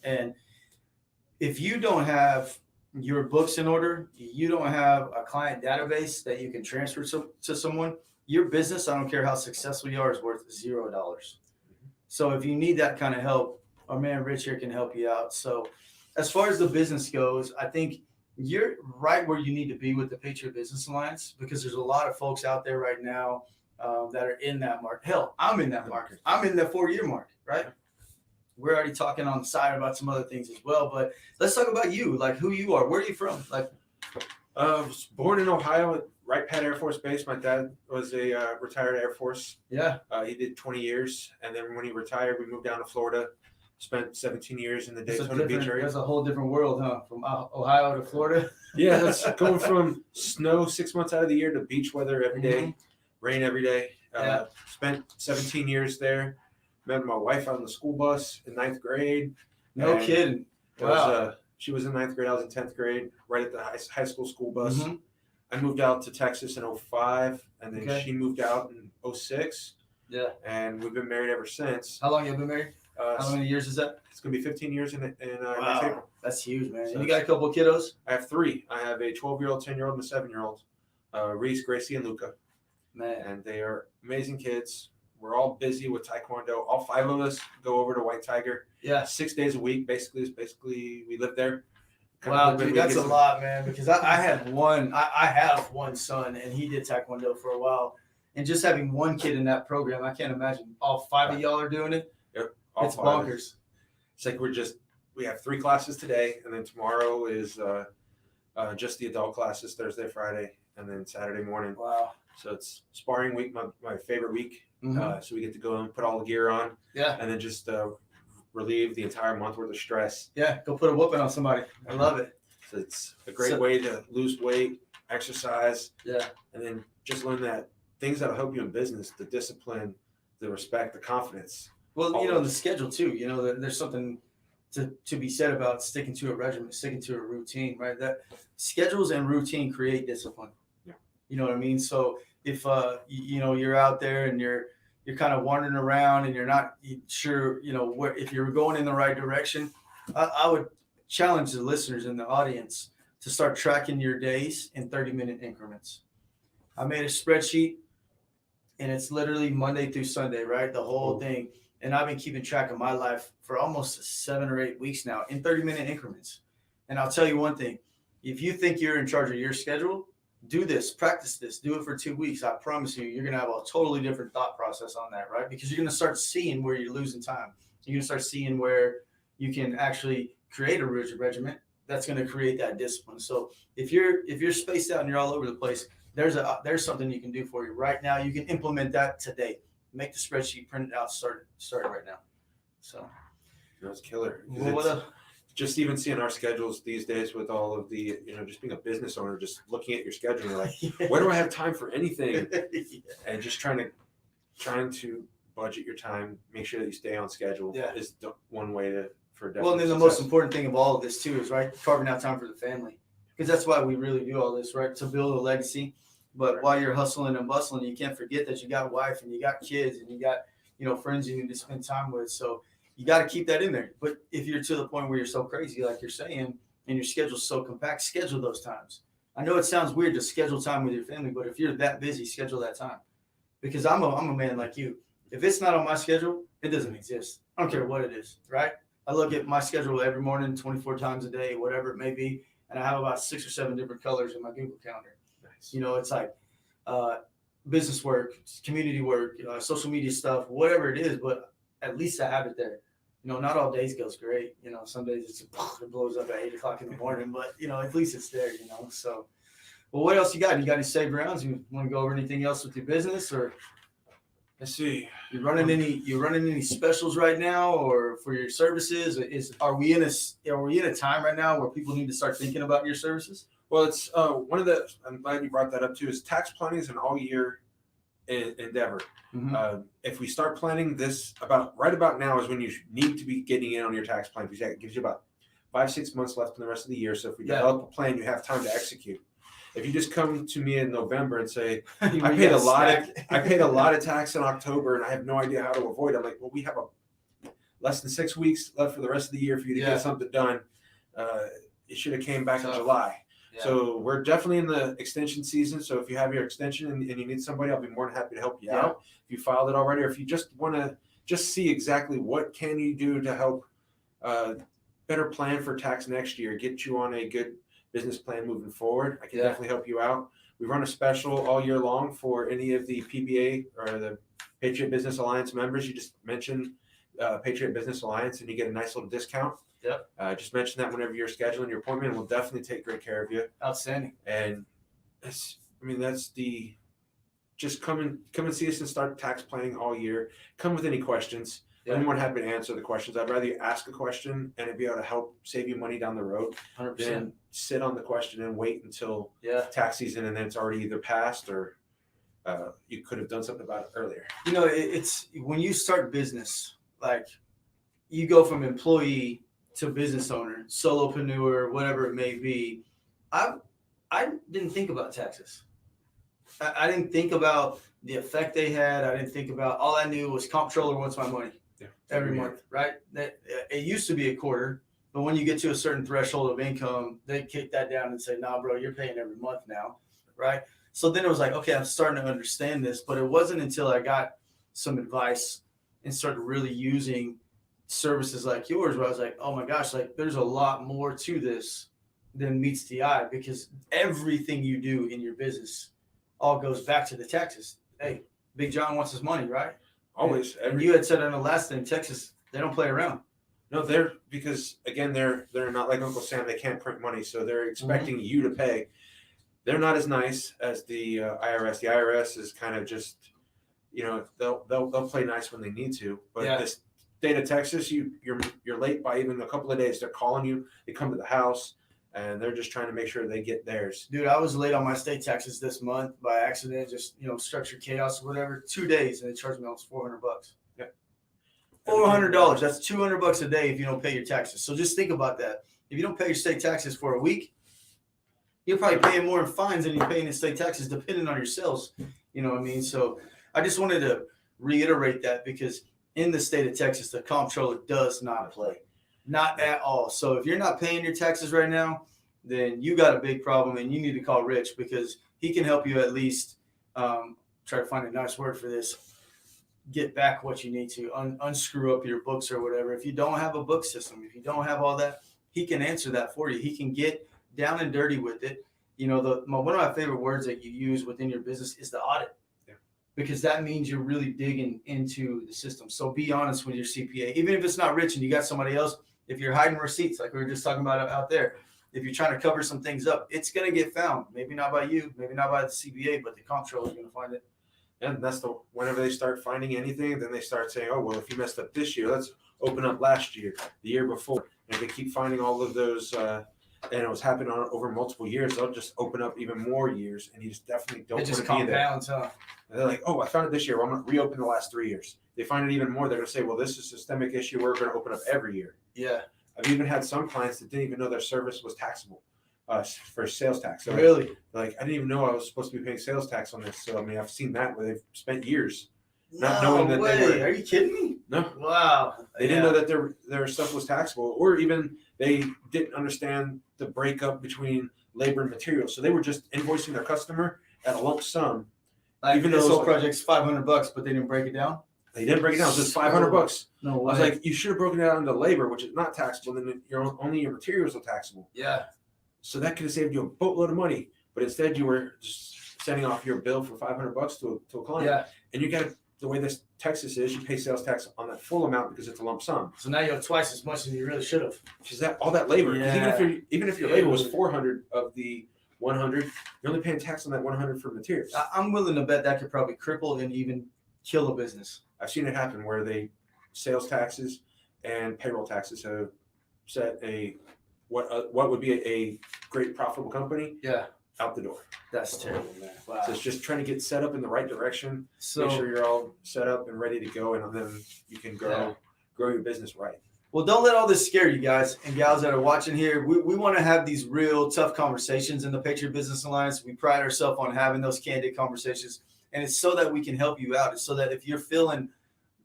And if you don't have your books in order, you don't have a client database that you can transfer to someone, your business, I don't care how successful you are, is worth $0. So if you need that kind of help, our man Rich here can help you out. So as far as the business goes, I think you're right where you need to be with the Patriot Business Alliance, because there's a lot of folks out there right now that are in that market. Hell, I'm in that market. I'm in the 4-year mark, right? We're already talking on the side about some other things as well, but let's talk about you, like who you are. Where are you from? I was born in Ohio at Wright Pat Air Force Base. My dad was a retired Air Force. Yeah. He did 20 years, and then when he retired, we moved down to Florida. Spent 17 years in the Daytona Beach area. That's a whole different world, huh? From Ohio to Florida. Yeah, that's going from snow 6 months out of the year to beach weather every day, rain every day. Spent 17 years there. Met my wife on the school bus in 9th grade. No kidding. Wow. She was in 9th grade. I was in 10th grade, right at the high school bus. Mm-hmm. I moved out to Texas in 05, and then she moved out in 06. Yeah. And we've been married ever since. How long have you been married? How many years is that? It's going to be 15 years in next April. That's huge, man. So you got a couple of kiddos? I have 3. I have a 12-year-old, 10-year-old, and a 7-year-old. Reese, Gracie, and Luca. Man. And they are amazing kids. We're all busy with Taekwondo. All 5 of us go over to White Tiger. Yeah. 6 days a week, basically we live there. Wow, dude, that's a lot, man. Because I have one son, and he did Taekwondo for a while. And just having one kid in that program, I can't imagine all 5 of y'all are doing it. Yep. It's bonkers. It's like we have 3 classes today, and then tomorrow is just the adult classes, Thursday, Friday, and then Saturday morning. Wow. So it's sparring week, my favorite week. Mm-hmm. So we get to go and put all the gear on. Yeah. And then just relieve the entire month worth of stress. Yeah. Go put a whooping on somebody. I love it. So it's a great way to lose weight, exercise. Yeah. And then just learn that things that'll help you in business, the discipline, the respect, the confidence. Well, the schedule too, there's something to be said about sticking to a regimen, sticking to a routine, right? That schedules and routine create discipline. Yeah. You know what I mean? So if, you're out there and you're kind of wandering around and you're not sure, if you're going in the right direction, I would challenge the listeners in the audience to start tracking your days in 30-minute increments. I made a spreadsheet, and it's literally Monday through Sunday, right? The whole thing. And I've been keeping track of my life for almost 7 or 8 weeks now in 30-minute increments. And I'll tell you one thing. If you think you're in charge of your schedule, do this, practice this, do it for 2 weeks. I promise you, you're going to have a totally different thought process on that, right? Because you're going to start seeing where you're losing time. You're going to start seeing where you can actually create a rigid regimen that's going to create that discipline. So if you're spaced out and you're all over the place, there's something you can do for you right now. You can implement that today. Make the spreadsheet, print it out, start it right now. So it's killer. Well, just even seeing our schedules these days with all of the, just being a business owner, just looking at your schedule, you're like, where do I have time for anything? And just trying to budget your time, make sure that you stay on schedule is one way for definitely. Well, and then the most important thing of all of this too is, right, carving out time for the family. Because that's why we really do all this, right? To build a legacy. But while you're hustling and bustling, you can't forget that you got a wife and you got kids and you got, friends you need to spend time with. So you got to keep that in there. But if you're to the point where you're so crazy, like you're saying, and your schedule's so compact, schedule those times. I know it sounds weird to schedule time with your family, but if you're that busy, schedule that time. Because I'm a man like you. If it's not on my schedule, it doesn't exist. I don't care what it is, right? I look at my schedule every morning, 24 times a day, whatever it may be, and I have about 6 or 7 different colors in my Google Calendar. Nice. You know, it's like business work, community work, social media stuff, whatever it is, but at least I have it there. You know, not all days goes great. You know, some days it blows up at 8 o'clock in the morning, but you know, at least it's there. You know, so. Well, what else you got? You got any saved rounds? You want to go over anything else with your business, or Let's see. you running any specials right now, or for your services? Are we in a time right now where people need to start thinking about your services? Well, it's one of the. I'm glad you brought that up too. Is tax planning is an all-year endeavor. Mhm. If we start planning this right about now is when you need to be getting in on your tax plan, because it gives you about 5-6 months left in the rest of the year. So if we develop a plan, you have time to execute. If you just come to me in November and say, I paid a lot of tax in October and I have no idea how to avoid it, I'm like, well, we have less than 6 weeks left for the rest of the year for you to get something done. It should have came back in July. Yeah. So we're definitely in the extension season. So if you have your extension and you need somebody, I'll be more than happy to help you out. If you filed it already, or if you just want to just see exactly what can you do to help better plan for tax next year, get you on a good business plan moving forward, I can definitely help you out. We run a special all year long for any of the PBA or the Patriot Business Alliance members. You just mention Patriot Business Alliance and you get a nice little discount. Yep. Just mention that whenever you're scheduling your appointment, and we'll definitely take great care of you. Outstanding. And that's just come and see us and start tax planning all year. Come with any questions. Yeah. I'm more than happy to answer the questions. I'd rather you ask a question and it'd be able to help save you money down the road 100%. than sit on the question and wait until tax season and then it's already either passed or you could have done something about it earlier. You know, it's when you start business, like you go from employee to business owner, solopreneur, whatever it may be. I didn't think about taxes. I didn't think about the effect they had. I didn't think about, all I knew was comptroller wants my money every month, right? It used to be a quarter, but when you get to a certain threshold of income, they kick that down and say, nah, bro, you're paying every month now, right? So then it was like, okay, I'm starting to understand this, but it wasn't until I got some advice and started really using services like yours where I was like, oh my gosh, like there's a lot more to this than meets the eye, because everything you do in your business all goes back to the taxes. Hey, Big John wants his money, right? Always. And you had said on the last thing, Texas, they don't play around. No, because again, they're not like Uncle Sam. They can't print money, so they're expecting you to pay. They're not as nice as the IRS. The IRS is kind of just, they'll play nice when they need to. But this state of Texas, you're late by even a couple of days. They're calling you. They come to the house, and they're just trying to make sure they get theirs. Dude, I was late on my state taxes this month by accident, just structured chaos or whatever. 2 days, and they charged me almost $400. Yep. $400. That's $200 a day if you don't pay your taxes. So just think about that. If you don't pay your state taxes for a week, you're probably paying more in fines than you're paying in state taxes, depending on your sales. You know what I mean? So I just wanted to reiterate that, because in the state of Texas, the comptroller does not play. Not at all. So if you're not paying your taxes right now, then you got a big problem, and you need to call Rich, because he can help you at least try to find a nice word for this. Get back what you need to, unscrew up your books or whatever. If you don't have a book system, if you don't have all that, he can answer that for you. He can get down and dirty with it. One of my favorite words that you use within your business is the audit. Because that means you're really digging into the system. So be honest with your CPA, even if it's not Rich and you got somebody else. If you're hiding receipts, like we were just talking about out there, if you're trying to cover some things up, it's going to get found. Maybe not by you, maybe not by the CPA, but the comptroller is going to find it. And that's whenever they start finding anything, then they start saying, oh, well, if you messed up this year, let's open up last year, the year before. And if they keep finding all of those, and it was happening over multiple years, they'll just open up even more years, and you just definitely don't want to be there. It just compounds, huh? And they're like, oh, I found it this year. Well, I'm going to reopen the last 3 years. They find it even more. They're going to say, well, this is a systemic issue. We're going to open up every year. Yeah. I've even had some clients that didn't even know their service was taxable for sales tax. So really? Like, I didn't even know I was supposed to be paying sales tax on this. So, I mean, I've seen that where they've spent years not knowing that they were. Are you kidding me? No. Wow. They didn't know that their stuff was taxable, or even they didn't understand the breakup between labor and materials. So they were just invoicing their customer at a lump sum. Like, Even this though whole it's project's $500, but they didn't break it down. They didn't break it down. So it's $500. No I was like, you should have broken it down into labor, which is not taxable. Then only your materials are taxable. yeah. So that could have saved you a boatload of money. But instead, you were just sending off your bill for $500 to a client. Yeah. And you got the way this Texas is, you pay sales tax on that full amount because it's a lump sum. So now you have twice as much as you really should have. Because that all that labor. 'Cause Yeah. Even if your labor was 400 of the 100, you're only paying tax on that 100 for materials. I'm willing to bet that could probably cripple and even kill a business. I've seen it happen where sales taxes and payroll taxes have set what would be a great profitable company Yeah. out the door. That's terrible, man. Wow. So it's just trying to get set up in the right direction. So, Make sure you're all set up and ready to go, and then you can grow your business right. well, don't let all this scare you guys and gals that are watching here. We want to have these real tough conversations in the Patriot Business Alliance. We pride ourselves on having those candid conversations. And it's so that we can help you out. It's so that if you're feeling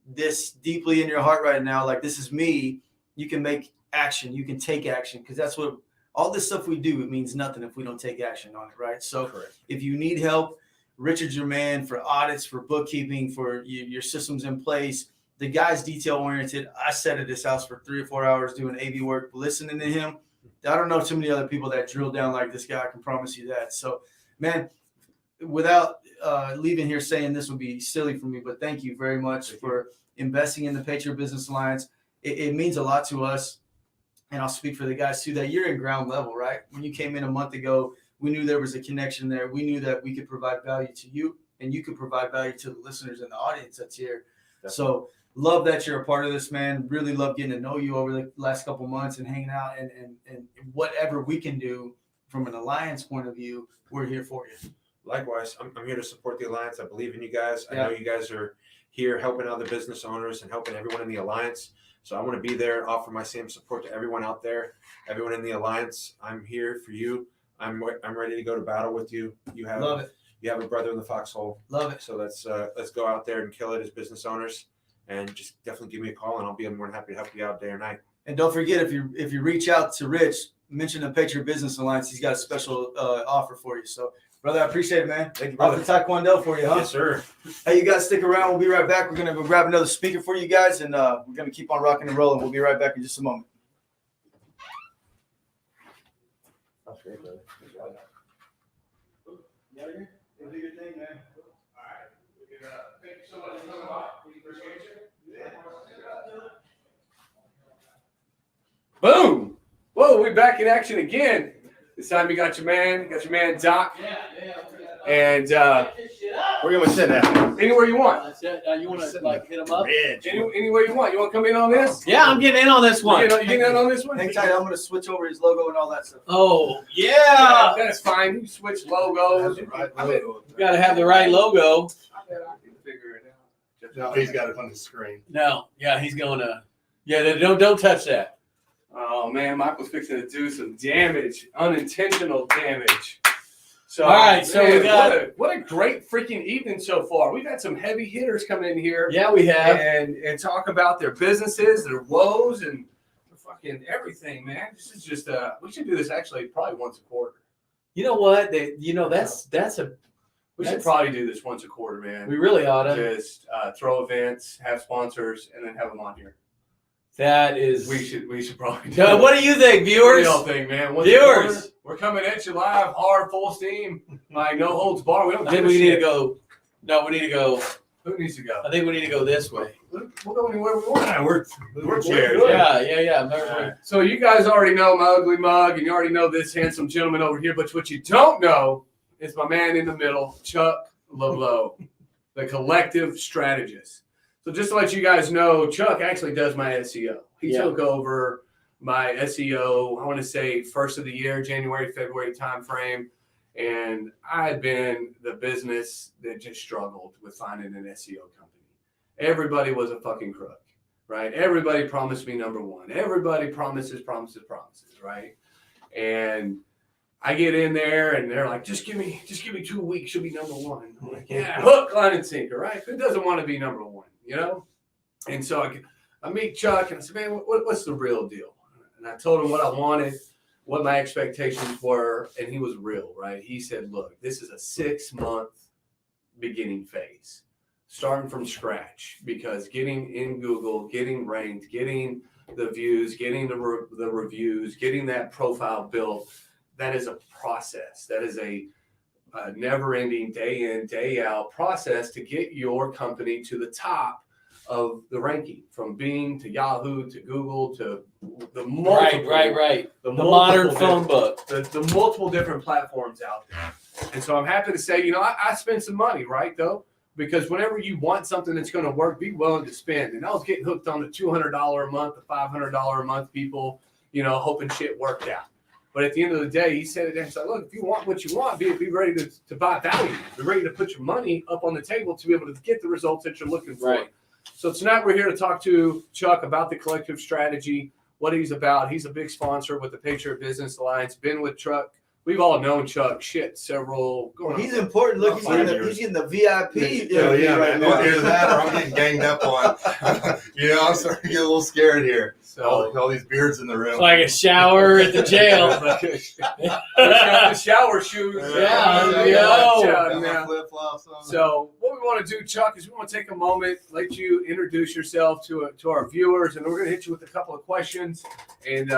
this deeply in your heart right now, like this is me, you can make action. You can take action, because that's what all this stuff we do, it means nothing if we don't take action on it, right? So if you need help, Richard's your man for audits, for bookkeeping, for your systems in place. The guy's detail oriented. I sat at his house for 3 or 4 hours doing AV work, listening to him. I don't know too many other people that drill down like this guy. I can promise you that. So, man, without leaving here saying this would be silly for me, but thank you very much for investing in the Patriot Business Alliance. It means a lot to us. And I'll speak for the guys too, that you're in ground level, right? When you came in a month ago, we knew there was a connection there. We knew that we could provide value to you, and you could provide value to the listeners in the audience that's here. Definitely. So love that you're a part of this, man. Really love getting to know you over the last couple months and hanging out, and whatever we can do from an alliance point of view, we're here for you. Likewise, I'm here to support the Alliance. I believe in you guys. I know you guys are here helping other business owners and helping everyone in the Alliance. So I want to be there and offer my same support to everyone out there, everyone in the Alliance. I'm here for you. I'm ready to go to battle with you. Love it. You have a brother in the foxhole. Love it. So let's go out there and kill it as business owners, and just definitely give me a call, and I'll be more than happy to help you out day or night. And don't forget, if you reach out to Rich, mention the Patriot Business Alliance. He's got a special offer for you. So, brother, I appreciate it, man. Thank you, brother. Off the Taekwondo for you, huh? Yes, sir. Hey, you guys stick around. We'll be right back. We're going to go grab another speaker for you guys, and we're going to keep on rocking and rolling. We'll be right back in just a moment. That's great, brother. It'll be a good thing, man. All right. Thank you so much for coming by. We appreciate you. Boom! Whoa, we're back in action again. This time you got your man Doc. And Where you want to sit at? anywhere you want. You want to like hit him up? Anywhere you want. You want to come in on this? Yeah, I'm getting in on this one. You getting in on this one? Hang tight. I'm going to switch over his logo and all that stuff. Oh yeah, That's fine. You switch logos. you got to have the right logo. I can figure it out. No, he's got it on the screen. No, yeah, he's going to. Yeah, don't touch that. Oh man, Michael's fixing to do some damage, unintentional damage. So, all right, so we got what a great freaking evening so far. We've had some heavy hitters come in here, Yeah, we have. and talk about their businesses, their woes, and fucking everything, man. This is just we should do this actually probably once a quarter. You know what? That's a. We should probably do this once a quarter, man. We really ought to. Just throw events, have sponsors, and then have them on here. That is. We should probably do What do you think, What do viewers? y'all think, man? Once a Viewers. quarter, we're coming at you live, hard, full steam, like no holds bar. We don't I think give a we need to shit. go. No, we need to go. Who needs to go? I think we need to go this way. We'll go anywhere we want. We're chairs. good. Yeah. So you guys already know my ugly mug, and you already know this handsome gentleman over here. But what you don't know is my man in the middle, Chuck LeBeau, the collective strategist. So just to let you guys know, Chuck actually does my SEO. He took over my SEO, I want to say first of the year, January, February timeframe. And I had been the business that just struggled with finding an SEO company. Everybody was a fucking crook, right? Everybody promised me number one. Everybody promises, right? And I get in there and they're like, just give me 2 weeks, you'll be number one. I'm like, yeah, hook, line, and sinker, right? Who doesn't want to be number one, you know? And so I meet Chuck and I said, man, what's the real deal? And I told him what I wanted, what my expectations were, and he was real, right? He said, look, this is a 6-month beginning phase, starting from scratch, because getting in Google, getting ranked, getting the views, getting the reviews, getting that profile built, that is a process. That is a never-ending, day in, day out process to get your company to the top of the ranking, from Bing to Yahoo to Google to the multiple, Right. the modern multiple phone book. the multiple different platforms out there. And so I'm happy to say, I spend some money, right, though, because whenever you want something that's going to work, be willing to spend. And I was getting hooked on the $200 a month, the $500 a month people, hoping shit worked out. But at the end of the day, he said it and said, look, if you want what you want, be ready to buy value. Be ready to put your money up on the table to be able to get the results that you're looking for. Right. So tonight we're here to talk to Chuck about the collective strategy, what he's about. He's a big sponsor with the Patriot Business Alliance. Been with Chuck. We've all known Chuck several. He's important. Look, he's getting the VIP. Yeah, right man. now. Either that or I'm getting ganged up on. I'm starting to get a little scared here. So All these beards in the room. It's like a shower at the jail. He's got the shower shoes. Yeah, Got Yeah. my flip-flops on. So what we want to do, Chuck, is we want to take a moment, let you introduce yourself to our viewers, and we're going to hit you with a couple of questions, and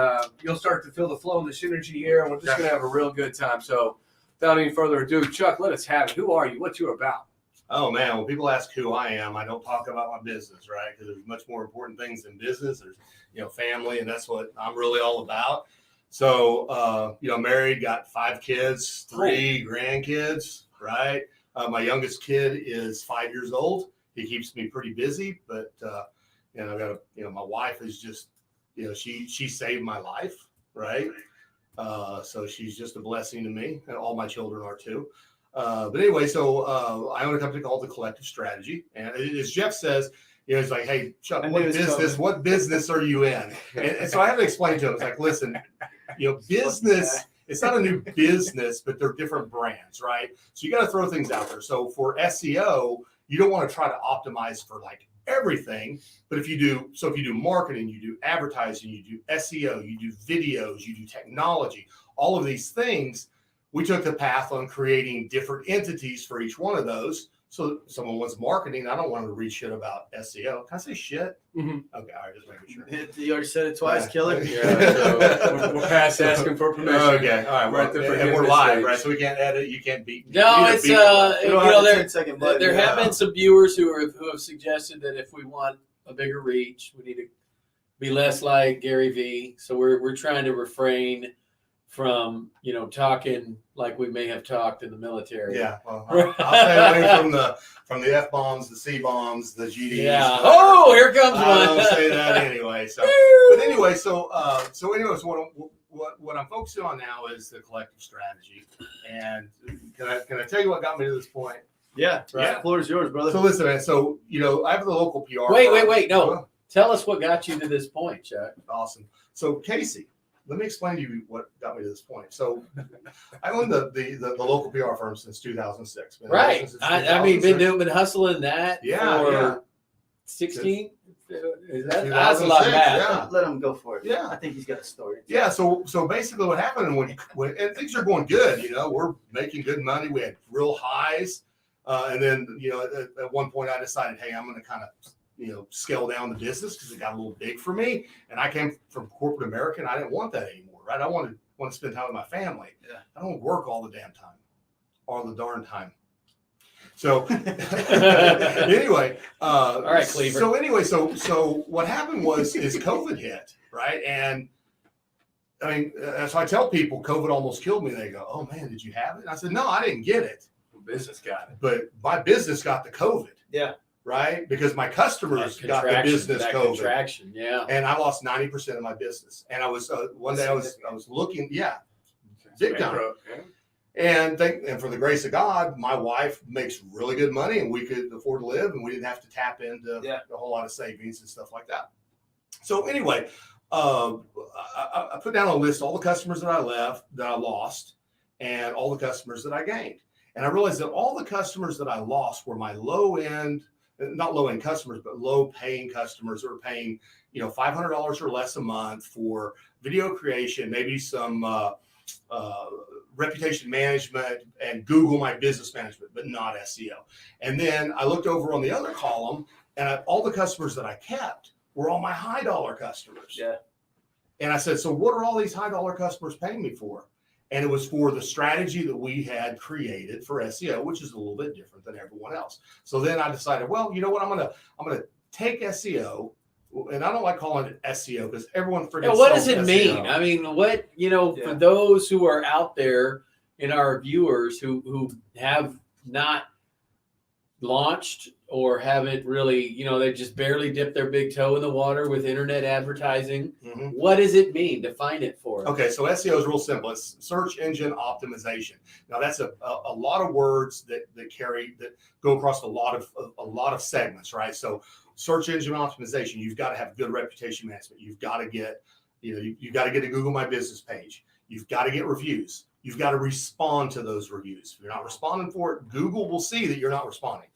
you'll start to feel the flow and the synergy here, and we're just going to have a real good time. So without any further ado, Chuck, let us have it. Who are you? What you're about? Oh, man. When people ask who I am, I don't talk about my business, right? Because there's much more important things than business. There's, family, and that's what I'm really all about. So, married, got 5 kids, 3 grandkids, right? My youngest kid is 5 years old. He keeps me pretty busy, but, I've got my wife is just, she saved my life, right? So she's just a blessing to me, and all my children are too. But anyway, so I own a company called The Collective Strategy, and as Jeff says, it's like, hey, Chuck, what business are you in? And so I have to explain to him, it's like, listen, business, it's not a new business, but they're different brands, right? So you got to throw things out there. So for SEO, you don't want to try to optimize for like everything, but if you do marketing, you do advertising, you do SEO, you do videos, you do technology, all of these things, we took the path on creating different entities for each one of those. So someone wants marketing. I don't want to read shit about SEO. Can I say shit? Mm-hmm. Okay, all right, just making sure. You already said it twice, killer. Yeah, so we're past asking for permission. Okay, all right, We're at the and we're forgiveness live, stage. right? So we can't edit. You can't beat me. No, You it's beat me. there have been some viewers who have suggested that if we want a bigger reach, we need to be less like Gary V. So we're trying to refrain from talking like we may have talked in the military. Yeah, well, I'll stay away from the F bombs, the C bombs, the GDs. Yeah. Oh, here comes I one. don't say that anyway. So, but anyway, so what I'm focusing on now is the collective strategy. And can I tell you what got me to this point? Yeah, Yeah. The floor is yours, brother. So listen, man. So I have the local PR. Wait. No, tell us what got you to this point, Chuck. Awesome. So Casey, let me explain to you what got me to this point. So I own the local PR firm since 2006. Been Right. since I mean, 2006. been hustling that Yeah, for yeah. 16. That's a lot of 2006, math. yeah. Let him go for it. Yeah. I think he's got a story. Yeah, so basically what happened when and things are going good, we're making good money. We had real highs. And then, at one point I decided, hey, I'm going to kind of, scale down the business because it got a little big for me. And I came from corporate America and I didn't want that anymore, right? I want to spend time with my family. Yeah. I don't work all the damn time, all the darn time. So anyway, All right, Cleaver. So anyway, so what happened is COVID hit, right? And I mean, so I tell people COVID almost killed me. They go, "Oh man, did you have it?" And I said, "No, I didn't get it. Business got it. But my business got the COVID." Yeah. Right? Because my customers got the business that COVID. contraction, yeah. And I lost 90% of my business. And I was one day I was looking, big time. And for the grace of God, my wife makes really good money and we could afford to live and we didn't have to tap into a whole lot of savings and stuff like that. So anyway, I put down a list all the customers that I lost, and all the customers that I gained. And I realized that all the customers that I lost were my low end, not low end customers, but low paying customers who were paying, $500 or less a month for video creation, maybe some reputation management and Google My Business Management, but not SEO. And then I looked over on the other column, and all the customers that I kept were all my high dollar customers. Yeah. And I said, so what are all these high dollar customers paying me for? And it was for the strategy that we had created for SEO, which is a little bit different than everyone else. So then I decided, well, you know what? I'm gonna take SEO, and I don't like calling it SEO because everyone forgets. What does it SEO. mean? I mean, for those who are out there in our viewers who have not launched or haven't really, they just barely dipped their big toe in the water with internet advertising. Mm-hmm. What does it mean? Define it for us. Okay, so SEO is real simple. It's search engine optimization. Now that's a lot of words that go across a lot of segments, right? So search engine optimization, you've got to have good reputation management. You've got to get, you've got to get a Google My Business page. You've got to get reviews. You've got to respond to those reviews. If you're not responding for it, Google will see that you're not responding.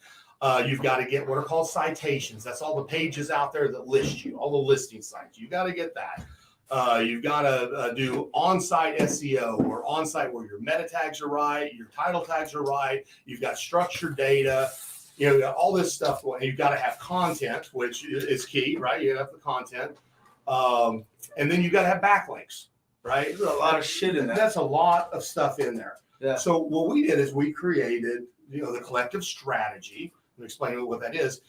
You've got to get what are called citations. That's all the pages out there that list you, all the listing sites. You've got to get that. You've got to do on-site SEO or on-site where your meta tags are right, your title tags are right. You've got structured data. You got all this stuff. You've got to have content, which is key, right? You have the content. And then you've got to have backlinks, right? There's a lot of shit in that. That's a lot of stuff in there. Yeah. So what we did is we created, the collective strategy. Let me explain what that is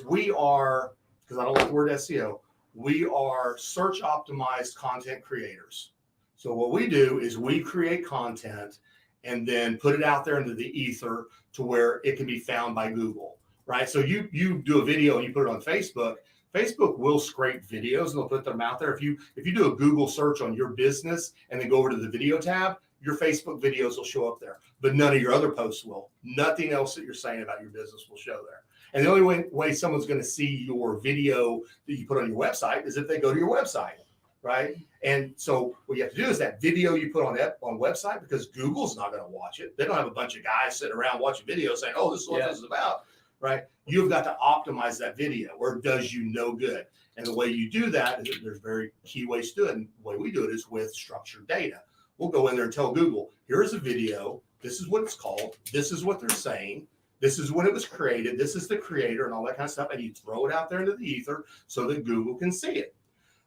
we are, because I don't like the word SEO, we are search optimized content creators. So what we do is we create content and then put it out there into the ether to where it can be found by Google, right? So you do a video and you put it on Facebook. Facebook will scrape videos and they'll put them out there. If you do a Google search on your business and then go over to the video tab, your Facebook videos will show up there, but none of your other posts will. Nothing else that you're saying about your business will show there. And the only way someone's going to see your video that you put on your website is if they go to your website, right? And so what you have to do is that video you put on website, because Google's not going to watch it. They don't have a bunch of guys sitting around watching videos saying, oh, this is what this is about, right? You've got to optimize that video or it does you no good. And the way you do that, there's very key ways to do it. And the way we do it is with structured data. We'll go in there and tell Google, here's a video. This is what it's called. This is what they're saying. This is when it was created. This is the creator and all that kind of stuff. And you throw it out there into the ether so that Google can see it.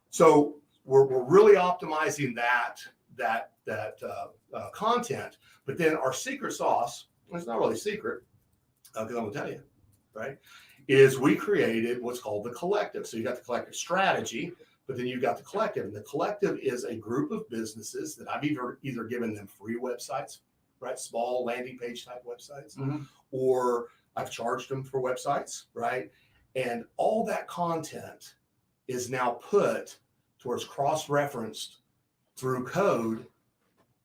So we're really optimizing that content. But then our secret sauce, it's not really secret, because I'm going to tell you, right, is we created what's called the collective. So you got the collective strategy, but then you've got the collective. And the collective is a group of businesses that I've either given them free websites, right? Small landing page type websites, or I've charged them for websites, right? And all that content is now put towards cross-referenced through code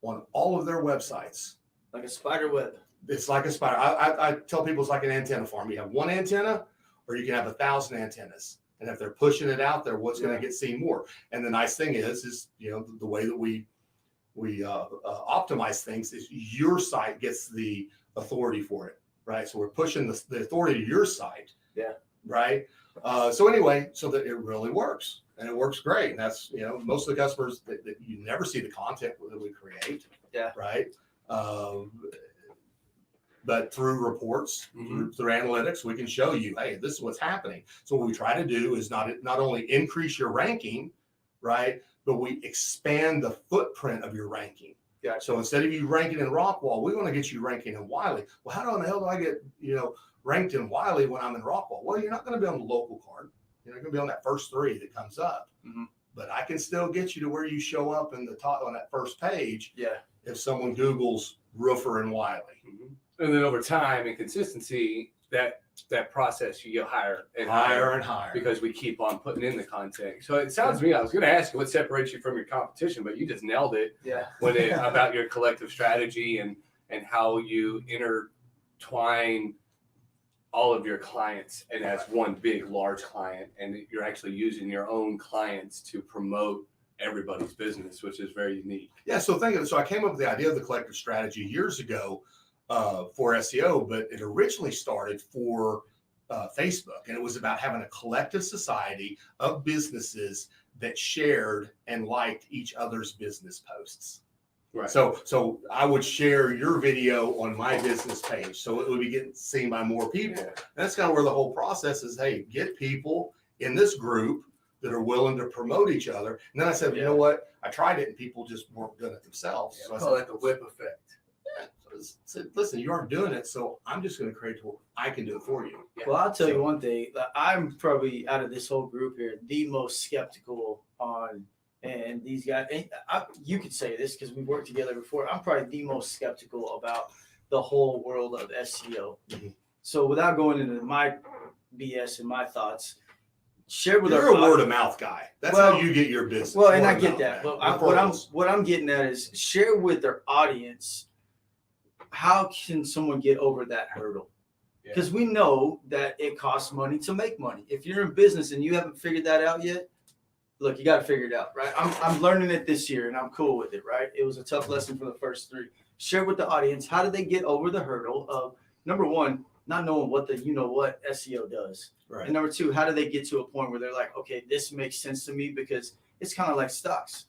on all of their websites. Like a spider web. It's like a spider. I tell people it's like an antenna farm. You have one antenna, or you can have 1,000 antennas. And if they're pushing it out there, what's going to get seen more? And the nice thing is the way that we optimize things is your site gets the authority for it, right? So we're pushing the authority to your site. Yeah. Right. So anyway, so that it really works, and it works great. And that's most of the customers that you never see the content that we create. Yeah. Right. But through reports, through analytics, we can show you, hey, this is what's happening. So what we try to do is not only increase your ranking, right, but we expand the footprint of your ranking. Yeah. So instead of you ranking in Rockwall, we want to get you ranking in Wiley. Well, how in the hell do I get ranked in Wiley when I'm in Rockwall? Well, you're not going to be on the local card. You're not going to be on that first 3 that comes up. But I can still get you to where you show up in the top on that first page. Yeah. If someone Googles roofer in Wiley. And then over time and consistency, that process you get higher and higher because we keep on putting in the content. So it sounds to me, I was going to ask you what separates you from your competition, but you just nailed it. Yeah. About your collective strategy and how you intertwine all of your clients and as one big large client, and you're actually using your own clients to promote everybody's business, which is very unique. Yeah, so I came up with the idea of the collective strategy years ago for SEO, but it originally started for Facebook, and it was about having a collective society of businesses that shared and liked each other's business posts. Right. So I would share your video on my business page, so it would be getting seen by more people. And that's kind of where the whole process is. Hey, get people in this group that are willing to promote each other. And then I said, you know what? I tried it, and people just weren't doing it themselves. Yeah, so I call said, that the whip effect. yeah. So I said, listen, you aren't doing it, so I'm just going to create a tool. I can do it for you. Well, I'll tell you one thing. I'm probably out of this whole group here the most skeptical on, and these guys. And you could say this because we've worked together before. I'm probably the most skeptical about the whole world of SEO. Mhm. So without going into my BS and my thoughts, share with You're our a word of mouth guy. That's Well- how you get your business. Well, and Word I of get mouth, that, man. but Referrals. what I'm getting at is share with their audience. How can someone get over that hurdle? Because we know that it costs money to make money. If you're in business and you haven't figured that out yet, look, you got to figure it out, right? I'm learning it this year, and I'm cool with it, right? It was a tough lesson for the first 3. Share with the audience, how did they get over the hurdle of, number one, not knowing what the what SEO does. Right. And number 2, how do they get to a point where they're like, okay, this makes sense to me, because it's kind of like stocks.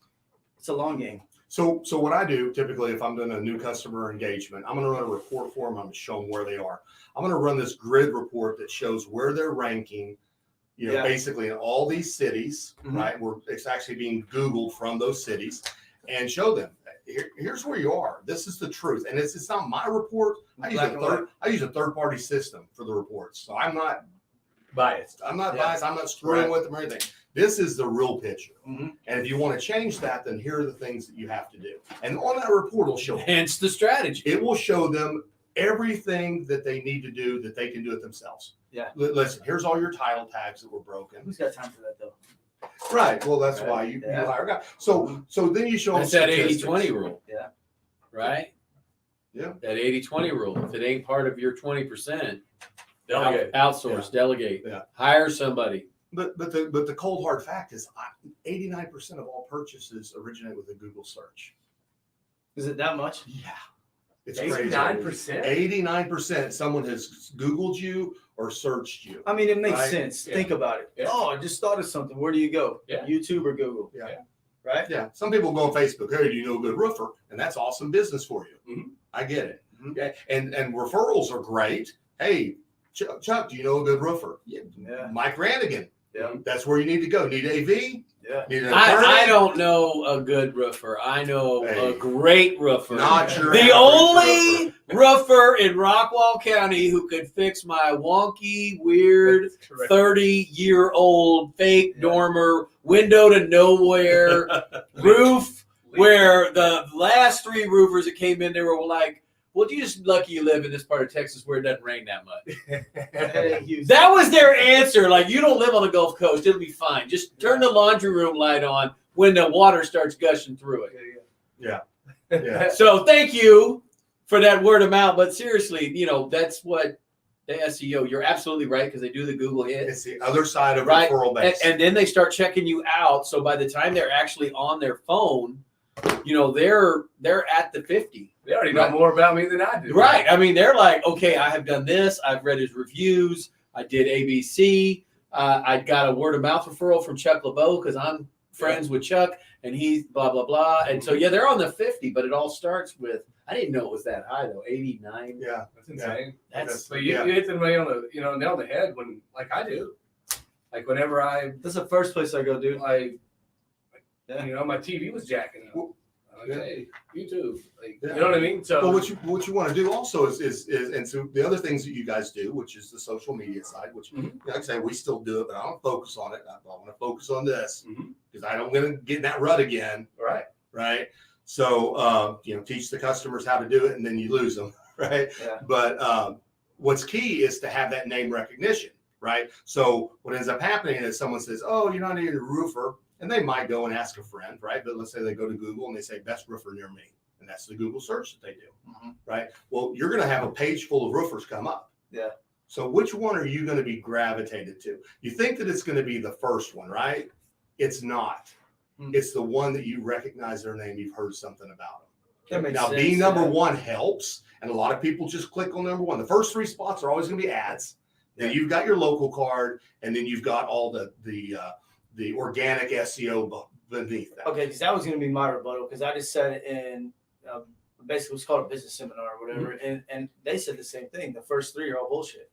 It's a long game. So what I do typically, if I'm doing a new customer engagement, I'm going to run a report for them. I'm going to show them where they are. I'm going to run this grid report that shows where they're ranking, Yeah. basically in all these cities, Mhm. right? Where it's actually being Googled from those cities, and show them here's where you are. This is the truth, and it's not my report. I use a third party system for the reports, so I'm not Biased. I'm not Yeah. biased. I'm not screwing Right. with them or anything. This is the real picture. Mhm. And if you want to change that, then here are the things that you have to do. And on that report, it'll show Hence the strategy. it will show them everything that they need to do that they can do it themselves. Yeah. Listen, here's all your title tags that were broken. Who's got time for that though? Right. Well, that's why you Yeah. hire a guy. So then you show them That's that statistics. 80-20 rule. Yeah. Right? Yeah. That 80-20 rule. If it ain't part of your 20%, Delegate. outsource, delegate, Yeah. hire somebody. But the cold hard fact is 89% of all purchases originate with a Google search. Is it that much? Yeah. It's crazy. 89%. 89% someone has Googled you or searched you. I mean, it makes Right. sense. Yeah. Think about it. Yeah. Oh, I just thought of something. Where do you go? Yeah. YouTube or Google? Yeah. Right? Yeah. Some people go on Facebook, hey, do you know a good roofer? And that's awesome business for you. Mhm. I get it. Mhm. Okay. And referrals are great. Hey, Chuck, do you know a good roofer? Yeah. Yeah. Mike Rannigan. Yeah. That's where you need to go. Need AV? Yeah. Need an I attorney? don't know a good roofer. I know Hey. a great roofer. Not your The average only roofer. roofer in Rockwall County who could fix my wonky, weird, 30-year-old fake Yeah. dormer, window to nowhere roof, where the last 3 roofers that came in, they were like, well, you just lucky you live in this part of Texas where it doesn't rain that much. That ain't Houston. That was their answer. Like, you don't live on the Gulf Coast. It'll be fine. Just turn the laundry room light on when the water starts gushing through it. Yeah. So thank you for that word of mouth. But seriously, that's what the SEO, you're absolutely right, because they do the Google hit. It's the other side of Right. referral base. And then they start checking you out. So by the time they're actually on their phone, they're at the 50. They already know more about me than I do. Right. I mean, they're like, okay, I have done this. I've read his reviews. I did ABC. I got a word of mouth referral from Chuck LeBeau because I'm friends with Chuck, and he's blah, blah, blah. And so, yeah, they're on the 50, but it all starts with, I didn't know it was that high, though, 89. Yeah. That's insane. That's But you hit the nail on the nail on the head when, like I do. Like whenever That's the first place I go, dude. Yeah. My TV was jacking up. Well, Like, hey, YouTube. Like, Yeah. you know what I mean? So But what you want to do also is and so the other things that you guys do, which is the social media side, which like I say, we still do it, but I don't focus on it. I want to focus on this because I don't want to get in that rut again. Right. So teach the customers how to do it, and then you lose them. Right. Yeah. But what's key is to have that name recognition. Right. So what ends up happening is someone says, "Oh, you're not even a roofer." And they might go and ask a friend, right? But let's say they go to Google and they say best roofer near me. And that's the Google search that they do, right? Well, you're going to have a page full of roofers come up. Yeah. So which one are you going to be gravitated to? You think that it's going to be the first one, right? It's not. It's the one that you recognize their name, you've heard something about them. That makes Now, sense, being number yeah. one helps, and a lot of people just click on number one. The first 3 spots are always going to be ads. Then you've got your local card, and then you've got all the organic SEO beneath that. Okay, because that was going to be my rebuttal, because I just said it in basically what's called a business seminar or whatever, and they said the same thing. The first 3 are all bullshit.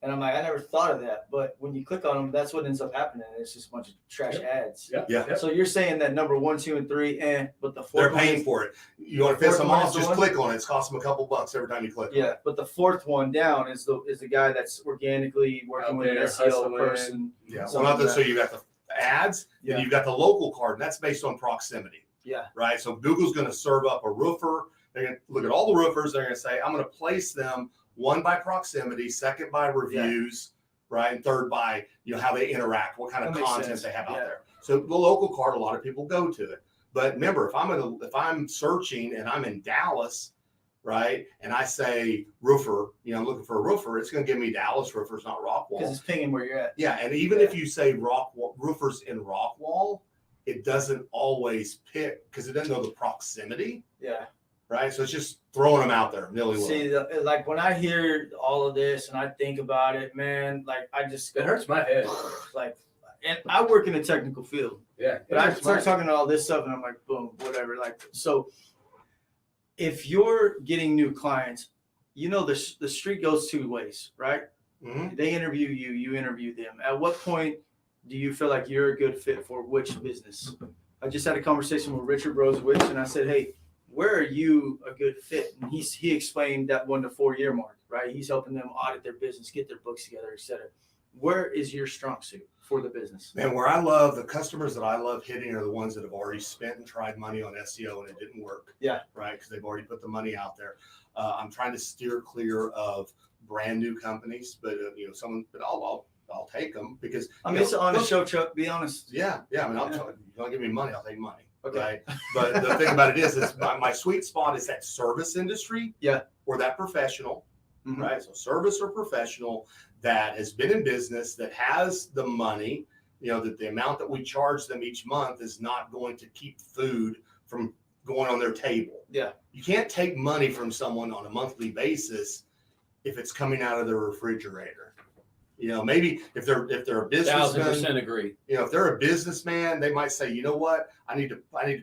And I'm like, I never thought of that, but when you click on them, that's what ends up happening. It's just a bunch of trash ads. Yeah. So you're saying that number 1, 2, and 3, but the 4th They're one paying is- for it. You want to piss Fourth them one off? is the Just one? click on it. It's costing them a couple bucks every time you click. Yeah, but the 4th one down is the guy that's organically working Out with an there, SEO hustling. person. Yeah. Something Well, like so you got the ads, Yeah. and you've got the local card, and that's based on proximity. Yeah. Right. So Google's going to serve up a roofer. They're going to look at all the roofers. They're going to say, I'm going to place them 1 by proximity, 2nd by reviews, right, and 3rd by how they interact, what kind of That makes content sense. they have out Yeah. there. So the local card, a lot of people go to it. But remember, if I'm searching and I'm in Dallas, right, and I say roofer, I'm looking for a roofer, it's going to give me Dallas roofers, not Rockwall. Because it's pinging where you're at. Yeah, and even if you say roofers in Rockwall, it doesn't always pick because it doesn't know the proximity, Yeah. right? So it's just throwing them out there, nilly-willy. See, like when I hear all of this and I think about it, man, like I just It hurts my head. like, and I work in a technical field, Yeah. but I start talking about all this stuff and I'm like, boom, whatever. Like, so if you're getting new clients, the street goes 2 ways, right? Mhm. They interview you, you interview them. At what point do you feel like you're a good fit for which business? I just had a conversation with Richard Brozewicz and I said, hey, where are you a good fit? And he explained that 1 to 4 year mark, right? He's helping them audit their business, get their books together, et cetera. Where is your strong suit for the business? Man, where I love the customers that I love hitting are the ones that have already spent and tried money on SEO and it didn't work. Yeah. Right. Because they've already put the money out there. I'm trying to steer clear of brand new companies, but but I'll take them because I mean, it's an honest show, Chuck. Be honest. Yeah. I mean, if you don't give me money, I'll take money. Okay. Right. But the thing about it is my sweet spot is that service industry. Yeah. Or that professional. Mhm. Right. So service or professional that has been in business, that has the money, that the amount that we charge them each month is not going to keep food from going on their table. Yeah. You can't take money from someone on a monthly basis if it's coming out of their refrigerator. Maybe if they're a businessman, 1,000% agree. if they're a businessman, they might say, you know what, I need to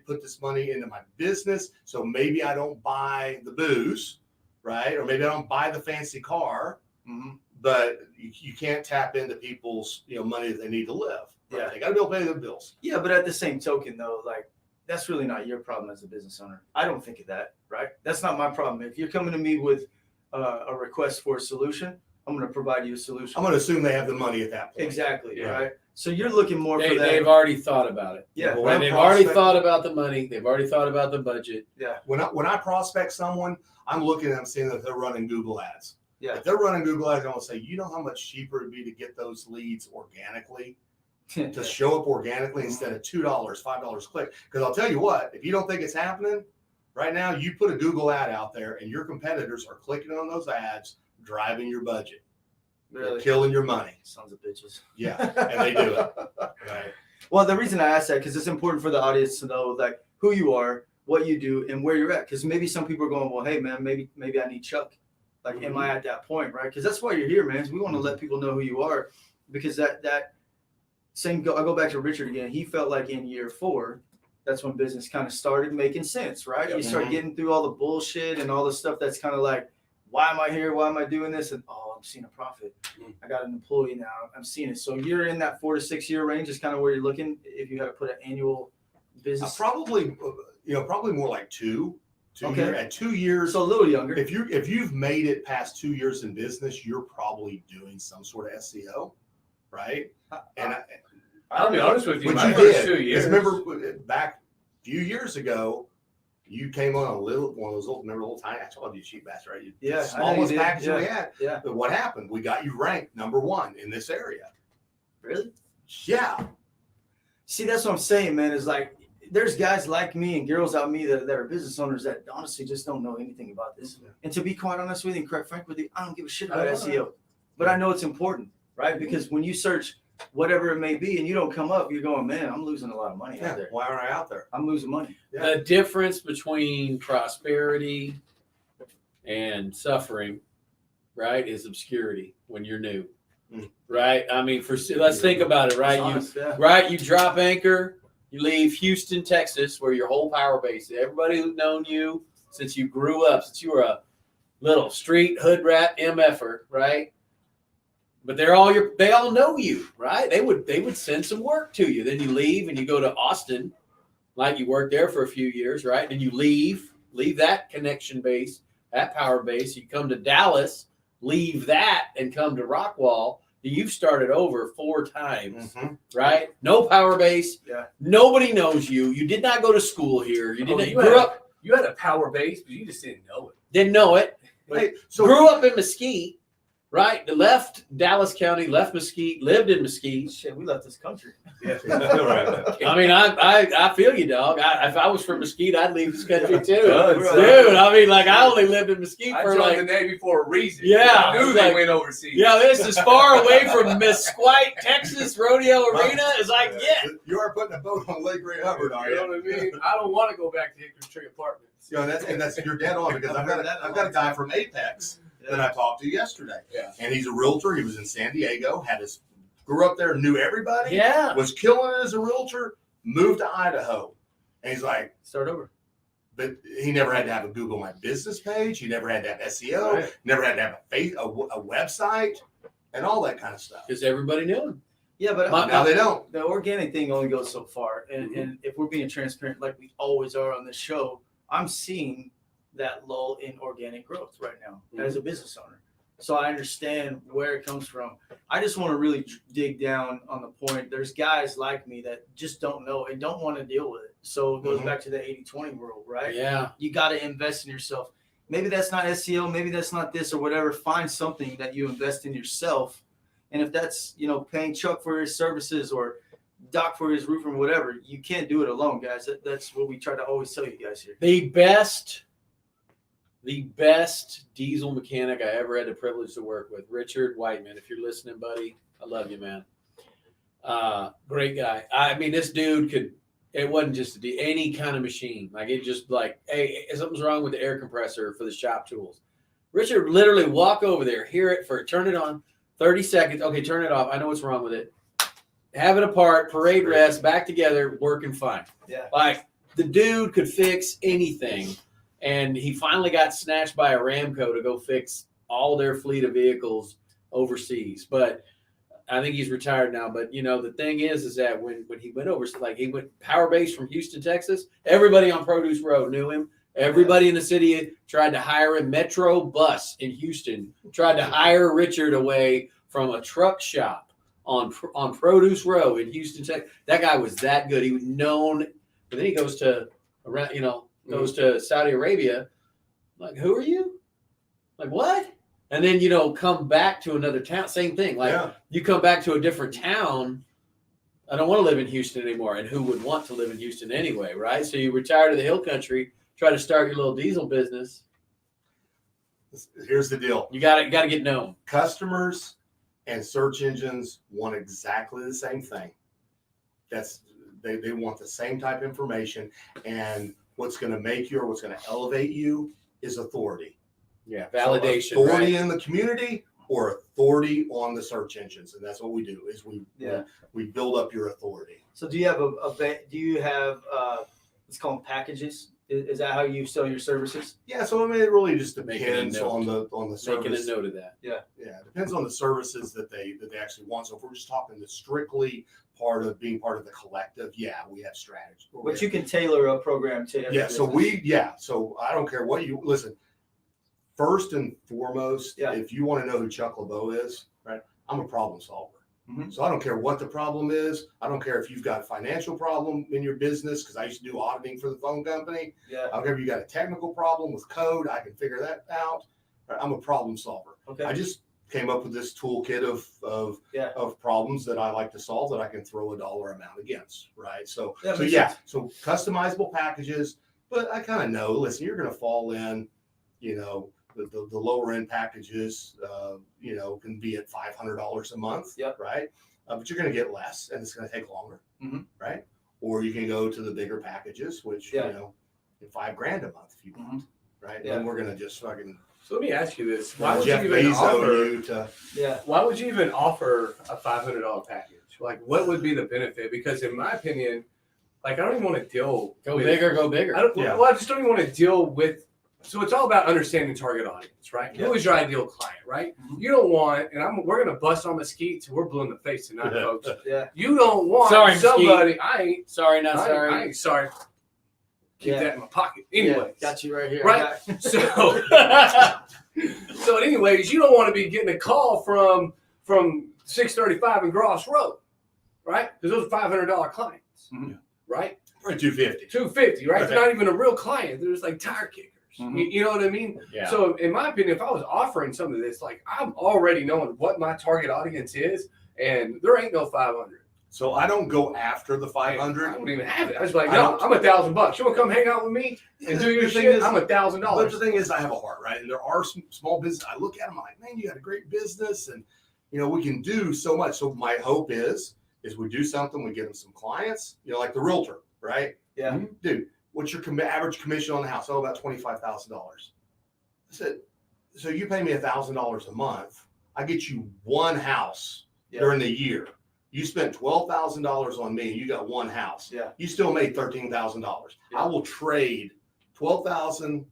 put this money into my business. So maybe I don't buy the booze, right? Or maybe I don't buy the fancy car, but you can't tap into people's, money that they need to live. Right? Yeah. They got to be able to pay their bills. Yeah, but at the same token, though, like that's really not your problem as a business owner. I don't think of that, right? That's not my problem. If you're coming to me with a request for a solution, I'm going to provide you a solution. I'm going to assume they have the money at that point. Exactly, Yeah. right? So you're looking more for that. They've already thought about it. Yeah. When I'm They've already prospecting- thought about the money. They've already thought about the budget. When I prospect someone, I'm looking at them seeing that they're running Google ads. Yeah. If they're running Google ads, I'm going to say, you know how much cheaper it'd be to get those leads organically, to show up organically instead of $2, $5 click. Because I'll tell you what, if you don't think it's happening, right now you put a Google ad out there and your competitors are clicking on those ads, driving your budget. They're Really? killing your money. Sons of bitches. Yeah, and they do it. Right. Well, the reason I ask that because it's important for the audience to know like who you are, what you do, and where you're at. Because maybe some people are going, well, hey man, maybe I need Chuck. Like, am I at that point, right? Because that's why you're here, man. Is we want to let people know who you are. Because that I go back to Richard again. He felt like in year 4, that's when business kind of started making sense, right? You start getting through all the bullshit and all the stuff that's kind of like, why am I here? Why am I doing this? And I'm seeing a profit. I got an employee now. I'm seeing it. So you're in that 4 to 6 year range is kind of where you're looking. If you had to put an annual business, Probably more like 2 Okay. years. At 2 years, so a little younger. if you've made it past 2 years in business, you're probably doing some sort of SEO, right? And I'll be honest with you. which My you first did. 2 years. Remember back a few years ago, you came on one of those little tiny. I told you, cheap bastard, right? Yeah, I know you smallest did. package we had. Yeah. But what happened? We got you ranked number 1 in this area. Really? Yeah. See, that's what I'm saying, man. Is like there's guys like me and girls out me that are business owners that honestly just don't know anything about this. And to be quite honest with you and quite frank with you, I don't give a shit about SEO, but I know it's important, right? Because when you search whatever it may be, and you don't come up, you're going, man, I'm losing a lot of money out there. Why aren't I out there? I'm losing money. The difference between prosperity and suffering, right, is obscurity when you're new. Right? I mean, let's think about it, right? Honest, yeah. You drop anchor, you leave Houston, Texas, where your whole power base is. Everybody who's known you since you grew up, since you were a little street hood rat MFer, right? But they all know you, right? They would send some work to you. Then you leave and you go to Austin, like you worked there for a few years, right? And you leave that connection base, that power base. You come to Dallas, leave that, and come to Rockwall. You've started over 4 times, right? No power base. Yeah. Nobody knows you. You did not go to school here. You didn't. You had a power base, but you just didn't know it. Didn't know it. Hey, so Grew up in Mesquite, right? Left Dallas County, left Mesquite, lived in Mesquite. Shit, we left this country. I mean, I feel you, dog. If I was from Mesquite, I'd leave this country too, dude. Right. I mean, like I only lived in Mesquite I for joined like the Navy for a reason. Yeah, I knew they like- went overseas. yeah, this is far away from Mesquite, Texas Rodeo Arena as I get. You are putting a boat on Lake Ray Hubbard, are You know you? what I mean? I don't want to go back to Hickory Tree Apartments. You know, that's you're dead on because I've got a guy from Apex that I talked to yesterday. Yeah. And he's a realtor. He was in San Diego, grew up there, knew everybody. Yeah. Was killing it as a realtor, moved to Idaho. And he's like, Start over. but he never had to have a Google My Business page. He never had to have SEO. Right. Never had to have a website and all that kind of stuff. Because everybody knew him. Yeah, but Now they don't. the organic thing only goes so far. And if we're being transparent, like we always are on this show, I'm seeing that lull in organic growth right now as a business owner. So I understand where it comes from. I just want to really dig down on the point. There's guys like me that just don't know and don't want to deal with it. So it goes back to the 80-20 rule, right? Yeah. You got to invest in yourself. Maybe that's not SEO. Maybe that's not this or whatever. Find something that you invest in yourself. And if that's, paying Chuck for his services or Doc for his roofing or whatever, you can't do it alone, guys. That's what we try to always tell you guys here. The best diesel mechanic I ever had the privilege to work with, Richard Whiteman. If you're listening, buddy, I love you, man. Great guy. I mean, this dude it wasn't just any kind of machine. Like it just like, hey, something's wrong with the air compressor for the shop tools. Richard would literally walk over there, hear it turn it on, 30 seconds. Okay, turn it off. I know what's wrong with it. Have it apart, parade rest, back together, working fine. Yeah. Like the dude could fix anything. And he finally got snatched by Aramco to go fix all their fleet of vehicles overseas. But I think he's retired now. But, the thing is that when he went overseas, like he went power base from Houston, Texas, everybody on Produce Road knew him. Everybody in the city tried to hire him. Metro Bus in Houston tried to hire Richard away from a truck shop on Produce Road in Houston, Texas. That guy was that good. He was known. But then he goes to goes to Saudi Arabia. Like, who are you? Like, what? And then, come back to another town. Same thing. Like, you come back to a different town. I don't want to live in Houston anymore. And who would want to live in Houston anyway, right? So you retire to the hill country, try to start your little diesel business. Here's the deal. You got to get known. Customers and search engines want exactly the same thing. They want the same type of information, and what's going to make you or what's going to elevate you is authority. Yeah, validation. So authority right? in the community or authority on the search engines, and that's what we do. Is we build up your authority. So do you have let's call them packages? Is that how you sell your services? Yeah, so I mean, it really just Making a depends note. on the service. Making a note of that. Yeah, it depends on the services that they actually want. So if we're just talking the strictly part of being part of the collective, we have strategy. But you can tailor a program to every business. So I don't care what you listen. First and foremost, if you want to know who Chuck LeBeau is, right? I'm a problem solver. Mm-hmm. So I don't care what the problem is. I don't care if you've got a financial problem in your business, because I used to do auditing for the phone company. Yeah. I don't care if you got a technical problem with code. I can figure that out. I'm a problem solver. Okay. I just came up with this toolkit of problems that I like to solve that I can throw a dollar amount against, right? So customizable packages, but I kind of know, listen, you're going to fall in, the lower end packages, you know, can be at $500 a month. Yep. Right. But you're going to get less, and it's going to take longer. Mhm. Right. Or you can go to the bigger packages, which Yeah. you know, $5,000 a month if you want. Right. Yeah. Then we're going to just fucking So let me ask you this: Why would Jeff you even Bezos offer? you to. Yeah. Why would you even offer a $500 package? Like, what would be the benefit? Because in my opinion, like I don't even want to deal. Go with, big or go bigger. I don't. Yeah. Well, I just don't even want to deal with. So it's all about understanding target audience, right? Yeah. Who is your ideal client, right? Mhm. You don't want, and we're gonna bust on Mesquite, so we're blue in the face tonight, folks. Yeah. You don't want Sorry, Mesquite. somebody. I ain't Sorry, not I ain't- sorry. I ain't sorry. Keep Yeah. that in my pocket. Yeah, Anyway, got you right here. Right. So, so anyways, you don't want to be getting a call from 635 and Gross Road, right? Because those are $500 clients, Mhm. right? For $250. $250, right? Right. They're not even a real client. They're just like tire kickers. Mhm. You know what I mean? Yeah. So, in my opinion, if I was offering some of this, like I'm already knowing what my target audience is, and there ain't no 500. So I don't go after the I 500. don't even have it. I was like, I no, don't- I'm $1,000. You want to come hang out with me and do your The thing shit? is- I'm But the $1,000. thing is, I have a heart, right? And there are some small business. I look at them like, man, you got a great business, and you know we can do so much. So my hope is we do something, we get them some clients, you know, like the realtor, right? Yeah. Dude, what's your average commission on the house? Oh, about $25,000. I said, so you pay me $1,000 a month. I get you one house Yeah. during the year. You spent $12,000 on me, and you got one house. Yeah. You still made $13,000. Yeah. I will trade 12,000.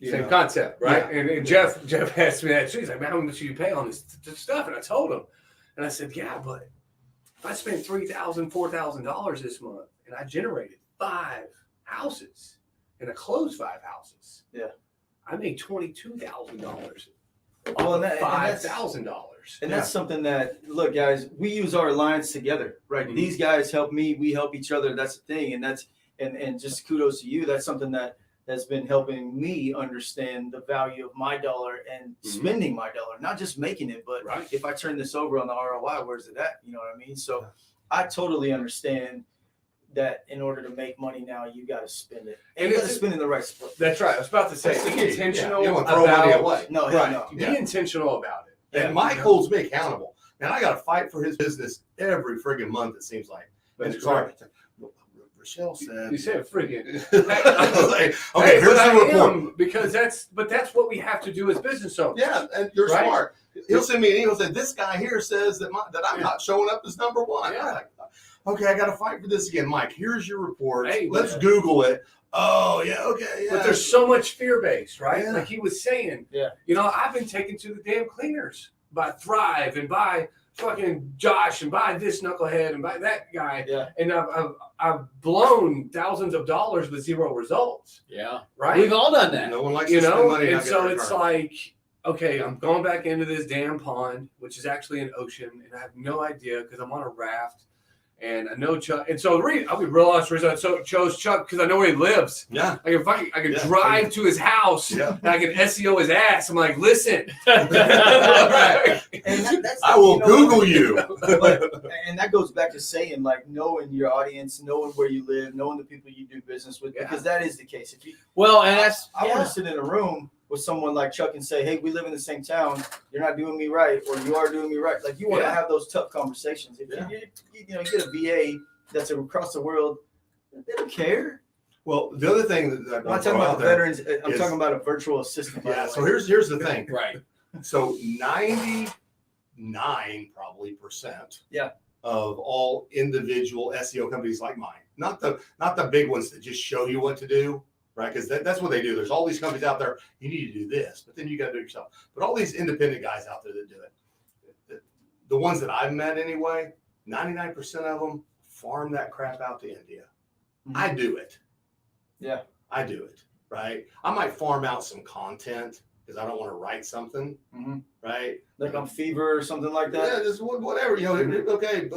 Same concept, right? And Jeff asked me that too. He's like, man, how much do you pay on this stuff? And I told him, and I said, yeah, but if I spent $3,000, $4,000 this month, and I generated 5 houses, and I closed 5 houses, Yeah. I made $22,000. Well, and that's- $5,000. And that's something that, look, guys, we use our alliance together, right? Mhm. These guys help me, we help each other. That's the thing. And and just kudos to you. That's something that has been helping me understand the value of my dollar and spending my dollar, not just making it, but Right. if I turn this over on the ROI, where's it at? You know what I mean? So I totally understand that in order to make money now, you got to spend it. And And you got to it's- spend in the right spot. That's right. I was about to say, That's the be key. intentional Yeah, you don't wanna throw money about away. No, hell Right. no. Be intentional about it. And Mike holds me accountable. And I got to fight for his business every friggin' month, it seems like. That's And sorry. Rochelle said. You said friggin'. I was like, okay, Hey, here's but the I report. am, because that's what we have to do as business owners. Yeah, and you're Right? smart. He'll send me an email and say, this guy here says that I'm not showing up as number one. Yeah. I'm like, okay, I got to fight for this again. Mike, here's your report. Hey, Let's man. Google it. Oh, yeah, okay, yeah. But there's so much fear based, right? Yeah. Like he was saying. Yeah. You know, I've been taken to the damn cleaners by Thrive and by fucking Josh and by this knucklehead and by that guy. Yeah. And I've blown thousands of dollars with 0 results. Yeah. Right. We've all done that. No one likes You to spend know, money. and not get so a it's return. like, okay, I'm going back into this damn pond, which is actually an ocean, and I have no idea because I'm on a raft, and I know Chuck. And so I'll be real honest, I chose Chuck because I know where he lives. Yeah. I can Yeah. drive to his house, Yeah. and I can SEO his ass. I'm like, listen, Right. And that's I will you know, Google you. But, and that goes back to saying, like, knowing your audience, knowing where you live, knowing the people you do business with, because that is the case. If you, Well, and that's I want to sit in a room with someone like Chuck and say, hey, we live in the same town. You're not doing me right, or you are doing me right. Like, you want to Yeah. have those tough conversations. If you get a VA that's across the world, they don't care. Well, the other thing that I'm not talking about the veterans. I'm is- talking about a virtual assistant. by Yeah. the So way. here's the thing. right. So 99 probably percent Yeah. of all individual SEO companies like mine, not the big ones that just show you what to do, right? Because that's what they do. There's all these companies out there. You need to do this, but then you got to do it yourself. But all these independent guys out there that do it, the ones that I've met anyway, 99% of them farm that crap out to India. Mhm. I do it. Yeah. I do it, right? I might farm out some content because I don't want to write something, Mhm. right? Like on Fever or something like that. Yeah, just whatever, you know. Okay,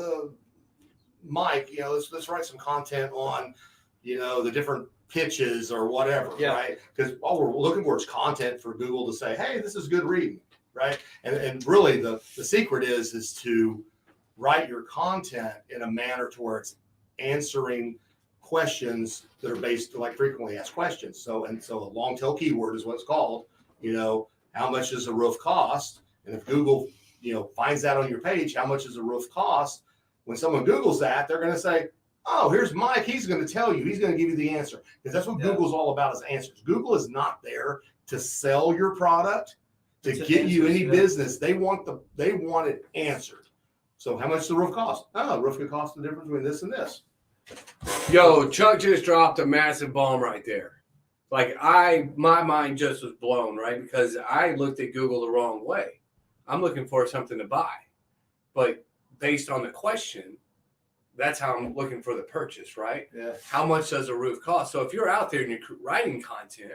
Mike, you know, let's write some content on, you know, the different pitches or whatever, Yeah. right? Because all we're looking for is content for Google to say, hey, this is good reading, right? And really, the secret is to write your content in a manner to where it's answering questions that are based like frequently asked questions. So a long tail keyword is what it's called. How much does a roof cost? And if Google, finds that on your page, how much does a roof cost? When someone Googles that, they're going to say, oh, here's Mike. He's going to tell you. He's going to give you the answer. Because that's what Google's all about, is answers. Google is not there to sell your product, to get you any business. They want it answered. So how much does the roof cost? Oh, the roof could cost the difference between this and this. Yo, Chuck just dropped a massive bomb right there. Like my mind just was blown, right? Because I looked at Google the wrong way. I'm looking for something to buy, but based on the question, that's how I'm looking for the purchase, right? Yeah. How much does a roof cost? So if you're out there and you're writing content,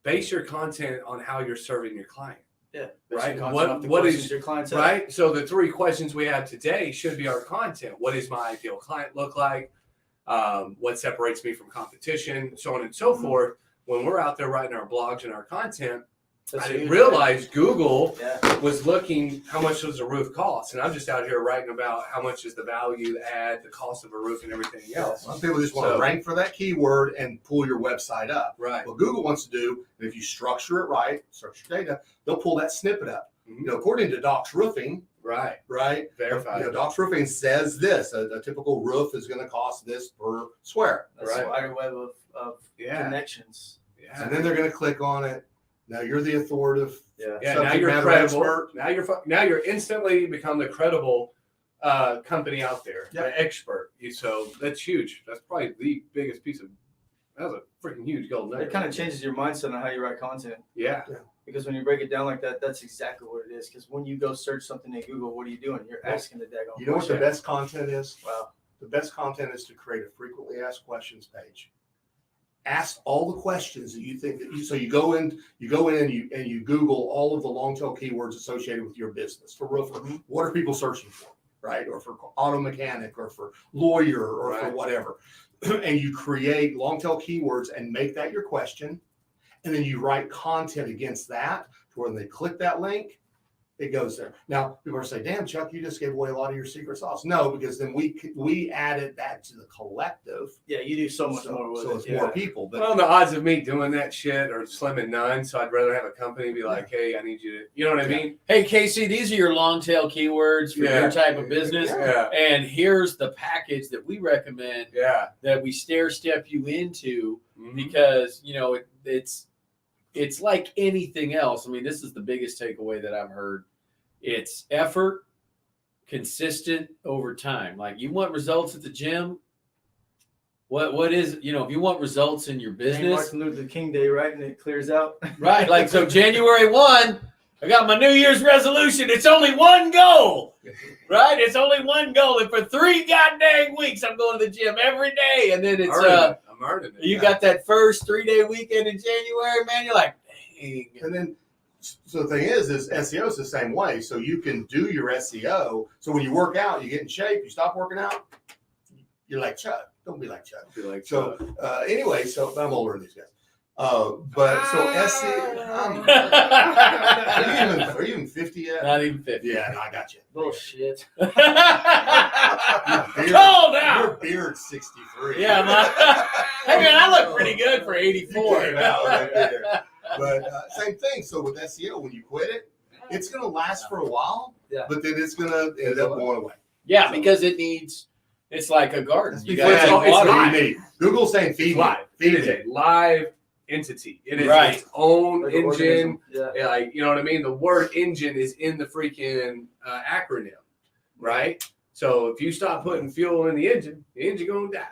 base your content on how you're serving your client. Yeah. Right. What is your clientele? Right. So the 3 questions we have today should be our content. What does my ideal client look like? What separates me from competition, so on and so forth. When we're out there writing our blogs and our content, I didn't realize Google was looking how much does a roof cost, and I'm just out here writing about how much is the value, the ad, the cost of a roof, and everything else. Some people just want to rank for that keyword and pull your website up. Right. What Google wants to do, if you structure it right, structure data, they'll pull that snippet up. According to Doc's Roofing, right? Verified. Doc's Roofing says this: a typical roof is going to cost this per square. That's a wider web of connections. Yeah. And then they're going to click on it. Now you're the authoritative. Now you're credible. Now you're instantly become the credible company out there, the expert. So that's huge. That's probably the biggest piece of. That was a freaking huge gold nugget. It kind of changes your mindset on how you write content. Yeah. Because when you break it down like that, that's exactly what it is. Because when you go search something in Google, what are you doing? You're asking the daggone. You know what the best content is? Wow. The best content is to create a frequently asked questions page. Ask all the questions that you think that so you go in and you Google all of the long tail keywords associated with your business. For roofer, what are people searching for, right? Or for auto mechanic, or for lawyer, or for whatever. And you create long tail keywords and make that your question, and then you write content against that to where when they click that link, it goes there. Now, people are saying, damn, Chuck, you just gave away a lot of your secret sauce. No, because then we added that to the collective. Yeah, you do so much more with it. So it's more people. But Well, the odds of me doing that shit are slim and none. So I'd rather have a company be like, hey, I need you to, you know what I mean? Hey, Casey, these are your long tail keywords for your type of business. Yeah. And here's the package that we recommend that we stair step you into because, it's like anything else. I mean, this is the biggest takeaway that I've heard. It's effort, consistent over time. Like you want results at the gym. What is, if you want results in your business. Martin Luther King Day, right? And it clears out. Right. Like, so January 1, I got my New Year's resolution. It's only one goal, right? It's only one goal. And for 3 goddamn weeks, I'm going to the gym every day. And then it's, I'm earning it. You got that first 3-day weekend in January, man. You're like, dang. And then, so the thing is SEO is the same way. So you can do your SEO. So when you work out, you get in shape, you stop working out, you're like Chuck. Don't be like Chuck. Anyway, so I'm older than these guys. But so SEO. Are you even 50 yet? Not even 50. Yeah, no, I got you. Bullshit. Call down. Your beard's 63. Yeah, hey man, I look pretty good for 84. Came out right there. But same thing. So with SEO, when you quit it, it's going to last for a while, but then it's going to end up going away. Yeah, because it's like a garden. You It's water. live. Google's saying feed me. It is a live entity. It is its own engine. Like, you know what I mean? The word engine is in the freaking acronym, right? So if you stop putting fuel in the engine going to die.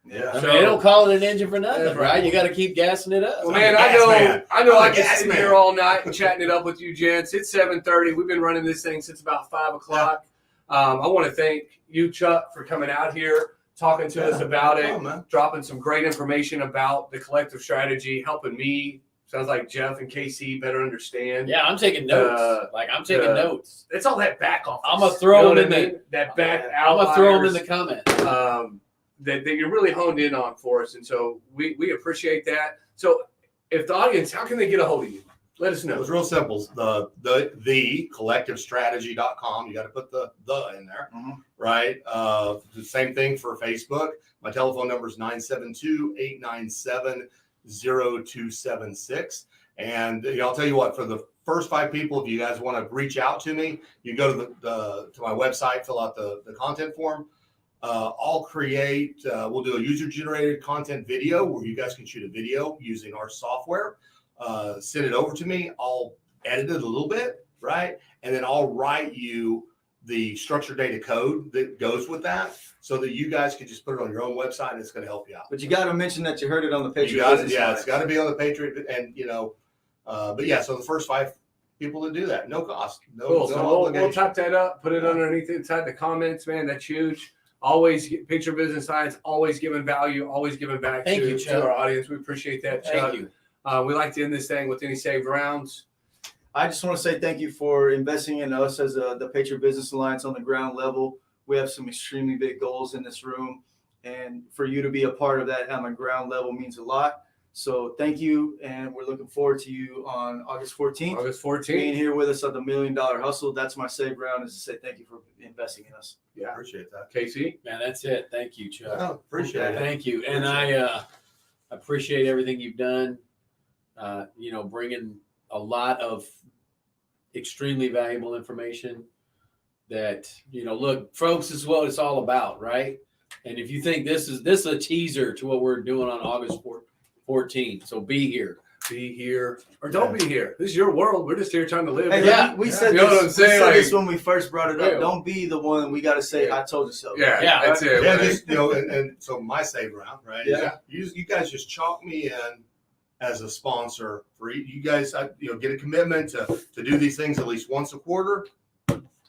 Yeah. I mean, they don't call it an engine for nothing, right? You got to keep gassing it up. Well, man, I know I can sit here all night and chatting it up with you, gents. It's 7:30. We've been running this thing since about 5 o'clock. I want to thank you, Chuck, for coming out here, talking to us about it, dropping some great information about the collective strategy, helping me. Sounds like Jeff and KC better understand. Yeah, I'm taking notes. I'm taking notes. It's all that back office. I'm gonna throw them in that back I'm gonna throw them in the comments. That you're really honed in on for us, and so we appreciate that. So, if the audience, how can they get a hold of you? Let us It know. was real simple. The collectivestrategy.com. You got to put the in there, right? The same thing for Facebook. My telephone number is 972-897-0276. And I'll tell you what, for the first 5 people, if you guys want to reach out to me, you go to to my website, fill out the content form. I'll create, we'll do a user-generated content video where you guys can shoot a video using our software. Send it over to me. I'll edit it a little bit, right? And then I'll write you the structured data code that goes with that so that you guys can just put it on your own website and it's going to help you out. But you got to mention that you heard it on the Patriot. You got it, Business yeah, Line. it's got to be on the Patriot. And, but yeah, so the first 5 people to do that, no cost. No, Cool. no So we'll obligation. type that up, put it underneath inside the comments, man. That's huge. Always Picture Business Science, always giving value, always giving back Thank you, to Chuck. our audience. We appreciate that, Chuck. Thank you. We like to end this thing with any saved rounds. I just want to say thank you for investing in us as the Patriot Business Alliance on the ground level. We have some extremely big goals in this room, and for you to be a part of that on the ground level means a lot. So thank you, and we're looking forward to you on August 14th. August Being 14th. here with us on the $1 Million Hustle. That's my save round, is to say thank you for investing in us. Yeah. Appreciate that. Casey. Man, that's it. Thank you, Chuck. Oh, appreciate it. Thank you. And I appreciate everything you've done. Bringing a lot of extremely valuable information that, look, folks, this is what it's all about, right? And if you think this is a teaser to what we're doing on August 14th, so be here. Be here or don't be here. This is your world. We're just here trying to live. Hey, Yeah. we said You know what I'm this, saying? we said this Like- when we first brought it up. Yeah. Don't be the one we got to say, Yeah. I told you so. Yeah, Yeah. that's it. Yeah, man. just, and so my save round, right? Yeah. You guys just chalk me in as a sponsor for you guys. Get a commitment to do these things at least once a quarter.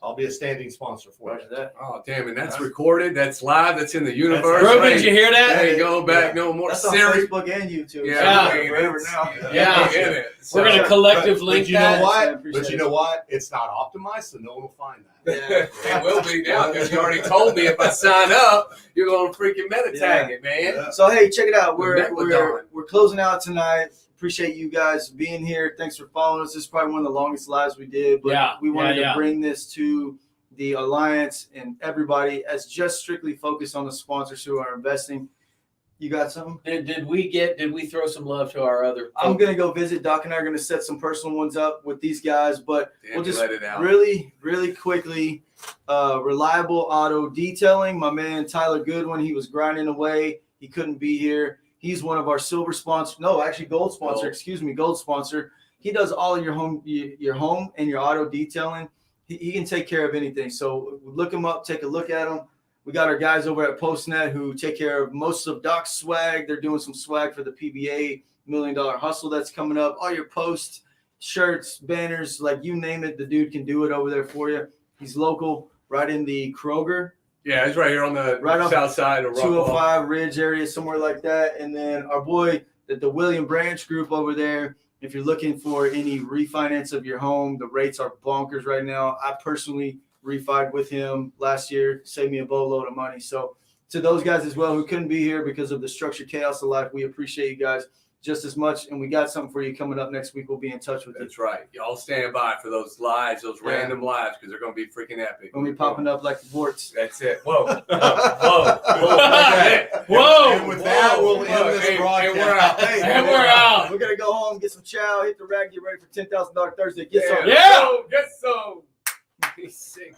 I'll be a standing sponsor for Roger it. that. Oh, damn. And that's recorded. That's live. That's in the universe. That's Ruben, did you hear that? There you go. Back no more. That's on Siri. Facebook and YouTube. Yeah, So I mean, forever it's- now. Yeah. In it. We're going to So- collective But link you know that. I what? appreciate But you it. know what? It's not optimized, so no one will find that. Yeah. It will be now because you already told me if I sign up, you're going to freaking meta tag it, man. Yeah. So hey, check it out. We met with We're closing out tonight. Appreciate you guys being here. Thanks for following us. This is probably one of the longest lives we did, but Yeah, we wanted yeah. to bring this to the Alliance and everybody as just strictly focused on the sponsors who are investing. You got something? Did we throw some love to our other? I'm gonna go visit. Doc and I are gonna set some personal ones up with these guys, but Damn, we'll you just let it out. really, really quickly. Reliable Auto Detailing. My man Tyler Goodwin. He was grinding away. He couldn't be here. He's one of our silver sponsors. No, actually gold sponsor. Gold. Excuse me, gold sponsor. He does all of your home and your auto detailing. He can take care of anything. So look him up. Take a look at him. We got our guys over at PostNet who take care of most of Doc's swag. They're doing some swag for the PBA $1 Million Hustle that's coming up. All your posts, shirts, banners, like you name it, the dude can do it over there for you. He's local, right in the Kroger, Yeah, it's right here on the Right off south side of Rockwall. 205 Ridge area, somewhere like that. And then our boy, the William Branch group over there, if you're looking for any refinance of your home, the rates are bonkers right now. I personally refied with him last year, saved me a boatload of money. So to those guys as well who couldn't be here because of the structured chaos of life, we appreciate you guys just as much. And we got something for you coming up next week. We'll be in touch with you. That's right. Y'all stand by for those lives, those Yeah. random lives, because they're going to be freaking epic. We'll be popping up like warts. That's it. Whoa. Whoa. Okay. Whoa. And with that, we'll end this Hey, broadcast. we're out. Hey, And we're out. We're going to go home, get some chow, hit the rack, get ready for $10,000 Thursday. Get some. Yeah. Get some. He's sick.